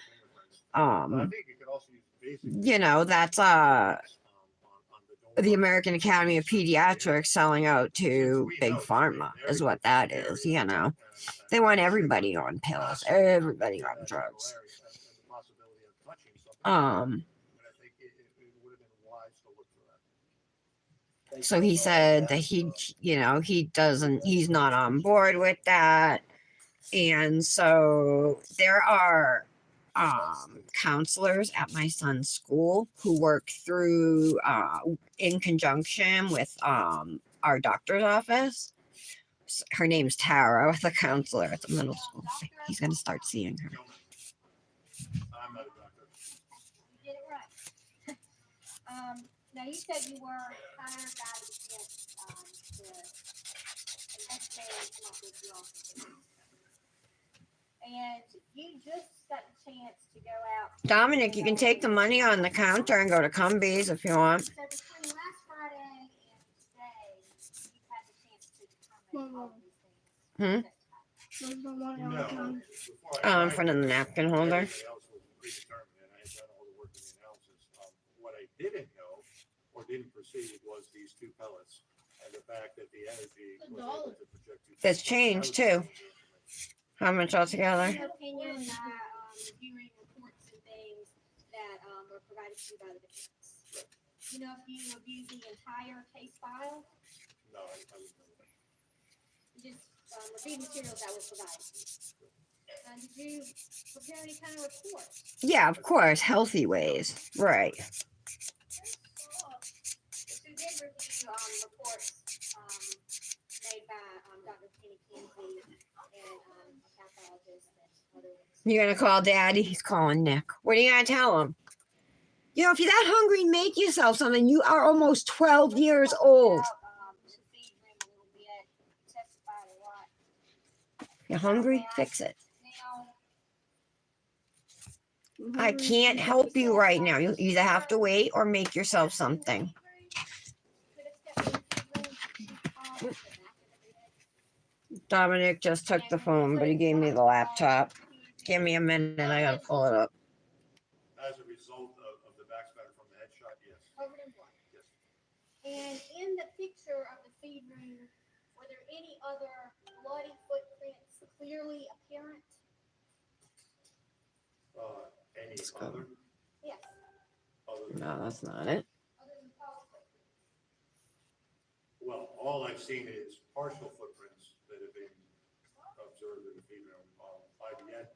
the American Academy of Pediatrics selling out to Big Pharma is what that is. They want everybody on pills, everybody on drugs. So he said that he's not on board with that. And so there are counselors at my son's school who work through in conjunction with our doctor's office. Her name's Tara, the counselor at the middle school. He's going to start seeing her. I'm not a doctor. You did it right. Now you said you were hired by the investigators come up with your office. And you just got the chance to go out. Dominic, you can take the money on the counter and go to Cumbies if you want. So between last Friday and today, you've had the chance to determine all of these things. No. In front of the napkin holder. Everything else was predetermined, and I had done all the work in the analysis. What I didn't know or didn't perceive was these two pellets and the fact that the energy was able to project. That's changed too. How much altogether? In your opinion, by reviewing reports and things that are provided to you by the defense. You know if you reviewed the entire case file? No, I wouldn't know that. You just reviewed materials that were provided to you. Did you prepare any kind of report? Yeah, of course. Healthy ways. Right. So you did review reports made by Dr. Kenny Kinsey and a pathologist and other. You're going to call Daddy? He's calling Nick. What are you going to tell him? If you're that hungry, make yourself something. You are almost 12 years old. You're hungry? Fix it. I can't help you right now. You either have to wait or make yourself something. Dominic just took the phone, but he gave me the laptop. Give me a minute. I got to pull it up. As a result of the back spatter from the headshot, yes. Covered in blood. Yes. And in the picture of the feed room, were there any other bloody footprints clearly apparent? Any Let's go. other? Yes. Other than, No, that's not it. Other than Paul's footprints. well, all I've seen is partial footprints that have been observed in the feed room. I've yet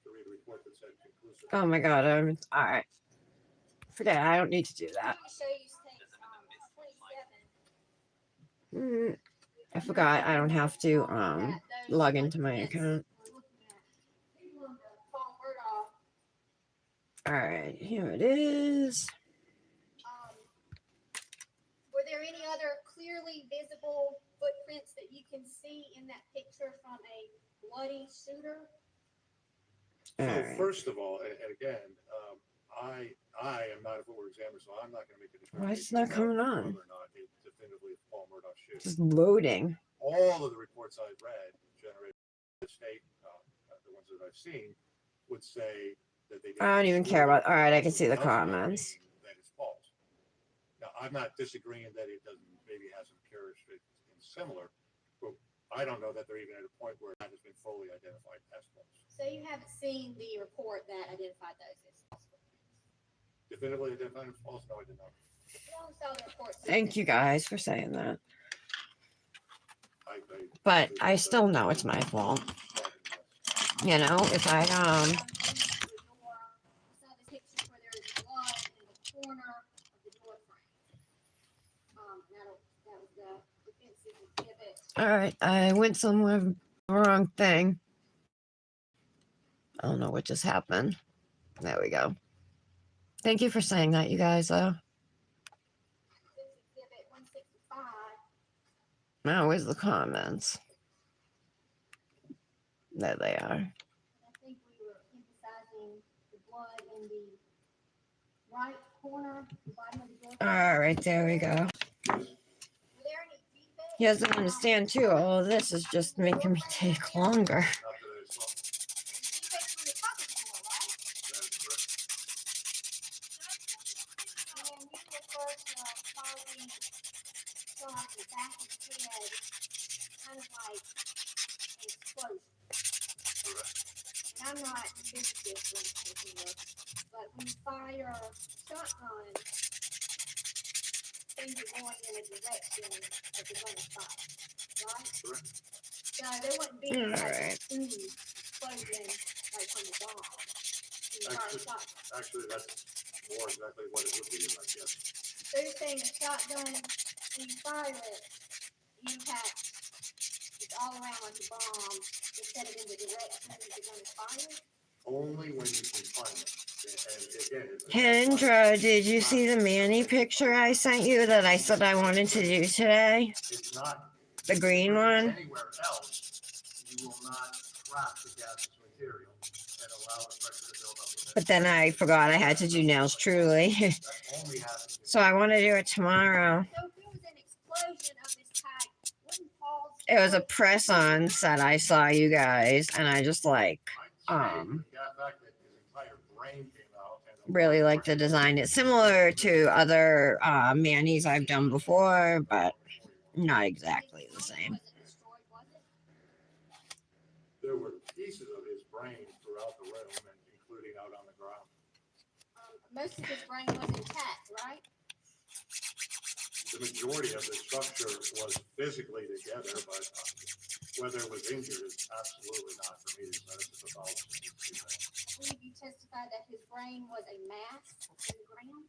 to read a report that said conclusive. Oh my God. All right. Forget it. I don't need to do that. Let me show you case 27. I forgot. I don't have to log into my account. All right, here it is. Were there any other clearly visible footprints that you can see in that picture from a bloody shooter? So All right. first of all, and again, I am not a footwear examiner, so I'm not going to make a determination. Why is it not coming about on? whether or not it definitively is Paul Murdoch shoe. Just loading. All of the reports I've read generated by the state, the ones that I've seen, would say that they. I don't even care about. All right, I can see the Does not comments. mean That it's false. Now, I'm not disagreeing that it doesn't, maybe has some characteristics similar, but I don't know that they're even at a point where that has been fully identified as false. So you haven't seen the report that identified those as false footprints? Definitively identified as false? No, I did not. You only saw the report. Thank you guys for saying that. I, But I still know it's my fault. You know, if I Saw the picture where there is blood in the corner of the door frame. That was the defensive exhibit. all right, I went somewhere the wrong thing. I don't know what just happened. There we go. Thank you for saying that, you guys. Defensive exhibit 165. Now where's the comments? There they are. And I think we were emphasizing the blood in the right corner, the bottom of the door frame. All right, there we go. Were there any defects? You guys don't understand too. All of this is just making me take longer. Not that I saw. Defects on the top of the door, right? That is correct. And you refer to probably shot in the back of the head, kind of like an explosion. And I'm not a physicist or anything, but when you fire a shotgun, things are going in a direction that the gun is fired, right? Correct. So there wouldn't be All like right. a boom explosion like from the bomb. When you fire a shotgun. Actually, that's more exactly what it would be like, yes. So you're saying a shotgun, when you fire it, the impact is all around like a bomb instead of in the direction that the gun is fired? Only when you can find it. And again, it's. Kendra, did you see the Manny picture I sent you that I said I wanted to do today? It's not. The green one? Anywhere else, you will not trap the gaseous material and allow the pressure to build up within. But then I forgot I had to do nails truly. That only happens. So I want to do it tomorrow. So if there was an explosion of this type, wouldn't Paul's. It was a press on set I saw you guys, and I just like I'd say the fact that his entire brain came out and. really like the design. It's similar to other manis I've done before, but not exactly the same. Wasn't destroyed, was it? There were pieces of his brain throughout the room, and including out on the ground. Most of his brain was intact, right? The majority of the structure was physically together, but whether it was injured is absolutely not for me to say. It's a pathologist. I believe you testified that his brain was a mass in the ground,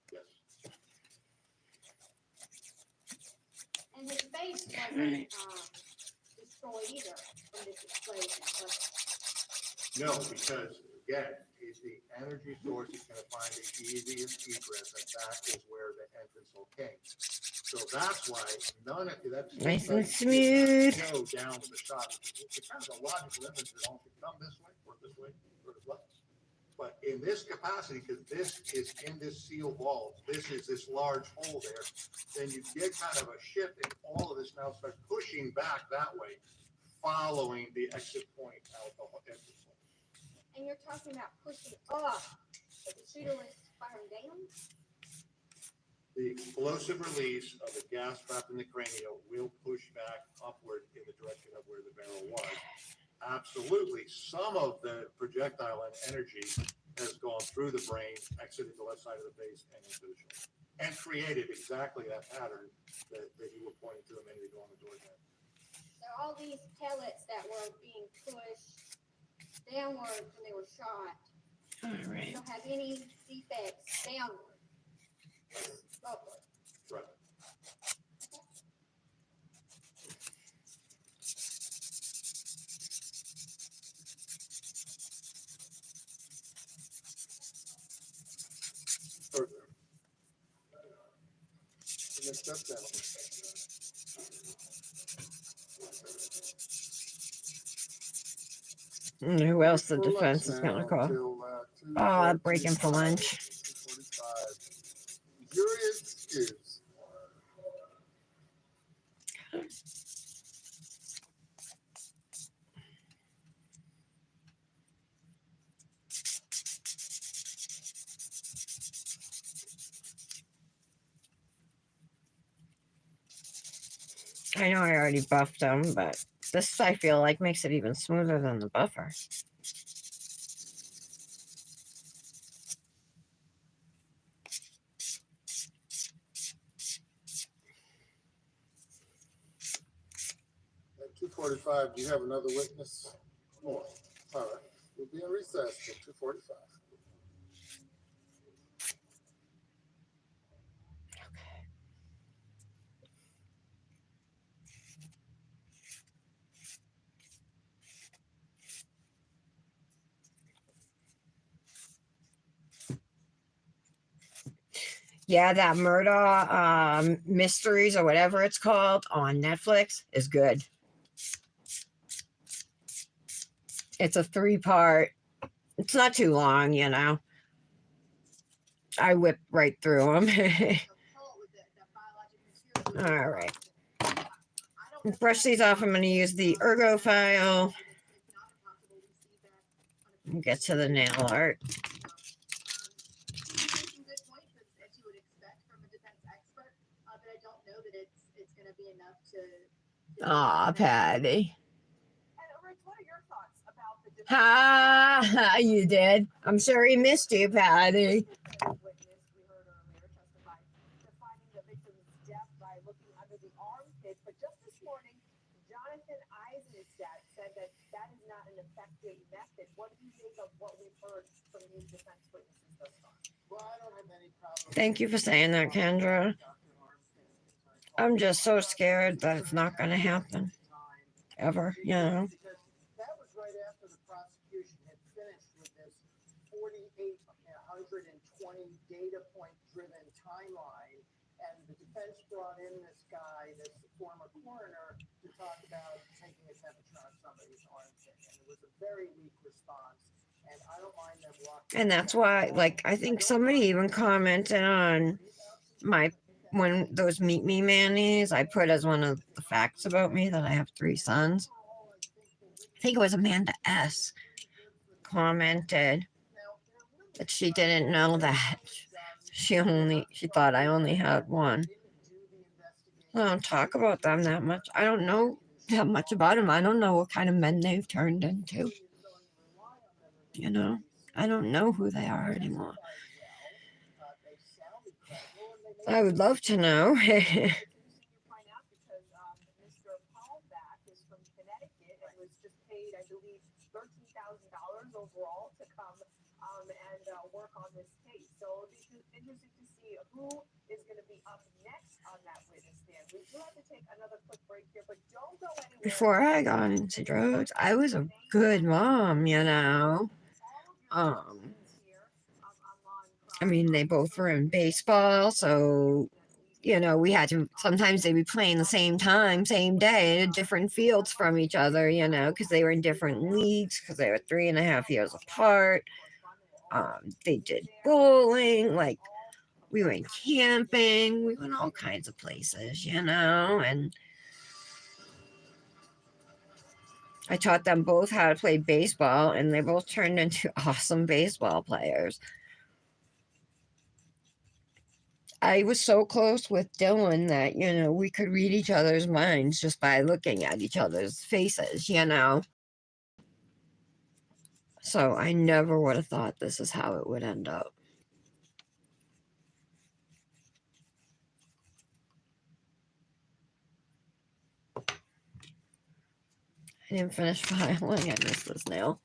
Yes. and his face wasn't destroyed either from this explosion. Was it? No, because again, it's the energy source is going to find the easiest egress, and that is where the entrance will came. So that's why none of that's Nice and smooth. Go down with the shot. It's kind of a logical inference that all could come this way or this way or this left. But in this capacity, because this is in this seal wall, this is this large hole there, then you get kind of a shift, and all of this now starts pushing back that way, following the exit point out the entrance hole. And you're talking about pushing up, but the shooter was firing down? The explosive release of the gas trapped in the cranial will push back upward in the direction of where the barrel was. Absolutely. Some of the projectile and energy has gone through the brain, exited the left side of the face and into the shoulder, and created exactly that pattern that you were pointing to a minute ago on the door jam. So all these pellets that were being pushed downward when they were shot, All right. don't have any defects downward. Upward. Right. Further. The next step down. And who else the defense is going to call? Oh, I'm breaking for lunch. Jury excused. I know I already buffed them, but this I feel like makes it even smoother than the buffer. At 2:45, do you have another witness? More. All right. We'll be in recess till 2:45. Yeah, that Murdaugh Mysteries or whatever it's called on Netflix is good. It's a 3-part. It's not too long, you know. I whipped right through them. All right. Brush these off. I'm going to use the Ergo file. And get to the nail art. Aw, Patty. Ha! You did. I'm sure he missed you, Patty. Jonathan Eisenstadt said that is not an effective method. What do you think of what we've heard from these defense witnesses thus far? Well, I don't have any problem. Thank you for saying that, Kendra. I'm just so scared that it's not going to happen. Ever, you know. Because that was right after the prosecution had finished with this 4,820 data point driven timeline. And the defense brought in this guy, this former coroner, to talk about taking a temperature on somebody's armpit. And it was a very weak response. And I don't mind them walking. And that's why, like, I think somebody even commented on my when those Meet Me Mannies I put as one of the facts about me that I have 3 sons. I think it was Amanda S. commented that she didn't know that she thought I only had 1. I don't talk about them that much. I don't know that much about them. I don't know what kind of men they've turned into. You know, I don't know who they are anymore. I would love to know. Overall to come and work on this case. So it's interesting to see who is going to be up next on that witness stand. We do have to take another quick break here, but don't go anywhere. Before I got into drugs, I was a good mom, you know. I mean, they both were in baseball, so you know, we had to, sometimes they'd be playing the same time, same day, in different fields from each other, you know, because they were in different leagues, because they were 3.5 years apart. They did bowling, like, we went camping, we went all kinds of places, you know, and I taught them both how to play baseball, and they both turned into awesome baseball players. I was so close with Dylan that, you know, we could read each other's minds just by looking at each other's faces, you know. So I never would have thought this is how it would end up. I didn't finish filing. I missed this nail.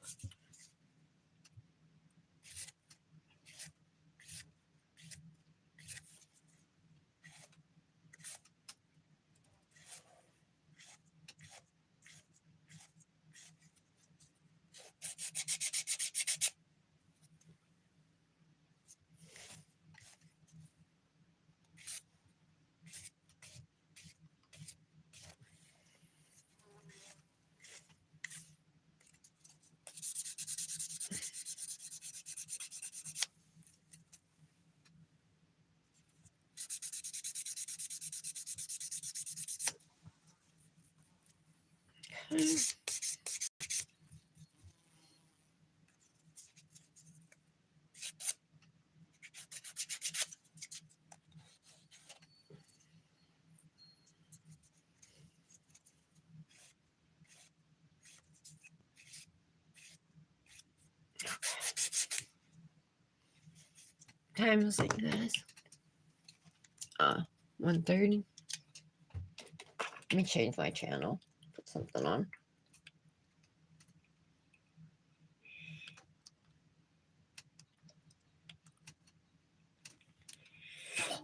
time is it, guys? 1:30. Let me change my channel. Put something on.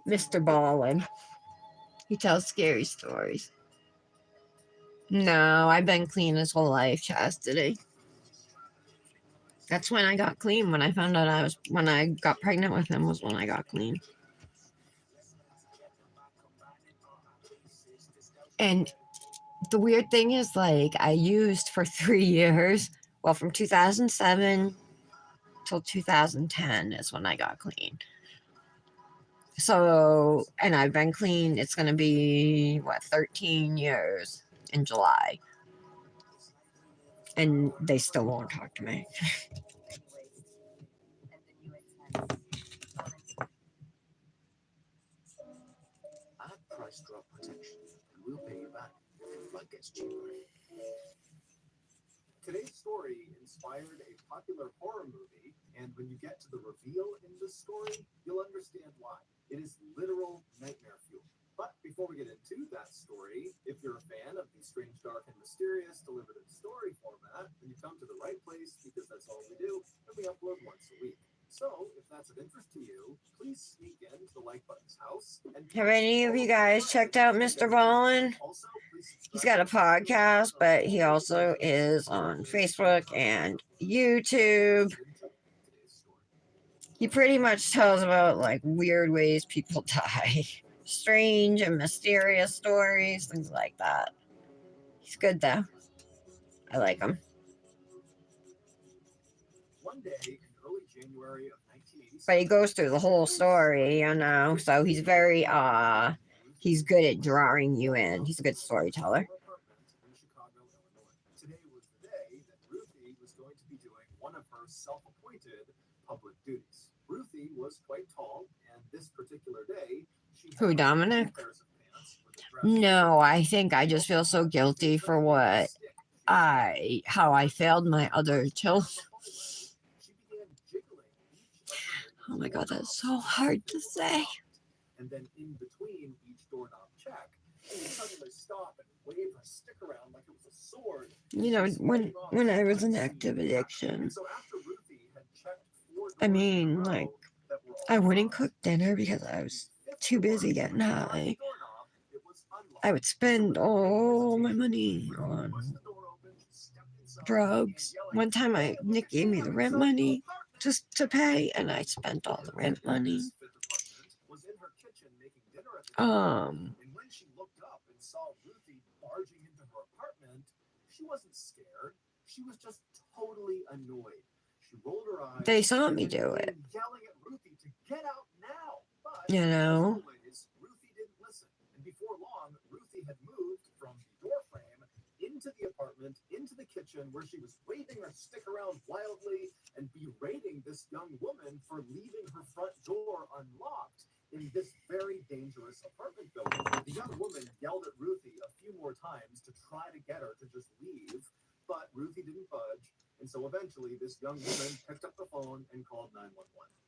Mr. Ballin. He tells scary stories. No, I've been clean his whole life, Chastity. That's when I got clean. When I found out when I got pregnant with him was when I got clean. And the weird thing is, like, I used for 3 years. Well, from 2007 till 2010 is when I got clean. So, and I've been clean. It's going to be, 13 years in July. And they still won't talk to me. Add price drop protection, and we'll pay you back if your flight gets cheaper. Today's story inspired a popular horror movie, and when you get to the reveal in this story, you'll understand why. It is literal nightmare fuel. But before we get into that story, if you're a fan of the strange, dark, and mysterious delivered in story format, then you come to the right place because that's all we do, and we upload once a week. So, if that's of interest to you, please sneak into the like button's house. And Have any of you guys checked out Mr. Ballin? He's got a podcast, but he also is on Facebook and YouTube. He pretty much tells about, like, weird ways people die. Strange and mysterious stories, things like that. He's good, though. I like him. One day in early January of 1986, But he goes through the whole story, so he's very, he's good at drawing you in. He's a good storyteller. Today was the day that Ruthie was going to be doing one of her self-appointed public duties. Ruthie was quite tall, and this particular day, she had Who, Dominic? 2 pairs of pants with a dress. No, I think I just feel so guilty for how I failed my other children. She began jiggling each of her neighbor's Oh my God, that's so doorknobs hard as to they were say. locked. And then in between each doorknob check, she would suddenly stop and wave her stick around like it was a sword. You know, when I was in active addiction, So after Ruthie had checked 4 I doors in a mean, row like, that were all I wouldn't locked, cook dinner because I was too busy getting high. it was unlocked. I would spend all my money on Pushed the door open, stepped inside, drugs. and One time, Nick gave me the rent money just to pay, and I spent all the rent money. This fifth apartment was in her kitchen making dinner at the time. And when she looked up and saw Ruthie barging into her apartment, she wasn't scared. She was just totally annoyed. She rolled her eyes. They saw me and do began it. yelling at Ruthie to get out now. But You know? as always, Ruthie didn't listen. And before long, Ruthie had moved from the door frame into the apartment, into the kitchen, where she was waving her stick around wildly and berating this young woman for leaving her front door unlocked in this very dangerous apartment building. The young woman yelled at Ruthie a few more times to try to get her to just leave, but Ruthie didn't budge. And so eventually, this young woman picked up the phone and called 911.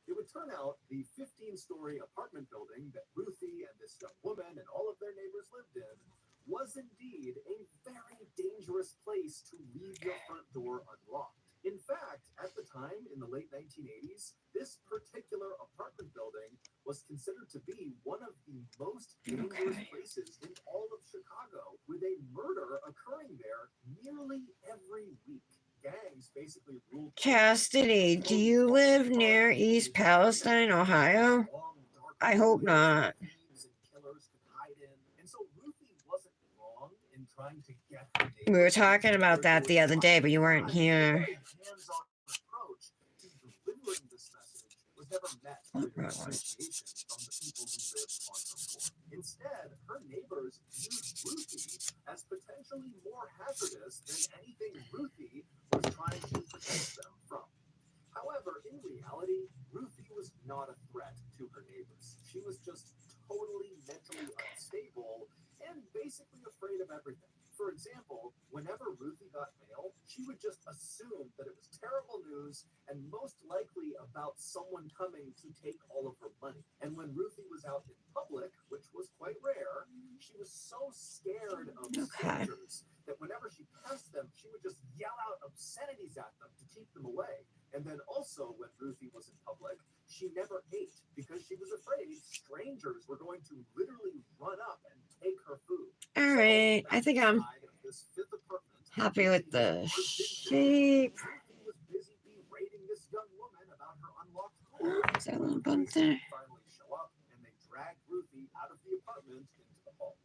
It would turn out the 15-story apartment building that Ruthie and this young woman and all of their neighbors lived in was indeed a very dangerous place to leave your front door unlocked. In fact, at the time, in the late 1980s, this particular apartment building was considered to be one of the most dangerous places in all of Chicago, with a murder occurring there nearly every week. Gangs basically ruled. Chastity, do you live near East Palestine, Ohio? I hope not. We were talking about that the other day, but you weren't here. Instead, her neighbors viewed Ruthie as potentially more hazardous than anything Ruthie was trying to protect them from. However, in reality, Ruthie was not a threat to her neighbors. She was just totally mentally unstable and basically afraid of everything. for example, whenever Ruthie got mail, she would just assume that it was terrible news and most likely about someone coming to take all of her money. And when Ruthie was out in public, which was quite rare, she was so scared of strangers that whenever she passed them, she would just yell out obscenities at them to keep them away. And then also, when Ruthie was in public, she never ate because she was afraid strangers were going to literally run up and take her food. All right, I think I'm happy with the shape. Ruthie was busy berating this young woman about her unlocked door. Is there a little bump there? Finally show up and they drag Ruthie out of the apartment into the hall.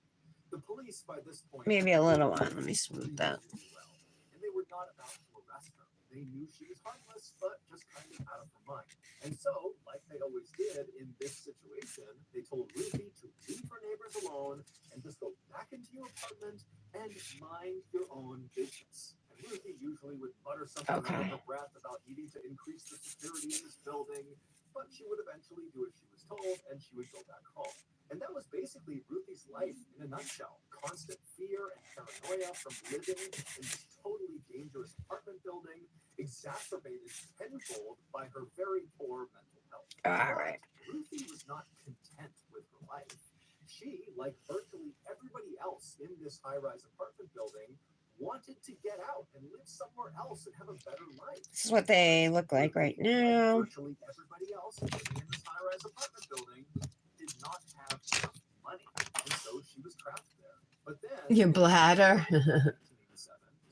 The police by this point Maybe a little one. Let me smooth that. And they were not about to arrest her. They knew she was harmless, but just kind of out of her mind. And so, like they always did in this situation, they told Ruthie to leave her neighbors alone and just go back into your apartment and mind your own business. And Ruthie usually would mutter something under her breath about needing to increase the security in this building, but she would eventually do as she was told and she would go back home. And that was basically Ruthie's life in a nutshell. Constant fear and paranoia from living in this totally dangerous apartment building, exacerbated tenfold by her very poor mental health. All right. Ruthie was not content with her life. She, like virtually everybody else in this high-rise apartment building, wanted to get out and live somewhere else and have a better life. This is what they look like right now. Virtually everybody else living in this high-rise apartment building did not have enough money, and so she was trapped there. But then Your bladder. 1987,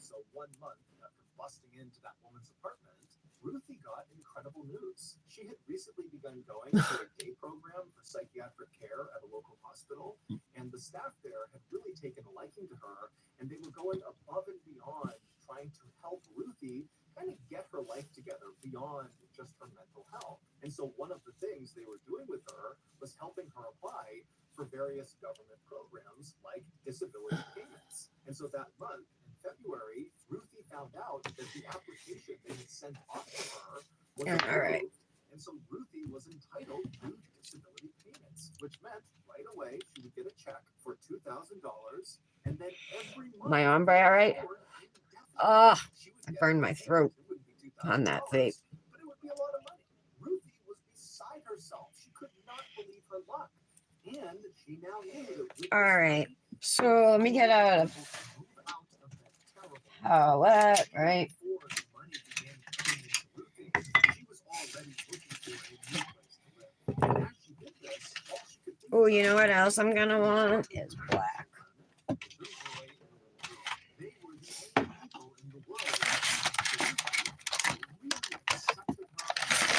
so 1 month after busting into that woman's apartment, Ruthie got incredible news. She had recently begun going to a day program for psychiatric care at a local hospital, and the staff there had really taken a liking to her, and they were going above and beyond trying to help Ruthie kind of get her life together beyond just her mental health. And so one of the things they were doing with her was helping her apply for various government programs like disability payments. And so that month, in February, Ruthie found out that the application they had sent off to her was approved. All right. And so Ruthie was entitled to disability payments, which meant right away she would get a check for $2,000, and then every month. My ombre, all right? Oh, I burned my throat on that vape. But it would be a lot of money. Ruthie was beside herself. She could not believe her luck. And she now knew that with All this right. money, So let me get out of move out of that terrible Paulette, right? before the money began coming into Ruthie, she was already looking for a new place to live. And as she did this, all she could think Oh, you about know what was else I'm gonna want is black. the little boy and the little girl. They were the only people in the world that really accepted her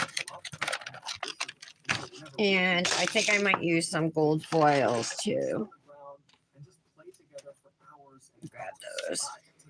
and loved her unconditionally. And so whenever And I think I might use some gold foils too. and just play together for hours and Grab hours. those.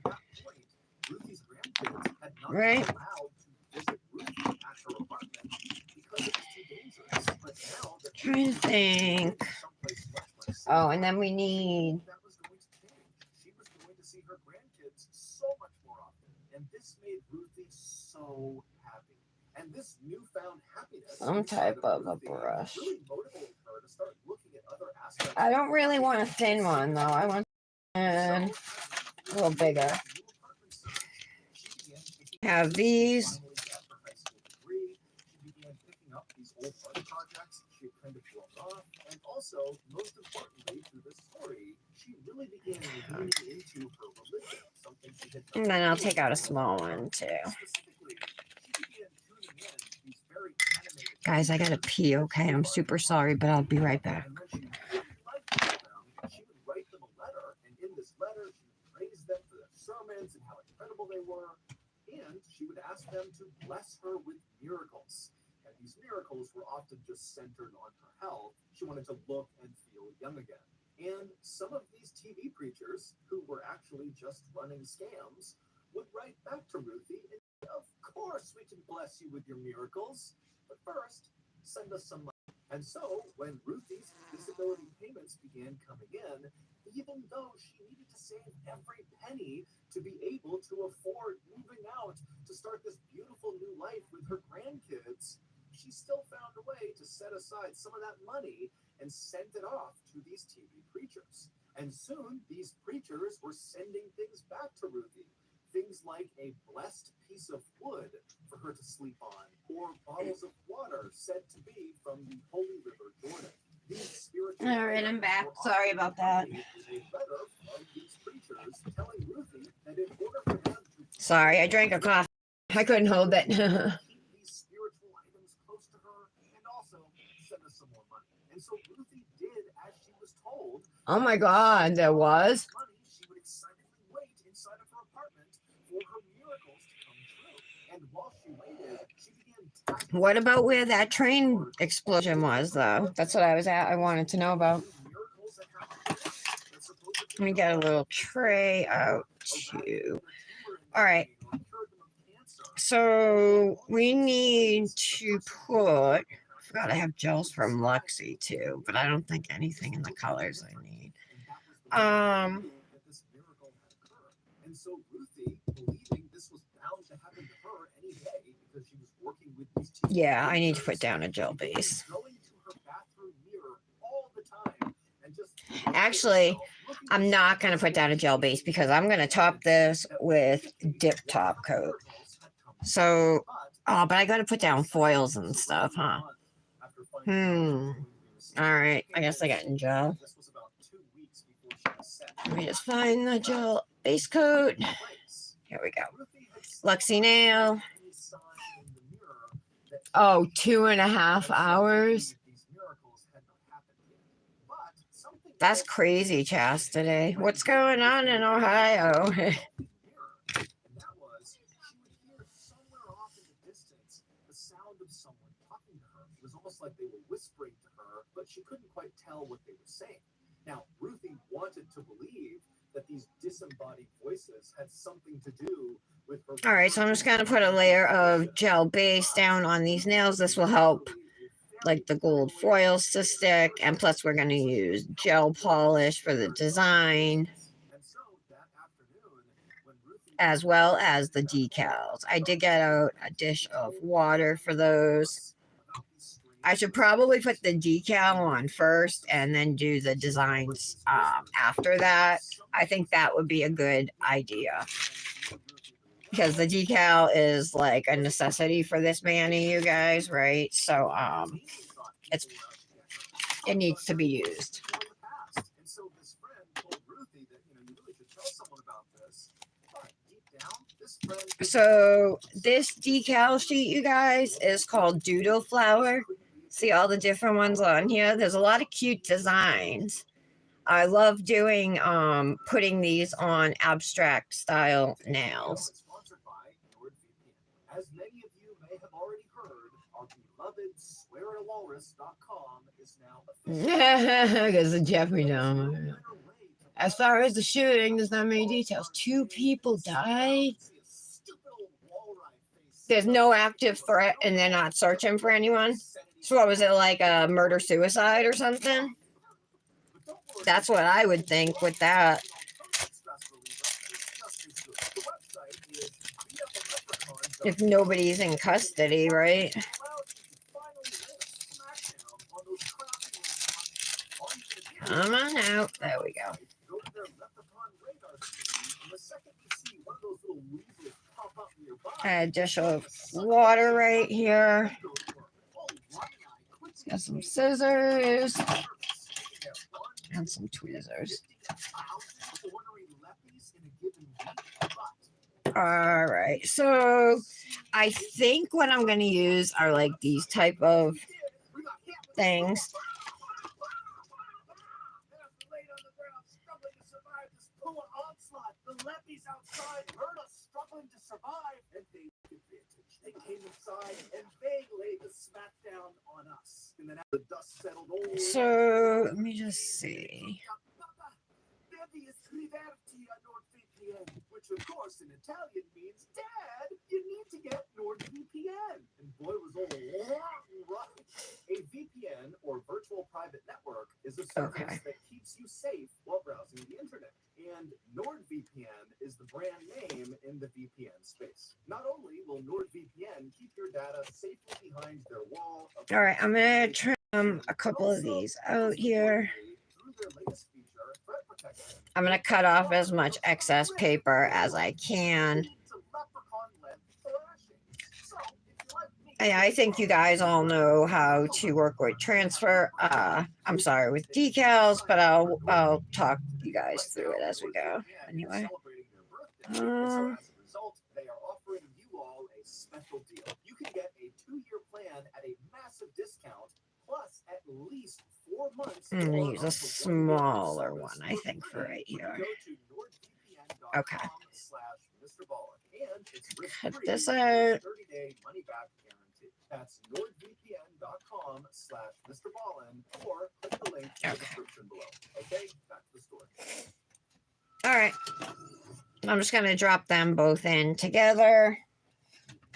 But to that point, Ruthie's grandkids had not Right. been allowed to visit Ruthie at her apartment because it was too dangerous. But now that Trying to think. someplace much more safe, Oh, and then we need that was going to change. She was going to see her grandkids so much more often, and this made Ruthie so happy. And this newfound happiness some inside type of a Ruthie brush. really motivated her to start looking at other aspects. I don't really want a thin one though. I want a little bigger. Have these. She began picking up these old art projects she had kind of blown off, and also, most importantly, through this story, she really began leaning into her religion, something she had done And then I'll before. take out a small one too. Specifically, she began tuning in these very animated Guys, I gotta pee, okay? I'm super sorry, but I'll be right back. and when she really liked them, she would write them a letter, and in this letter, she would praise them for their sermons and how incredible they were, and she would ask them to bless her with miracles. And these miracles were often just centered on her health. She wanted to look and feel young again. And some of these TV preachers, who were actually just running scams, would write back to Ruthie and say, of course we can bless you with your miracles, but first, send us some money. And so, when Ruthie's disability payments began coming in, even though she needed to save every penny to be able to afford moving out to start this beautiful new life with her grandkids, she still found a way to set aside some of that money and sent it off to these TV preachers. And soon, these preachers were sending things back to Ruthie. Things like a blessed piece of wood for her to sleep on, or bottles of water said to be from the Holy River Jordan. These spiritual All right, I'm items back. were Sorry often about that. accompanied with a letter from these preachers telling Ruthie that in order for them to Sorry, I drank a coffee. I couldn't hold it. keep these spiritual items close to her and also send us some more money. And so Ruthie did as she was told. Oh my God, there was. Money, she would excitedly wait inside of her apartment for her miracles to come true. And while she waited, she began tapping What about where that train explosion was, though? That's what I was at. I wanted to know about. miracles that happened to them that supposedly Let me get a little tray out too. All right. So we need to put. I forgot I have gels from Luxie too, but I don't think anything in the colors I need. that this miracle had occurred. And so Ruthie, believing this was bound to happen to her any day because she was working with these two Yeah, I need to put down a gel base. going to her bathroom mirror all the time and just Actually, I'm not going to put down a gel base because I'm going to top this with dip top coat. So, oh, but I got to put down foils and stuff, huh? All right, I guess I got in gel. Let me just find the gel base coat. Here we go. Luxie nail. Oh, 2.5 hours. That's crazy, Chastity. What's going on in Ohio? It was almost like they were whispering to her, but she couldn't quite tell what they were saying. Now, Ruthie wanted to believe that these disembodied voices had something to do with her. All right, so I'm just going to put a layer of gel base down on these nails. This will help like the gold foils to stick, and plus we're going to use gel polish for the design, as well as the decals. I did get out a dish of water for those. I should probably put the decal on first and then do the designs after that. I think that would be a good idea, because the decal is like a necessity for this Manny, you guys, right? So it needs to be used. So this decal sheet, you guys, is called Doodle Flower. See all the different ones on here? There's a lot of cute designs. I love doing putting these on abstract style nails. As many of you may have already heard, our beloved swearatawalrus.com is now Because of Jeffrey Dahmer. As far as the shooting, there's not many details. 2 people died. There's no active threat, and they're not searching for anyone. So what was it, like a murder-suicide or something? That's what I would think with that. If nobody's in custody, right? Come on out. There we go. Add a dish of water right here. Got some scissors and some tweezers. All right, so I think what I'm going to use are like these type of things. The Leppies outside heard us struggling to survive, and they took advantage. They came inside and they laid the smackdown on us. And then as the dust settled, so let me just see. Which of course in Italian means, Dad, you need to get NordVPN. And boy was all right. A VPN, or virtual private network, is a service that keeps you safe while browsing the internet. And NordVPN is the brand name in the VPN space. Not only will NordVPN keep your data safely behind their wall. All right, I'm going to trim a couple of these out here. Through their latest feature, threat protection I'm going to cut off as much excess paper as I can. I think you guys all know how to work with transfer. I'm sorry, with decals, but I'll talk you guys through it as we go. Anyway. As a result, they are offering you all a special deal. You can get a 2-year plan at a massive discount, plus at least 4 months. I'm going to use a smaller one, I think, for right here. Okay. Cut this out. 30-day money-back guarantee. That's nordvpn.com/MrBallin or click the link in the description below. Okay, back to the story. All right. I'm just going to drop them both in together.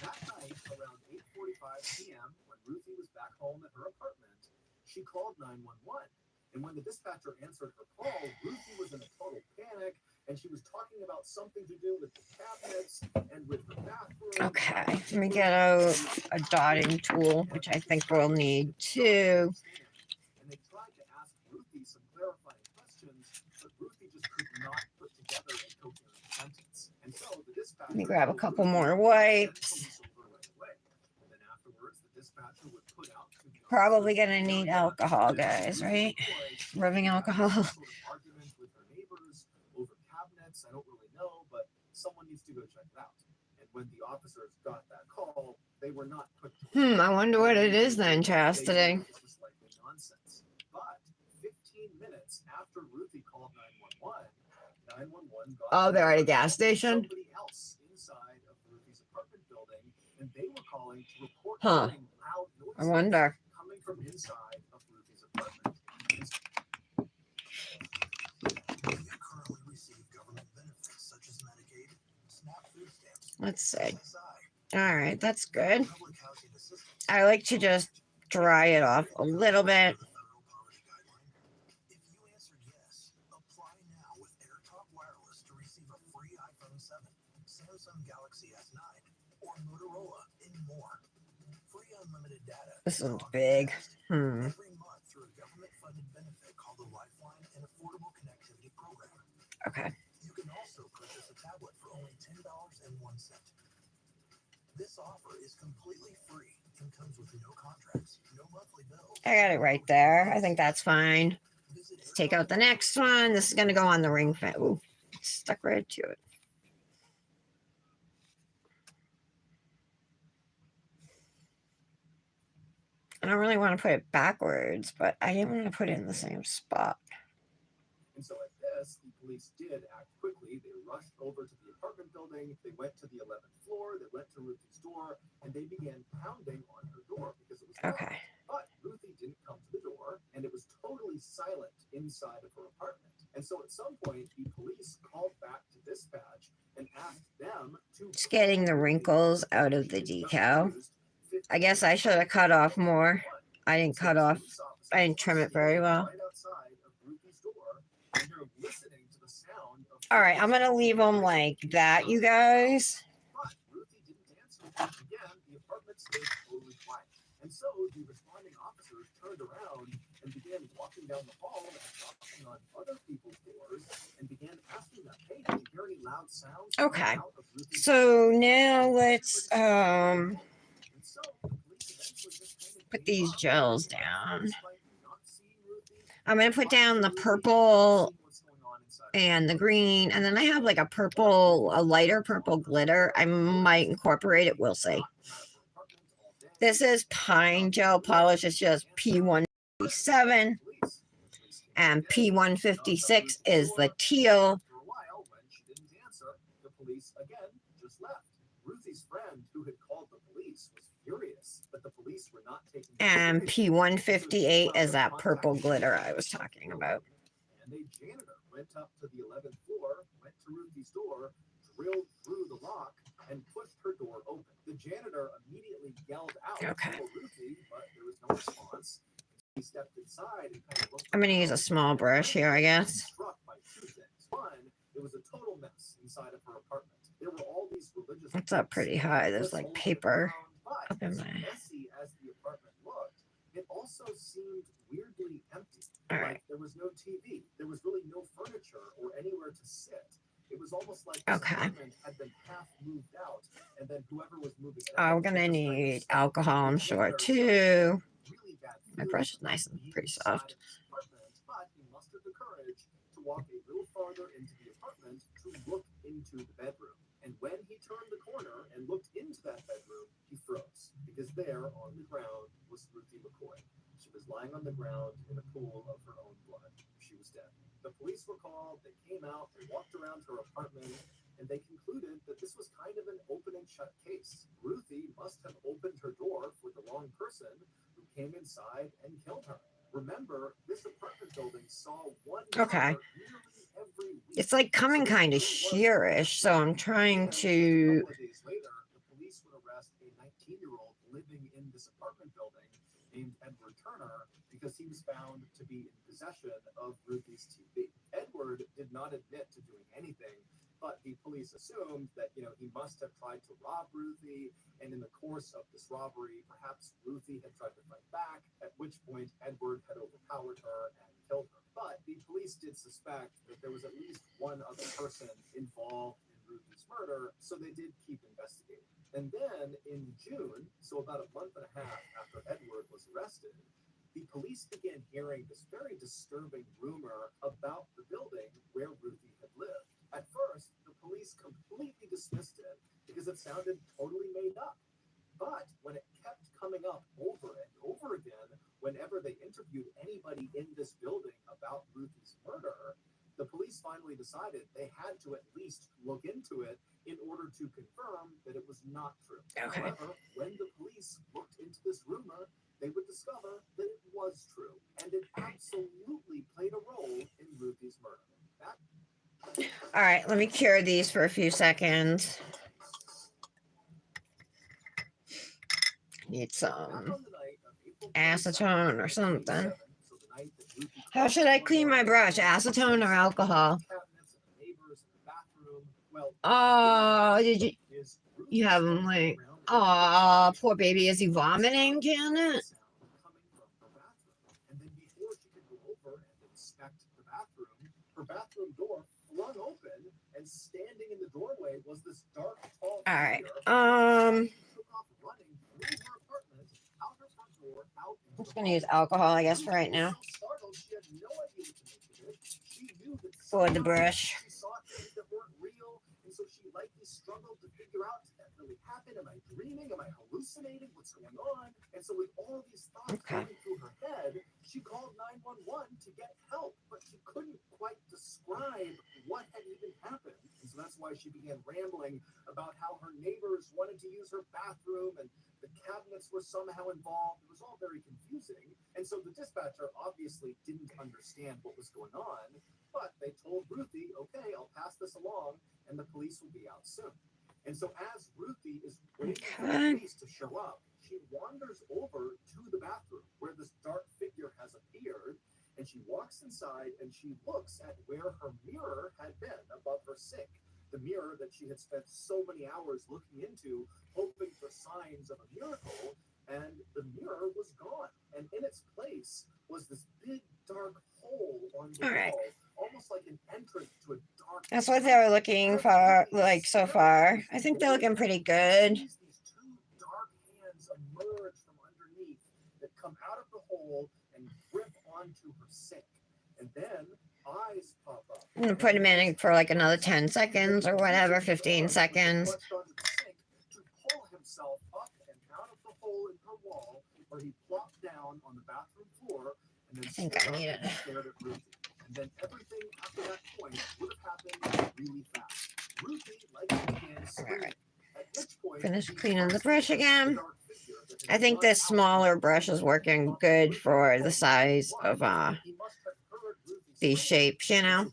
That night, around 8:45 p.m., when Ruthie was back home at her apartment, she called 911. And when the dispatcher answered her call, Ruthie was in a total panic, and she was talking about something to do with the cabinets and with the bathroom. Okay, let me get out a dotting tool, which I think we'll need too. And they tried to ask Ruthie some clarifying questions, but Ruthie just could not put together a coherent sentence. And so the dispatcher... Let me grab a couple more wipes. Probably gonna need alcohol, guys, right? Rubbing alcohol. Argument with her neighbors over cabinets. I don't really know, but someone needs to go check it out. And when the officers got that call, they were not put to I wonder what it is then, Chastity. This was likely nonsense. But 15 minutes after Ruthie called 911, 911 got Oh, they're at a gas station? somebody else inside of Ruthie's apartment building, and they were calling to report Huh. hearing loud noises I wonder. coming from inside of Ruthie's apartment. You currently receive government benefits such as Medicaid, SNAP food stamps, Let's see. SSI, All right, that's good. public housing assistance. I like to just dry it off a little bit. The federal poverty guideline. If you answered yes, apply now with AirTalk Wireless to receive a free iPhone 7, Samsung Galaxy S9, or Motorola, and more. Free unlimited data. This one's big. Every month through a government-funded benefit called the Lifeline and Affordable Connectivity Program. Okay. You can also purchase a tablet for only $10.01. This offer is completely free and comes with no contracts, no monthly bills. I got it right there. I think that's fine. Let's take out the next one. This is going to go on the ring fan. Ooh, it's stuck right to it. I don't really want to put it backwards, but I didn't want to put it in the same spot. And so at this, the police did act quickly. They rushed over to the apartment building. They went to the 11th floor. They went to Ruthie's door, and they began pounding on her door because it was locked. Okay. But Ruthie didn't come to the door, and it was totally silent inside of her apartment. And so at some point, the police called back to dispatch and asked them to... Just getting the wrinkles out of the decal. I guess I should have cut off more. I didn't cut off. I didn't trim it very well. All right, I'm going to leave them like that, you guys. But Ruthie didn't answer. Again, the apartment stayed totally quiet. And so the responding officers turned around and began walking down the hall and knocking on other people's doors and began asking them, hey, did you hear any loud sounds? Okay. So now let's put these gels down. I'm going to put down the purple and the green, and then I have like a lighter purple glitter. I might incorporate it. We'll see. This is pine gel polish. It's just P157, and P156 is the teal. And P158 is that purple glitter I was talking about. And a janitor went up to the 11th floor, went to Ruthie's door, drilled through the lock, and pushed her door open. The janitor immediately yelled out for Ruthie, but there was no response. He stepped inside and kind of looked. I'm going to use a small brush here, I guess. Struck by two things. One, it was a total mess inside of her apartment. There were all these religious. It's up pretty high. There's like paper up in my. Messy as the apartment looked, it also also seemed weirdly empty. All right. Like there was no TV, there was really no furniture or anywhere to sit. It was almost like this Okay. apartment had been half moved out, and then whoever was moving it Oh, out we're gonna had just kind of need stuck alcohol, I'm with sure, very too. really bad My feeling brush is about nice and being pretty inside soft. of this apartment, but he mustered the courage to walk a little farther into the apartment to look into the bedroom. And when he turned the corner and looked into that bedroom, he froze because there on the ground was Ruthie McCoy. She was lying on the ground in a pool of her own blood. She was dead. The police were called, they came out, they walked around her apartment, and they concluded that this was kind of an open and shut case. Ruthie must have opened her door for the wrong person who came inside and killed her. Remember, this apartment building saw one Okay. murder nearly every week. It's like coming So this kind of really was sheerish, so I'm trying and just to. a couple of days later, the police would arrest a 19-year-old living in this apartment building named Edward Turner because he was found to be in possession of Ruthie's TV. Edward did not admit to doing anything, but the police assumed that, he must have tried to rob Ruthie, and in the course of this robbery, perhaps Ruthie had tried to fight back, at which point Edward had overpowered her and killed her. But the police did suspect that there was at least one other person involved in Ruthie's murder, so they did keep investigating. And then in June, so about a month and a half after Edward was arrested, the police began hearing this very disturbing rumor about the building where Ruthie had lived. At first, the police completely dismissed it because it sounded totally made up. But when it kept coming up over and over again, whenever they interviewed anybody in this building about Ruthie's murder, the police finally decided they had to at least look into it in order to confirm that it was not true. Okay. However, when the police looked into this rumor, they would discover that it was true, and it absolutely played a role in Ruthie's murder. All right, let me cure these for a few seconds. Need some acetone or something. How should I clean my brush? Acetone or alcohol? Oh, did you have him like, oh, poor baby. Is he vomiting, Janet? And then before she could go over and inspect the bathroom, her bathroom door flung open, and standing in the doorway was this dark, tall All right. figure. Took off running through her apartment, out her front door, out I'm just gonna use alcohol, I guess, for right now. so startled she had no idea what to make of it. She knew that For the somehow brush. she saw things that weren't real, and so she likely struggled to figure out, did that really happen? Am I dreaming? Am I hallucinating? What's going on? And so with all these thoughts going through her head, she called 911 to get help, but she couldn't quite describe what had even happened. And so that's why she began rambling about how her neighbors wanted to use her bathroom and the cabinets were somehow involved. It was all very confusing. And so the dispatcher obviously didn't understand what was going on, but they told Ruthie, okay, I'll pass this along and the police will be out soon. And so as Ruthie is waiting for the police to show up, she wanders over to the bathroom where this dark figure has appeared, and she walks inside and she looks at where her mirror had been above her sink. The mirror that she had spent so many hours looking into, hoping for signs of a miracle, and the mirror was gone. And in its place was this big dark hole on the wall, almost like an entrance to a dark. That's what they were looking for, like, so far. I think they're looking pretty good. These two dark hands emerge from underneath that come out of the hole and grip onto her sink. And then eyes pop up. I'm gonna put him in for like another 10 seconds or whatever, 15 seconds. To pull himself up and out of the hole in her wall, where he plopped down on the bathroom floor and then I think I need it. stared at Ruthie. And then everything after that point would have happened really fast. Ruthie, like began screaming. At which point, Finish cleaning the brush again. I think this smaller brush is working good for the size of these shapes, you know.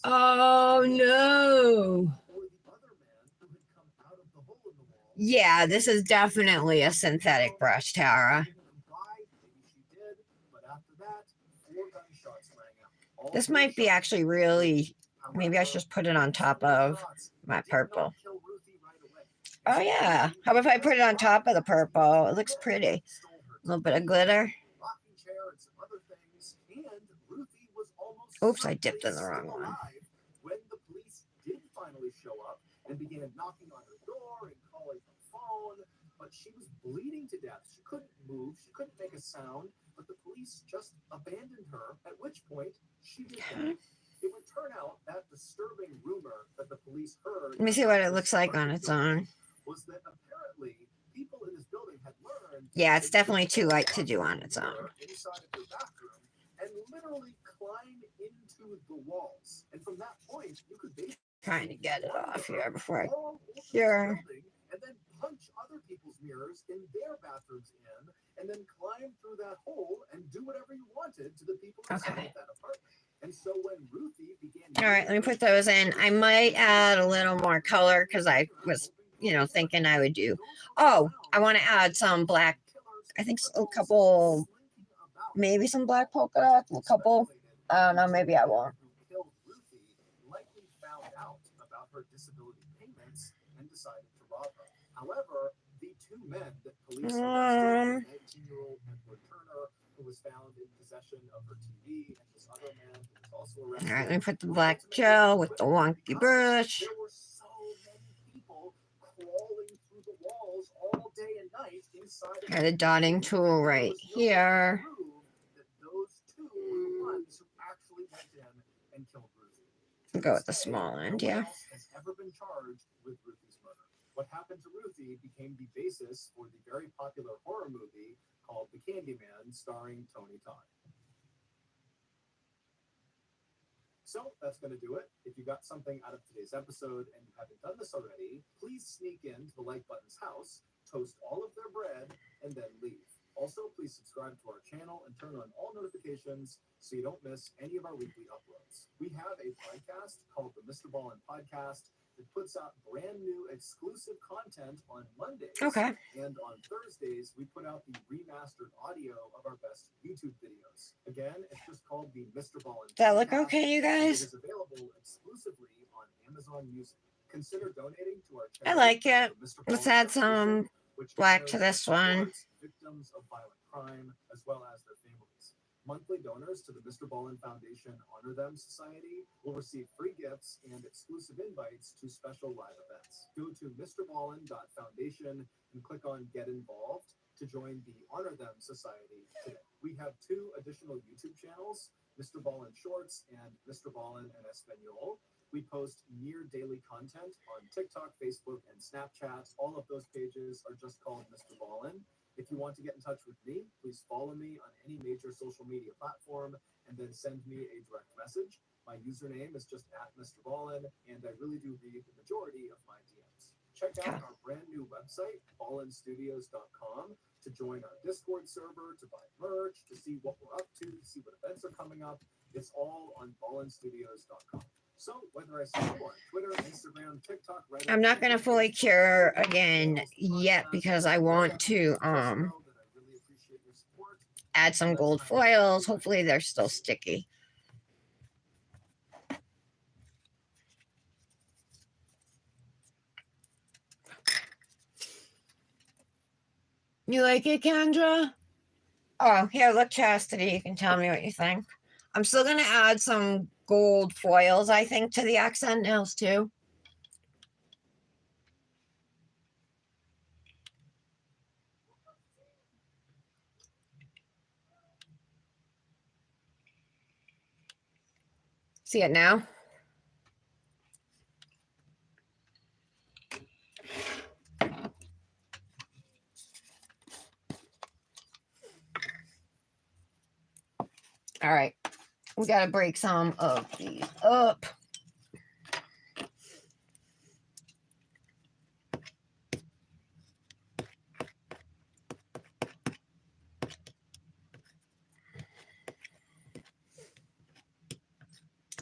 Oh no. Yeah, this is definitely a synthetic brush, Tara. This might be actually really, maybe I should just put it on top of my purple. Oh yeah. How about if I put it on top of the purple? It looks pretty. A little bit of glitter. Rocking chair and some other things, and Ruthie was almost Oops, I dipped in the certainly wrong still one. alive when the police did finally show up and began knocking on her door and calling her phone, but she was bleeding to death. She couldn't move, she couldn't make a sound, but the police just abandoned her, at which point she was dead. It would turn out that disturbing rumor that the police heard Let me see what about it this looks like on apartment its building own. was that apparently people in this building had learned Yeah, it's that you definitely could too go light to up do to on the its own. mirror inside of your bathroom and literally climb into the walls. And from that point, you could basically Trying to get it off here before I crawl over this here. building and then punch other people's mirrors in their bathrooms in, and then climb through that hole and do whatever you wanted to the people inside Okay. of that apartment. And so when Ruthie began, All right, let me put those in. I might add a little more color because I was, thinking I would do. Oh, I want to add some black. I think a couple, maybe some black polka dots, a couple. I don't know, maybe I won't. Who killed Ruthie likely found out about her disability payments and decided to rob her. However, the two men that police arrested, 19-year-old Edward Turner, who was found in possession of her TV, and this other man who was also All arrested. right, let me put the were black ultimately gel with the acquitted wonky because brush. there were so many people crawling through the walls all day and night inside of Got a dotting tool right here. that those two were the ones who actually went in and killed Ruthie. To Go this with the day, small end, no one yeah. else has ever been charged with Ruthie's murder. What happened to Ruthie became the basis for the very popular horror movie called The Candyman, starring Tony Todd. So that's going to do it. If you got something out of today's episode and you haven't done this already, please sneak into the like button's house, toast all of their bread, and then leave. Also, please subscribe to our channel and turn on all notifications so you don't miss any of our weekly uploads. We have a podcast called the Mr. Ballin Podcast that puts out brand new exclusive content on Mondays. Okay. And on Thursdays, we put out the remastered audio of our best YouTube videos. Again, it's just called the Mr. Ballin Does that look Podcast, okay, you and guys? it is available exclusively on Amazon Music. Consider donating to our I charity, like it. the Mr. Let's Ballin add some Foundation, which black to honors this and one. supports victims of violent crime as well as their families. Monthly donors to the Mr. Ballin Foundation Honor Them Society will receive free gifts and exclusive invites to special live events. Go to mrballin.foundation and click on Get Involved to join the Honor Them Society today. We have 2 additional YouTube channels, Mr. Ballin Shorts and Mr. Ballin en Espanol. We post near daily content on TikTok, Facebook, and Snapchat. All of those pages are just called Mr. Ballin. If you want to get in touch with me, please follow me on any major social media platform and then send me a direct message. My username is just @Mr. Ballin, and I really do read the majority of my DMs. Check out our brand new website, ballinstudios.com, to join our Discord server, to buy merch, to see what we're up to see what events are coming up. It's all on ballinstudios.com. So whether I see you on Twitter, Instagram, TikTok, Reddit, I'm not gonna fully cure again yet because I want to just know that I really appreciate your support. add some gold foils. Hopefully they're still sticky. You like it, Kendra? Oh, here, look, Chastity. You can tell me what you think. I'm still gonna add some gold foils, I think, to the accent nails too. See it now? All right, we gotta break some of these up.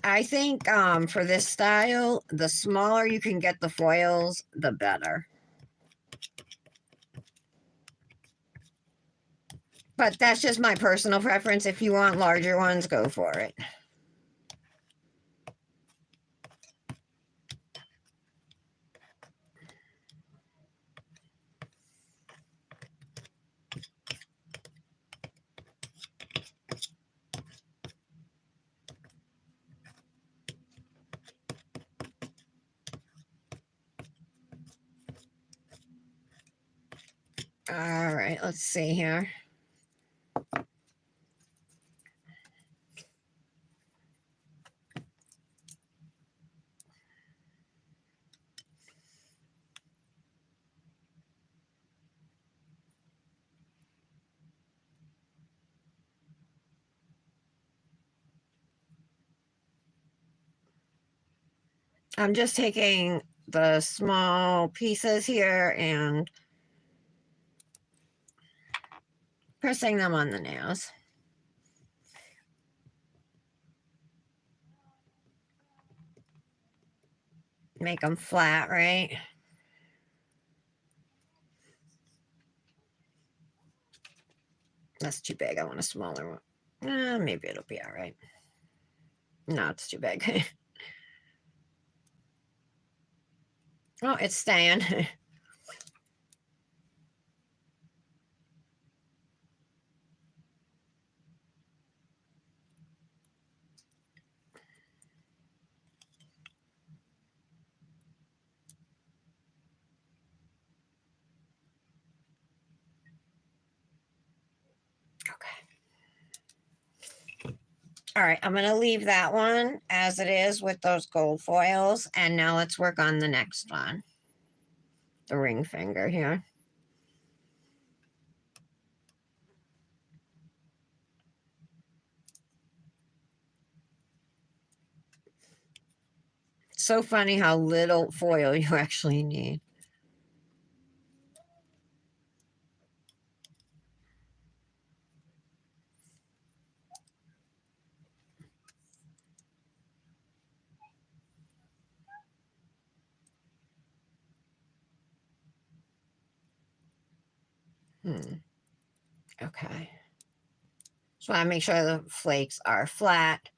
I think for this style, the smaller you can get the foils, the better. But that's just my personal preference. If you want larger ones, go for it. All right, let's see here. I'm just taking the small pieces here and pressing them on the nails. Make them flat, right? That's too big. I want a smaller one. Maybe it'll be all right. No, it's too big. Oh, it's staying. All right, I'm going to leave that one as it is with those gold foils. And now let's work on the next one. The ring finger here. It's so funny how little foil you actually need. Okay. So I make sure the flakes are flat.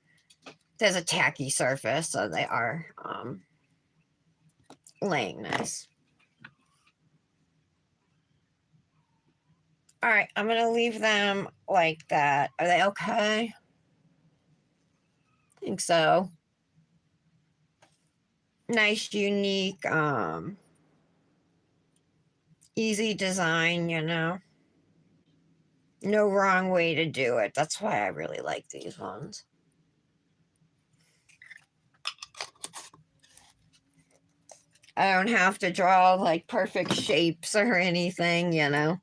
There's a tacky surface, so they are laying nice. All right, I'm going to leave them like that. Are they okay? I think so. Nice, unique, easy design, you know. No wrong way to do it. That's why I really like these ones. I don't have to draw like perfect shapes or anything, you know.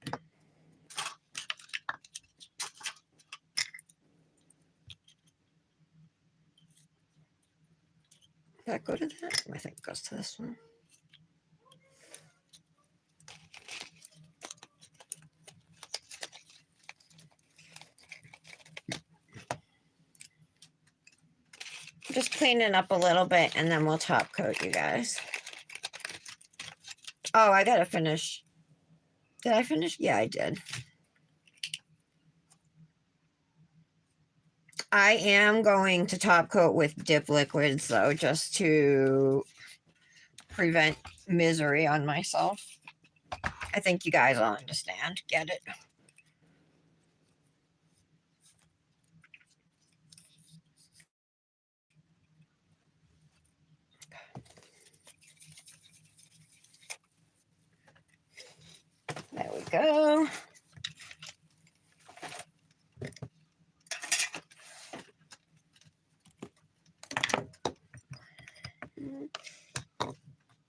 Did that go to that? I think it goes to this one. Just clean it up a little bit and then we'll top coat, you guys. Oh, I gotta finish. Did I finish? Yeah, I did. I am going to top coat with dip liquids though, just to prevent misery on myself. I think you guys all understand. Get it? There we go.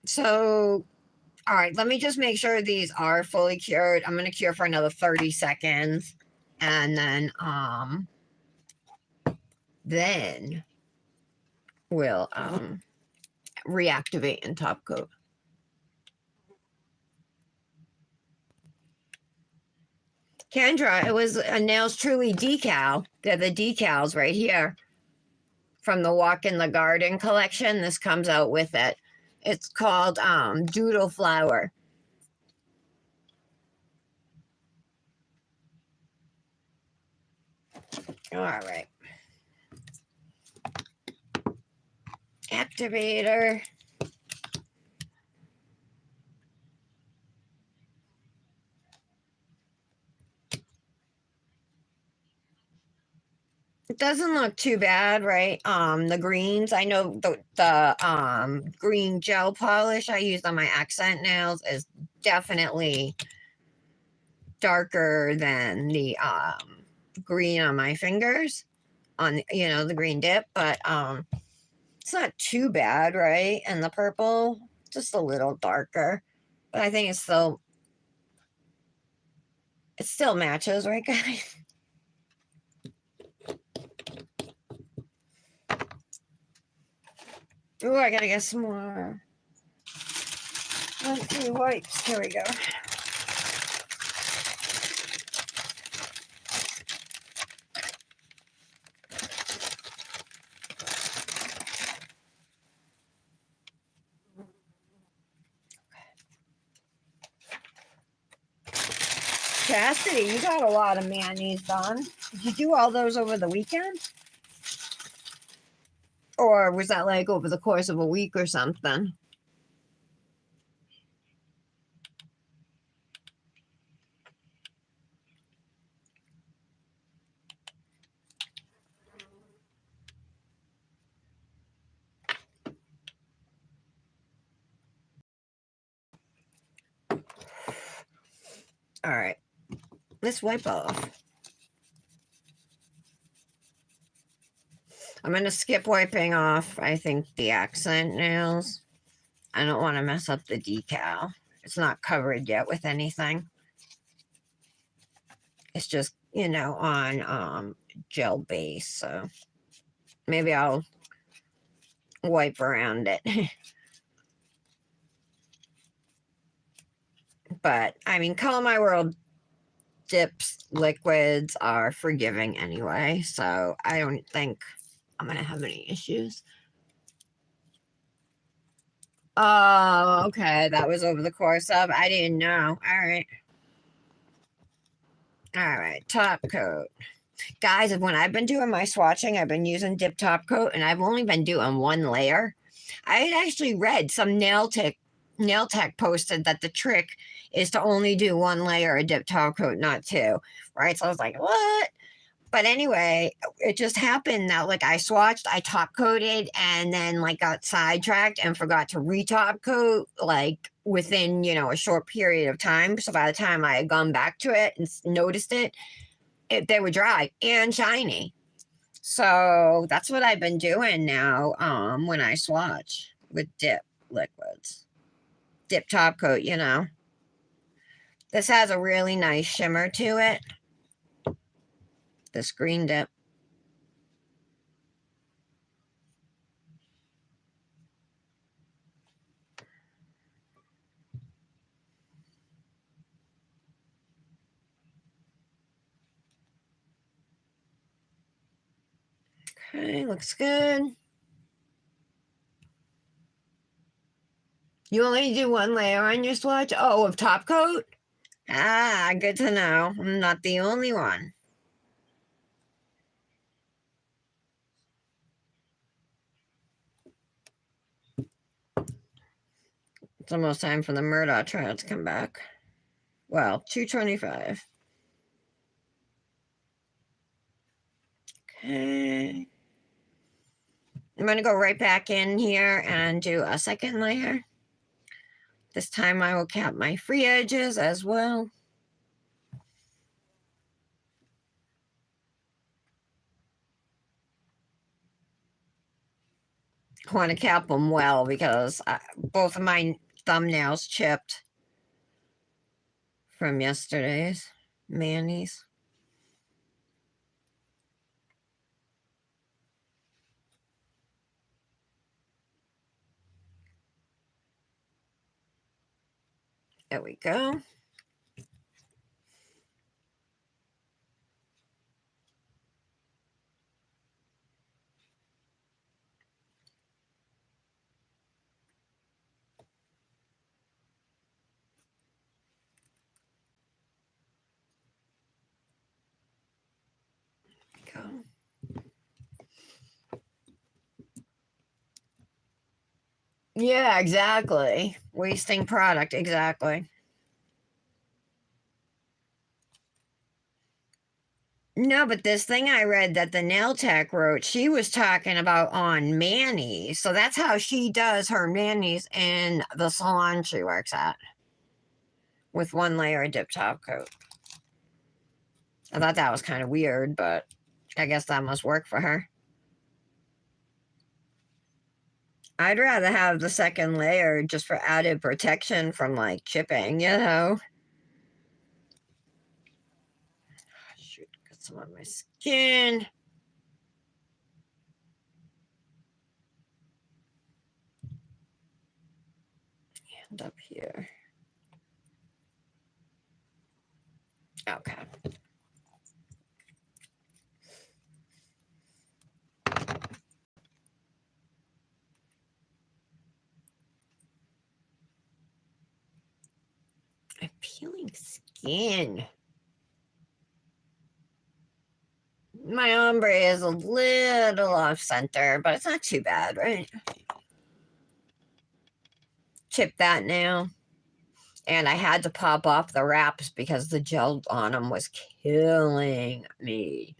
So, all right, let me just make sure these are fully cured. I'm going to cure for another 30 seconds and then we'll reactivate and top coat. Kendra, it was a Nails Truly decal. They're the decals right here from the Walk in the Garden collection. This comes out with it. It's called Doodle Flower. All right. Activator. It doesn't look too bad, right? The greens, I know the green gel polish I use on my accent nails is definitely darker than the green on my fingers on the green dip, but it's not too bad, right? And the purple just a little darker, but I think it still matches, right, guys? Oh, I gotta get some more. Let's see, wipes. Here we go. Chastity, you got a lot of mayonnaise done. Did you do all those over the weekend? Or was that like over the course of a week or something? All right, let's wipe off. I'm going to skip wiping off, I think, the accent nails. I don't want to mess up the decal. It's not covered yet with anything. It's just, on gel base. So maybe I'll wipe around it. But, I mean, Color My World dips liquids are forgiving anyway. So I don't think I'm going to have any issues. Oh, okay. That was over the course of. I didn't know. All right. All right. Top coat. Guys, when I've been doing my swatching, I've been using dip top coat, and I've only been doing one layer. I had actually read some nail tech posted that the trick is to only do one layer of dip top coat, not two. Right? So I was like, what? But anyway, it just happened that like I swatched, I top coated, and then like got sidetracked and forgot to retop coat like within a short period of time. So by the time I had gone back to it and noticed it, they were dry and shiny. So that's what I've been doing now. When I swatch with dip liquids, dip top coat. This has a really nice shimmer to it. This green dip. Okay, looks good. You only do one layer on your swatch? Oh, of top coat? Ah, good to know. I'm not the only one. It's almost time for the Murdoch trial to come back. Well, 225. Okay. I'm going to go right back in here and do a second layer. This time I will cap my free edges as well. I want to cap them well because both of my thumbnails chipped from yesterday's mayonnaise. There we go. Go. Yeah, exactly. Wasting product, exactly. No, but this thing I read that the nail tech wrote, she was talking about on mayonnaise. So that's how she does her mayonnaise in the salon she works at. With one layer of dip top coat. I thought that was kind of weird, but I guess that must work for her. I'd rather have the second layer just for added protection from like chipping, you know? Shoot, got some on my skin. And up here. Okay. I'm peeling skin. My ombre is a little off center, but it's not too bad, right? Chip that now. And I had to pop off the wraps because the gel on them was killing me.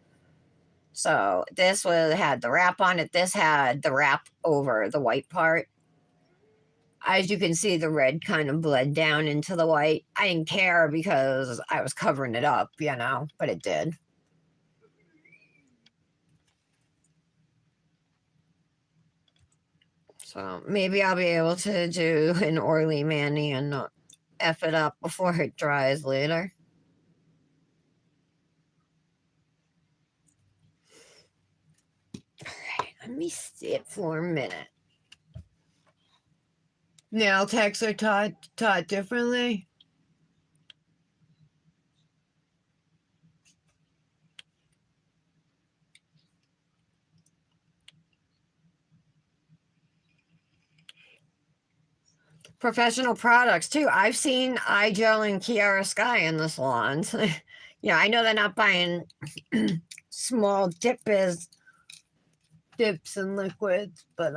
So this had the wrap on it. This had the wrap over the white part. As you can see, the red kind of bled down into the white. I didn't care because I was covering it up, you know, but it did. So maybe I'll be able to do an oily mani and not F it up before it dries later. Alright, let me sit for a minute. Nail techs are taught differently. Professional products too. I've seen eye gel and Kiara Sky in the salons. Yeah, I know they're not buying small dips and liquids, but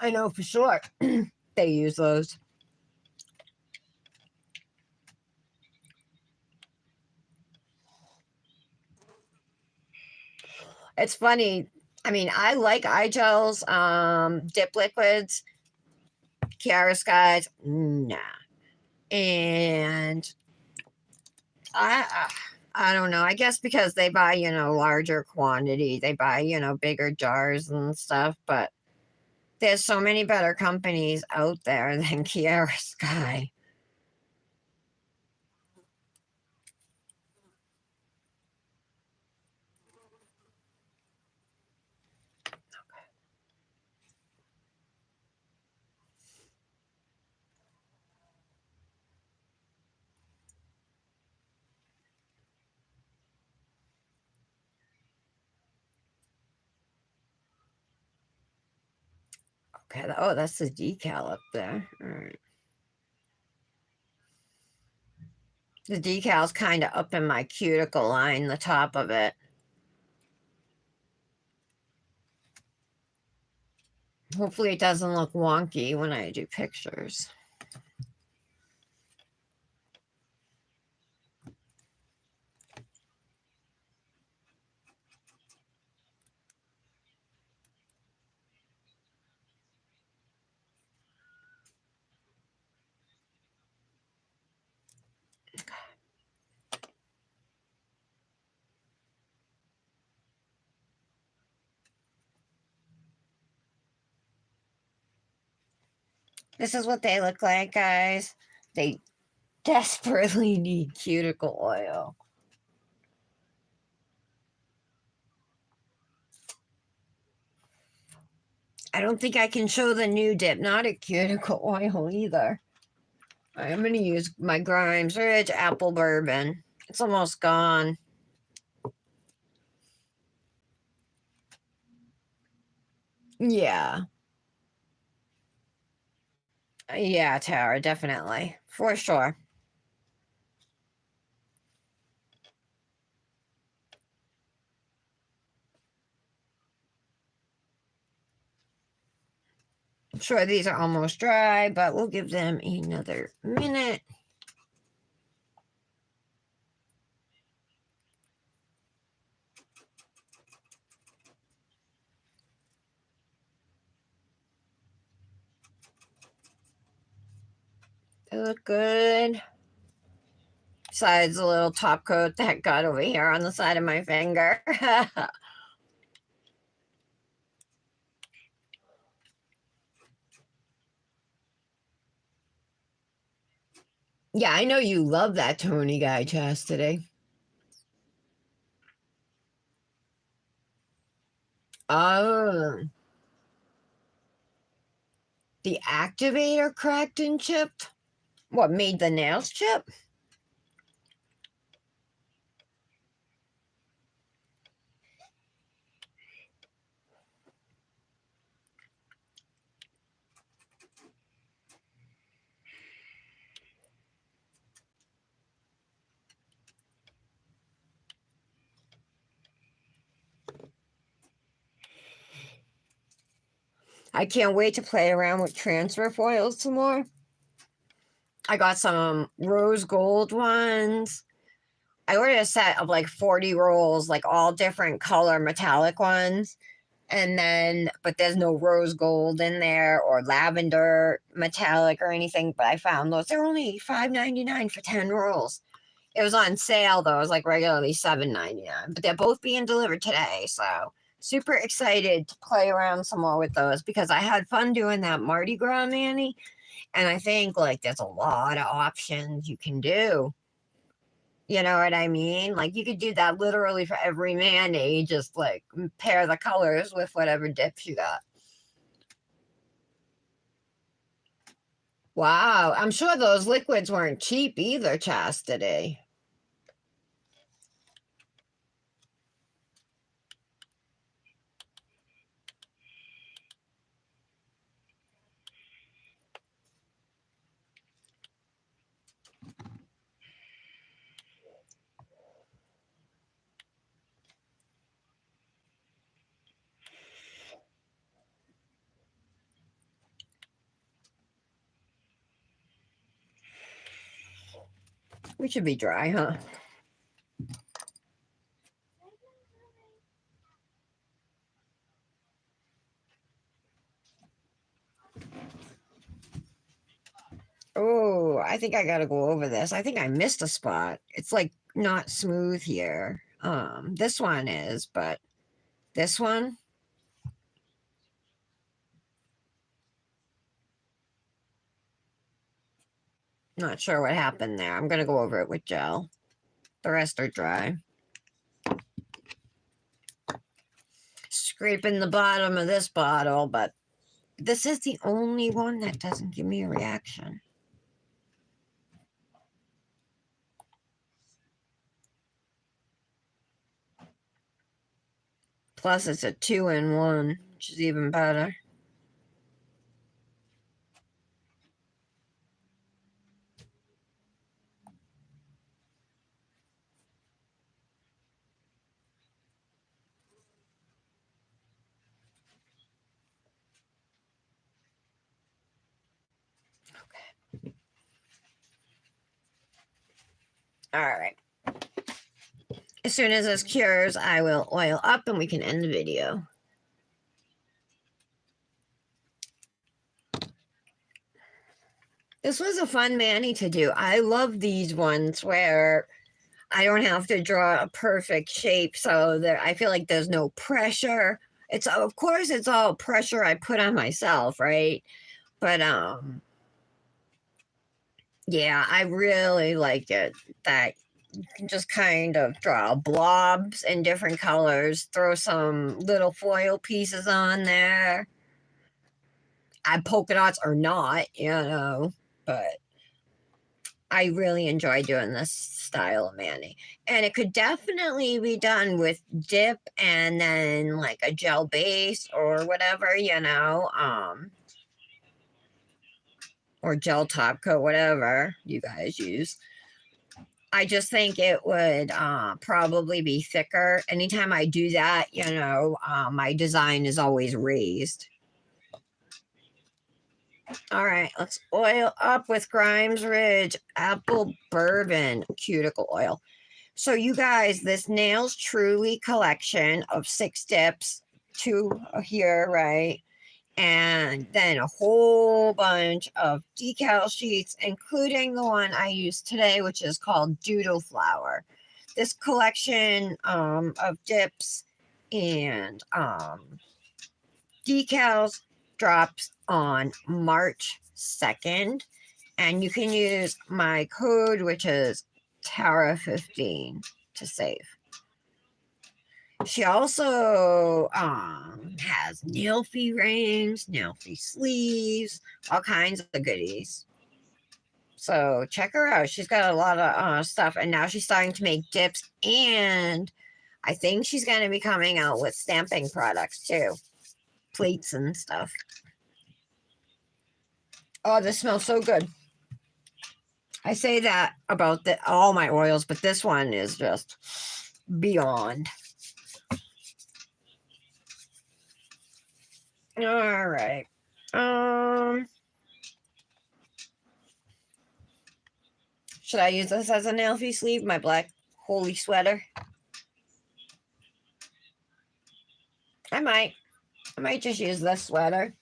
I know for sure they use those. It's funny. I mean, I like eye gels, dip liquids, Kiara Skies, nah. And I don't know. I guess because they buy, you know, larger quantity, they buy, you know, bigger jars and stuff, but there's so many better companies out there than Kiara Sky. Okay. Oh, that's the decal up there. All right. The decal's kind of up in my cuticle line, the top of it. Hopefully it doesn't look wonky when I do pictures. This is what they look like, guys. They desperately need cuticle oil. I don't think I can show the new dip, not a cuticle oil either. I'm going to use my Grimes Ridge Apple Bourbon. It's almost gone. Yeah. Yeah, Tara, definitely. For sure. I'm sure these are almost dry, but we'll give them another minute. They look good. besides the little top coat that got over here on the side of my finger. Yeah, I know you love that Tony guy, Chastity. Oh, the activator cracked and chipped? What made the nails chip? I can't wait to play around with transfer foils some more. I got some rose gold ones. I ordered a set of like 40 rolls, like all different color metallic ones. And then, but there's no rose gold in there or lavender metallic or anything. But I found those. They're only $5.99 for 10 rolls. It was on sale though. It was like regularly $7.99. But they're both being delivered today. So super excited to play around some more with those because I had fun doing that Mardi Gras Manny. And I think like there's a lot of options you can do. You know what I mean? Like you could do that literally for every Manny, just like pair the colors with whatever dips you got. Wow, I'm sure those liquids weren't cheap either, Chastity. We should be dry, huh? Oh, I think I gotta go over this. I think I missed a spot. It's like not smooth here. This one is, but this one, not sure what happened there. I'm gonna go over it with gel. The rest are dry. Scraping the bottom of this bottle, but this is the only one that doesn't give me a reaction. Plus, it's a 2-in-1, which is even better. All right. As soon as this cures, I will oil up and we can end the video. This was a fun Manny to do. I love these ones where I don't have to draw a perfect shape so that I feel like there's no pressure. It's of course it's all pressure I put on myself, right? But yeah, I really like it that you can just kind of draw blobs in different colors, throw some little foil pieces on there. Add polka dots or not, you know, but I really enjoy doing this style of Manny. And it could definitely be done with dip and then like a gel base or whatever, you know, or gel top coat, whatever you guys use. I just think it would probably be thicker. Anytime I do that, you know, my design is always raised. All right, let's oil up with Grimes Ridge Apple Bourbon Cuticle Oil. So you guys, this Nails Truly collection of 6 dips, 2 here, right? and then a whole bunch of decal sheets, including the one I used today, which is called Doodle Flower. This collection of dips and decals drops on March 2nd, and you can use my code, which is Tara15, to save. She also has nail fee rings, nail fee sleeves, all kinds of goodies. So check her out. She's got a lot of stuff, and now she's starting to make dips, and I think she's going to be coming out with stamping products too, plates and stuff. Oh, this smells so good. I say that about all my oils, but this one is just beyond. All right. Should I use this as a nail fee sleeve? My black holy sweater? I might just use this sweater.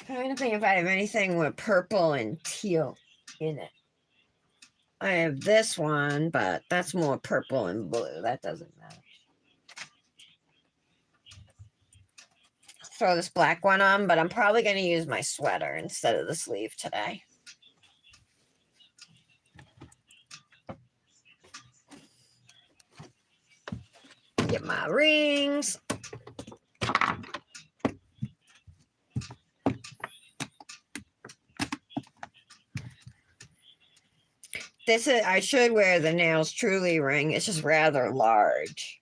Trying to think if I have anything with purple and teal in it. I have this one, but that's more purple and blue. That doesn't matter. Throw this black one on, but I'm probably going to use my sweater instead of the sleeve today. Get my rings. This is, I should wear the Nails Truly ring. It's just rather large.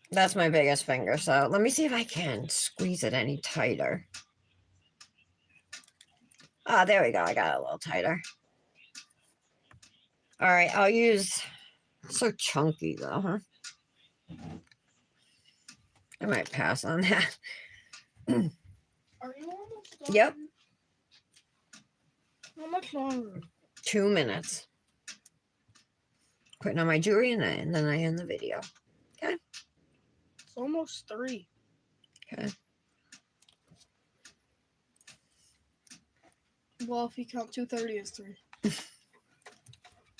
That's my biggest finger. So let me see if I can squeeze it any tighter. Oh, there we go. I got it a little tighter. All right, I'll use, so chunky though, huh? I might pass on that. Are you almost done? Yep. How much longer? 2 minutes. Putting on my jewelry and then I end the video. Okay. It's almost 3. Okay. Well, if you count 2:30 as 3.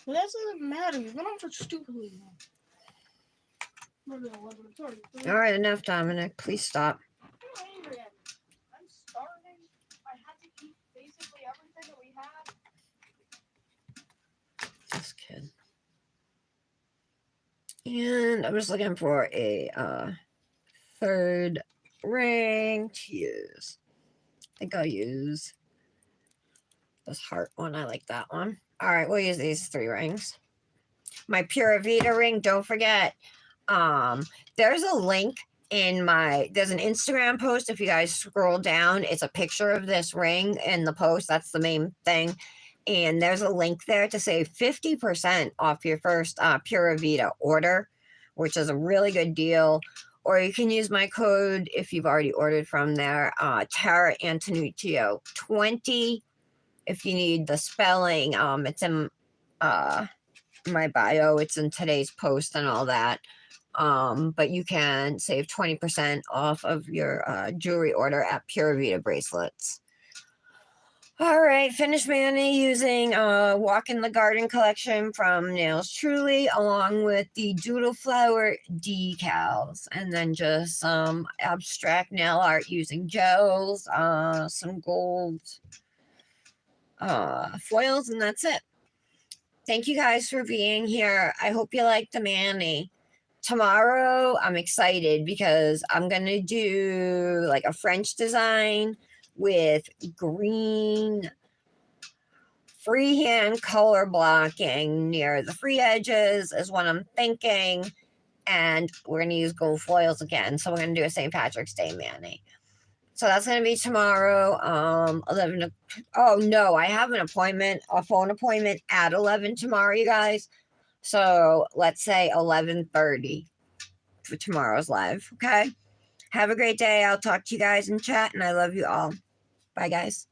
But that doesn't matter. You've been on for stupidly long. Maybe 11. It's already 3. All right, enough, Dominic. Please stop. I'm not angry at you. I'm starving. I had to eat basically everything that we had. This kid. And I'm just looking for a third ring to use. I think I'll use this heart one. I like that one. All right, we'll use these 3 rings. My Pura Vida ring, don't forget. There's a link in there's an Instagram post. If you guys scroll down, it's a picture of this ring in the post. That's the main thing. And there's a link there to save 50% off your first Pura Vida order, which is a really good deal. Or you can use my code if you've already ordered from there, Tara Antonuccio 20. If you need the spelling, it's in my bio. It's in today's post and all that. But you can save 20% off of your jewelry order at Pura Vida Bracelets. All right, finished Manny using Walk in the Garden collection from Nails Truly, along with the Doodle Flower decals, and then just some abstract nail art using gels, some gold foils, and that's it. Thank you guys for being here. I hope you like the Manny. Tomorrow, I'm excited because I'm going to do like a French design with green freehand color blocking near the free edges is what I'm thinking. And we're going to use gold foils again. So we're going to do a St. Patrick's Day Manny. So that's going to be tomorrow. 11. Oh no, I have an appointment, a phone appointment at 11 tomorrow, you guys. So let's say 11:30 for tomorrow's live. Okay. Have a great day. I'll talk to you guys in chat, and I love you all. Bye, guys.